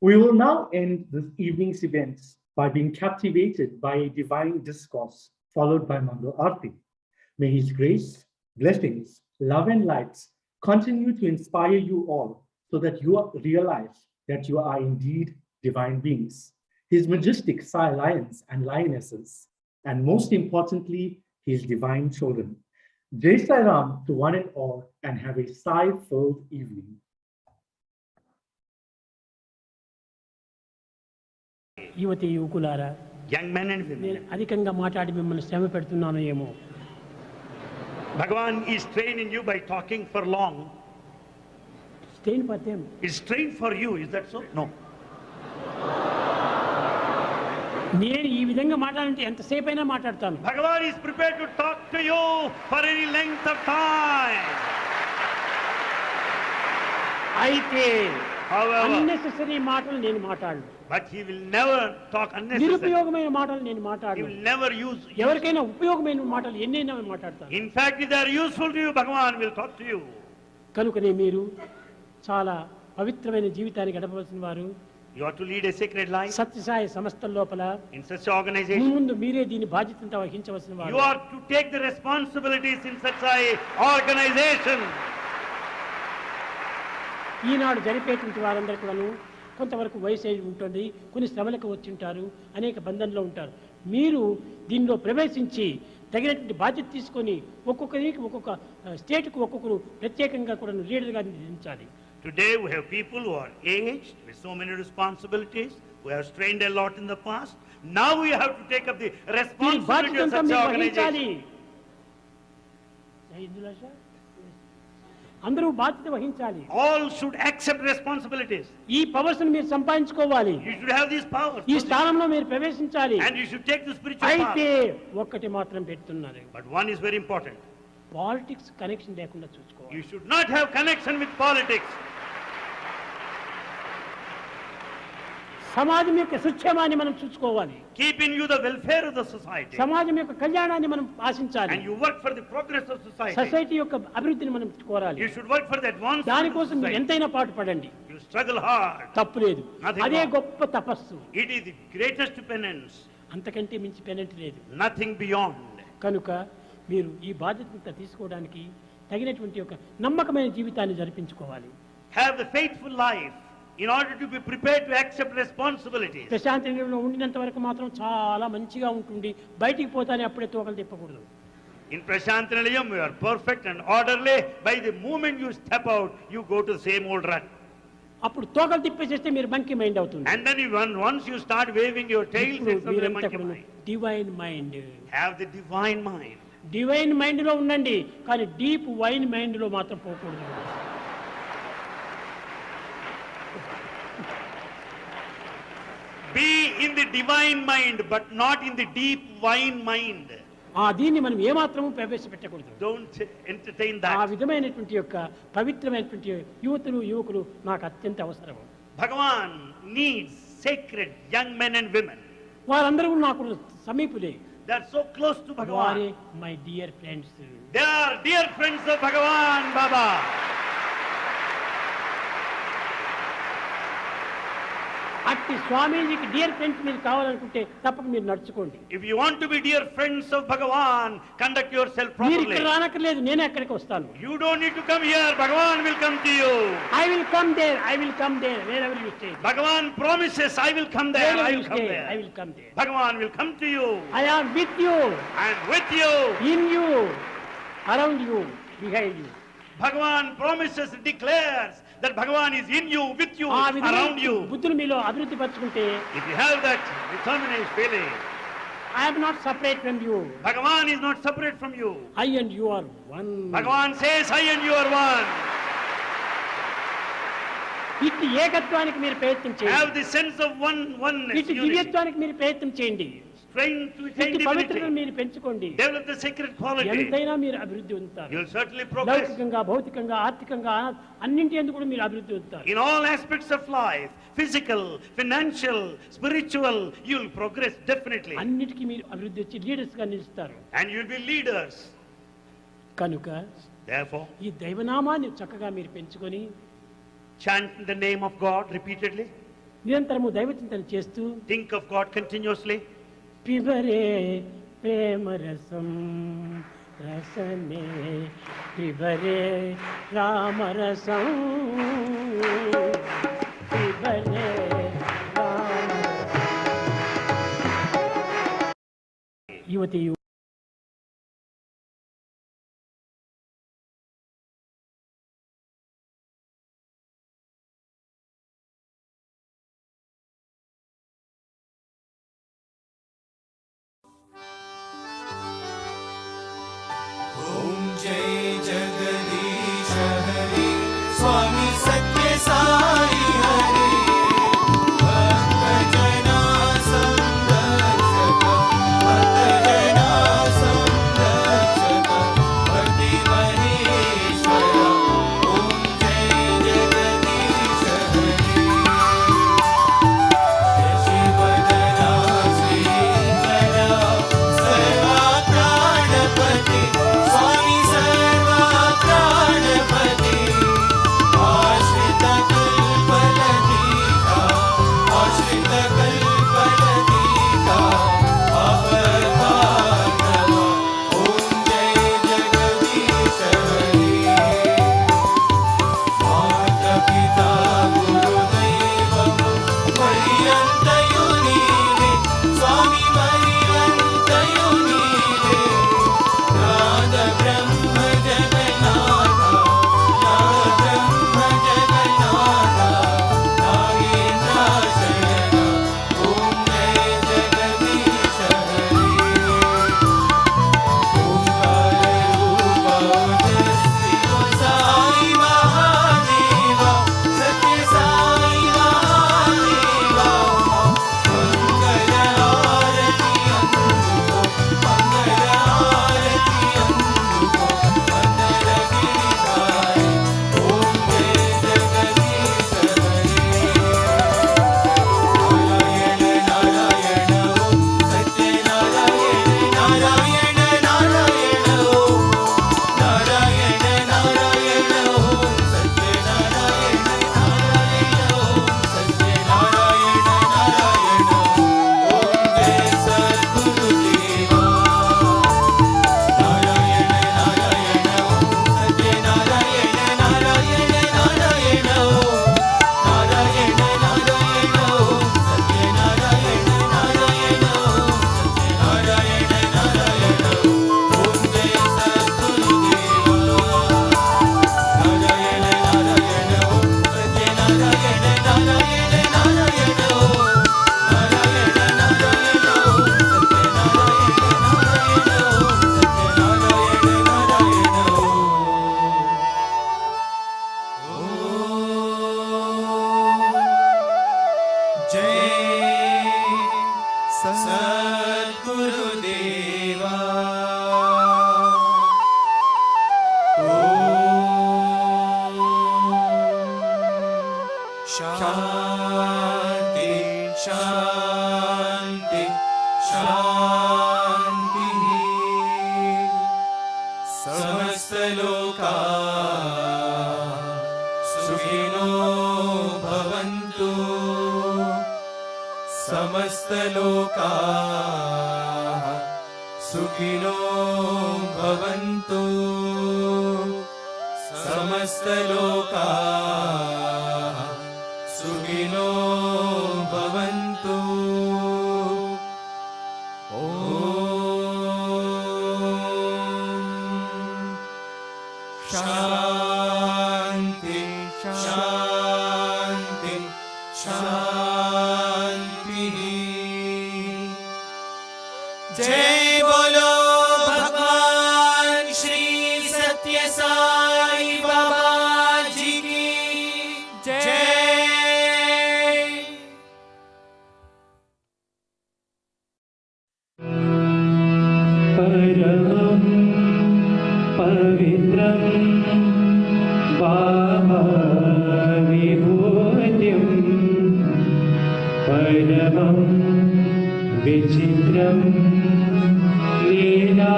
We will now end this evening's events by being captivated by a divine discourse followed by Mangal Aarti. May His grace, blessings, love and lights continue to inspire you all so that you realize that you are indeed divine beings, His majestic Sai lions and lionesses, and most importantly, His divine children. Jai Sai Ram to one and all, and have a Sai-filled evening. యువతి యువకులారా, young men and women, నేను అధికంగా మాట్లాడి మిమ్మల్ని శ్రమ పెడుతున్నాను ఏమో. Bhagavan is training you by talking for long. Strain for them. It's trained for you, is that so? No. నేను ఈ విధంగా మాట్లాడంటే ఎంతసేపు అయినా మాట్లాడతాను. Bhagavan is prepared to talk to you for any length of time. అయితే however, unnecessary మాటలు నేను మాట్లాడను. But he will never talk unnecessary. నిరుపయోగమైన మాటలు నేను He మాట్లాడను. will never use. ఎవరికైనా ఉపయోగమైన మాటలు ఎన్నైనా మాట్లాడతాను. In fact, if they are useful to you, Bhagavan will talk to you. కనుకనే మీరు చాలా పవిత్రమైన జీవితాన్ని గడపవలసిన వారు. You have to lead a sacred life. Sathya Sai సంస్థల లోపల in such an organization. ముందు మీరే దీని బాధ్యతను వహించవలసిన వారు. You are to take the responsibilities in such an organization. ఈనాడు జరిపేటువంటి వారందరికీ కొంతవరకు వయసు ఉంటుంది, కొన్ని శ్రమలకు వచ్చి ఉంటారు, అనేక బంధంలో ఉంటారు. మీరు దీనిలో ప్రవేశించి తగినటువంటి బాధ్యత తీసుకొని ఒక్కొక్కరికి ఒక్కొక్క స్టేట్కు ఒక్కొక్కరు ప్రత్యేకంగా కూడా లీడర్గా నియమించాలి. Today we have people who are aged with so many responsibilities, who have strained a lot in the past. Now we have to take up the responsibility of such an organization. అందరూ బాధ్యత వహించాలి. All should accept responsibilities. ఈ powers ని మీరు సంపాదించుకోవాలి. You should have these powers. ఈ స్థానంలో మీరు ప్రవేశించాలి. And you should take the spiritual path. అయితే ఒక్కటి మాత్రం పెడుతున్నారు. But one is very important. Politics connection లేకుండా చూసుకోవాలి. You should not have connection with politics. సమాజం యొక్క సుక్షేమాన్ని మనం చూసుకోవాలి. Keep in you the welfare of the society. సమాజం యొక్క కళ్యాణాన్ని మనం ఆశించాలి. And you work for the progress of society. Society యొక్క అభివృద్ధిని మనం కోరాలి. You should work for the advancement. దాని కోసం ఎంతైనా పాటుపడండి. You struggle hard. తప్పు లేదు. అదే గొప్ప తపస్సు. It is the greatest penance. అంతకంటే మించి పెనెంట్ లేదు. Nothing beyond. కనుక మీరు ఈ బాధ్యత తీసుకోవడానికి తగినటువంటి ఒక నమ్మకమైన జీవితాన్ని జరిపించుకోవాలి. Have the faithful life in order to be prepared to accept responsibilities. ప్రశాంత నిలయంలో ఉండినంత వరకు మాత్రం చాలా మంచిగా ఉంటుంది. బయటికి పోతానే అప్పుడే తోకలు తిప్పకూడదు. In Prashant Nilayam, you are perfect and orderly. By the moment you step out, you go to the same old rut. అప్పుడు తోకలు తిప్పేసేస్తే మీరు మంకీ మైండ్ అవుతుంది. And then once you start waving your tails, it's a monkey mind. Divine mind. Have the divine mind. Divine mind లో ఉండండి, కానీ deep wine mind లో మాత్రం పోకూడదు. Be in the divine mind, but not in the deep wine mind. దీన్ని మనం ఏమాత్రము ప్రవేశపెట్టకూడదు. Don't entertain that. ఆ విధమైనటువంటి యొక్క పవిత్రమైనటువంటి యువకులు నాకు అత్యంత అవసరం. Bhagavan needs sacred young men and women. వారందరూ నాకు సమీపులే. They are so close to Bhagavan. వారే my dear friends. They are dear friends of Bhagavan Baba. అట్టి స్వామీజీకి డియర్ ఫ్రెండ్స్ మీరు కావాలనుకుంటే తప్పక మీరు నడుచుకోండి. If you want to be dear friends of Bhagavan, conduct yourself properly. మీరు ఇక్కడ రానక్కర్లేదు, నేనే అక్కడికి వస్తాను. You don't need to come here. Bhagavan will come to you. I will come there wherever you stay. Bhagavan promises, I will come there. I will come there. I will come there. Bhagavan will come to you. I am with you. I am with you. In you, around you, behind you. Bhagavan promises, declares that Bhagavan is in you, with you, around you. బుద్ధులు మీలో అభివృద్ధి పరచుకుంటే, if you have that determined feeling, I am not separate from you. Bhagavan is not separate from you. I and you are one. Bhagavan says, I and you are one. ఇట్టి ఏకత్వానికి మీరు ప్రయత్నం చేయండి. Have the sense of oneness. ఇట్టి దివ్యత్వానికి మీరు ప్రయత్నం చేయండి. Strength to attain ఇట్టి divinity. పవిత్రతను మీరు పెంచుకోండి. Develop the sacred quality. ఎంతైనా మీరు అభివృద్ధి పొందుతారు. You will certainly progress. లౌకికంగా, భౌతికంగా, ఆర్థికంగా అన్నింటి యందు కూడా మీరు అభివృద్ధి పొందుతారు. In all aspects of life, physical, financial, spiritual, you will progress definitely. అన్నిటికీ మీరు అభివృద్ధి వచ్చి లీడర్స్ గా నిలుస్తారు. And you will be leaders. కనుక Therefore, ఈ దైవనామాన్ని చక్కగా మీరు పెంచుకొని chant the name of God repeatedly. నిరంతరము దైవ చింతన చేస్తూ Think of God continuously. పిబరే ప్రేమ రసం రసమే పిబరే రామరసం పిబరే యువతి जय जगदीश हरि स्वामी सत्य साई हरि भक्त जना संरक्षक भक्त जना संरक्षक भक्ति महेश्वर ओम जय जगदीश हरि शिवदना श्रीकरा सर्वा प्राणपति स्वामी सद्गुरुदेवा शान्ति शान्ति शान्तिः समस्तलोकाः सुखिनो भवन्तु समस्तलोकाः सुखिनो भवन्तु समस्तलोकाः सुखिनो भवन्तु ॐ शान्ति शान्ति शान्तिः जय बोलो भगवान श्री सत्य साई बाबा जी की जय। परमं पवित्रं बाबा विभूतिं परमं विचित्रं लीला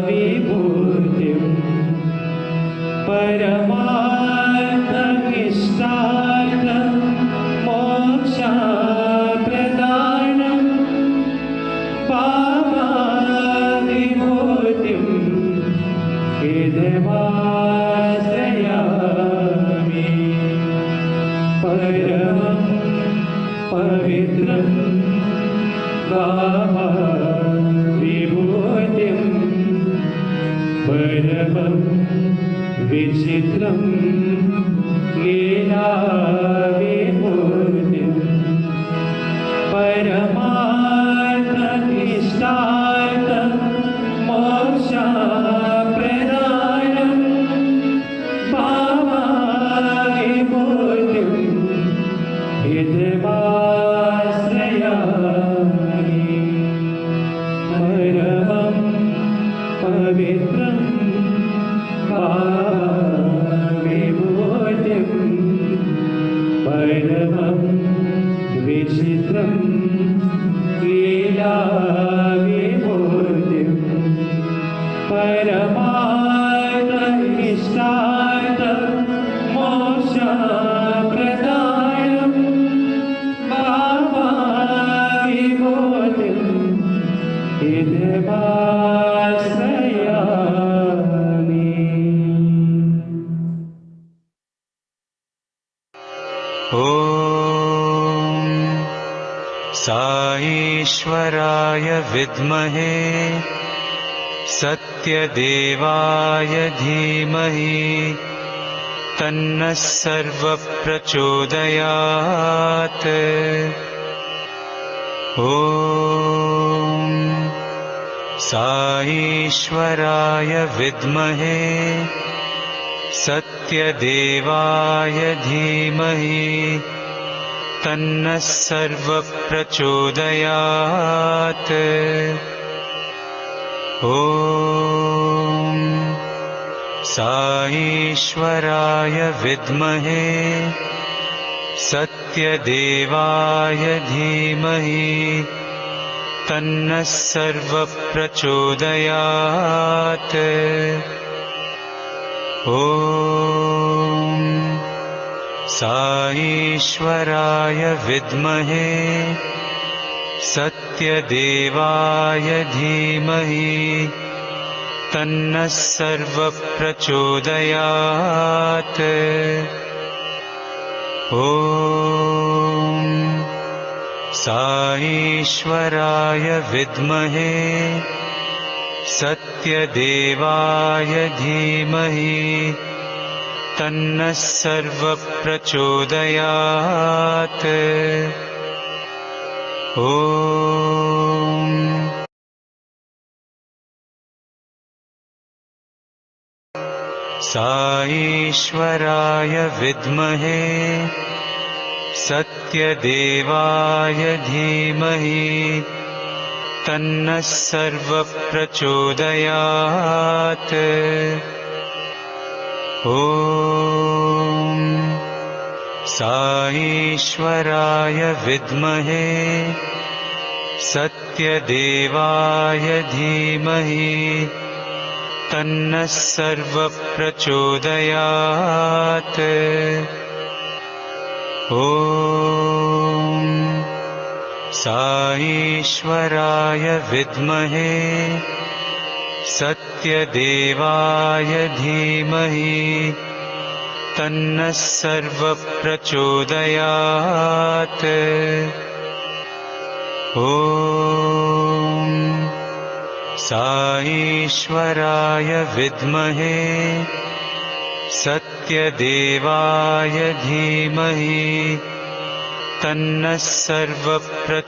विभूतिं परमार्थमिष्टार्थं मोक्षप्रदानं बाबा विभूतिं हृदयमाश्रयामि परमं पवित्रं बाबा विभूतिं परमं विचित्रं लीला विभूतिं परमार्थमिष्टार्थं मोक्षप्रदानं बाबा विभूतिं हृदयमाश्रयामि परमं पवित्रं बाबा विभूतिं परमं विचित्रं लीला विभूतिं परमार्थमिष्टार्थं मोक्षप्रदानं बाबा विभूतिं हृदयमाश्रयामि ॐ साईश्वराय विद्महे सत्यदेवाय धीमहि तन्नः सर्वप्रचोदयात् ॐ साईश्वराय विद्महे सत्यदेवाय धीमहि तन्नः सर्वप्रचोदयात् ॐ साईश्वराय विद्महे सत्यदेवाय धीमहि तन्नः सर्वप्रचोदयात् ॐ साईश्वराय विद्महे सत्यदेवाय धीमहि तन्नः सर्वप्रचोदयात् ॐ साईश्वराय विद्महे सत्यदेवाय धीमहि तन्नः सर्वप्रचोदयात् ॐ साईश्वराय विद्महे सत्यदेवाय धीमहि तन्नः सर्वप्रचोदयात् ॐ साईश्वराय विद्महे सत्यदेवाय धीमहि तन्नः सर्वप्रचोदयात् ॐ साईश्वराय विद्महे सत्यदेवाय धीमहि तन्नः सर्वप्रचोदयात् ॐ साईश्वराय विद्महे सत्यदेवाय धीमहि तन्नः सर्वप्रचोदयात्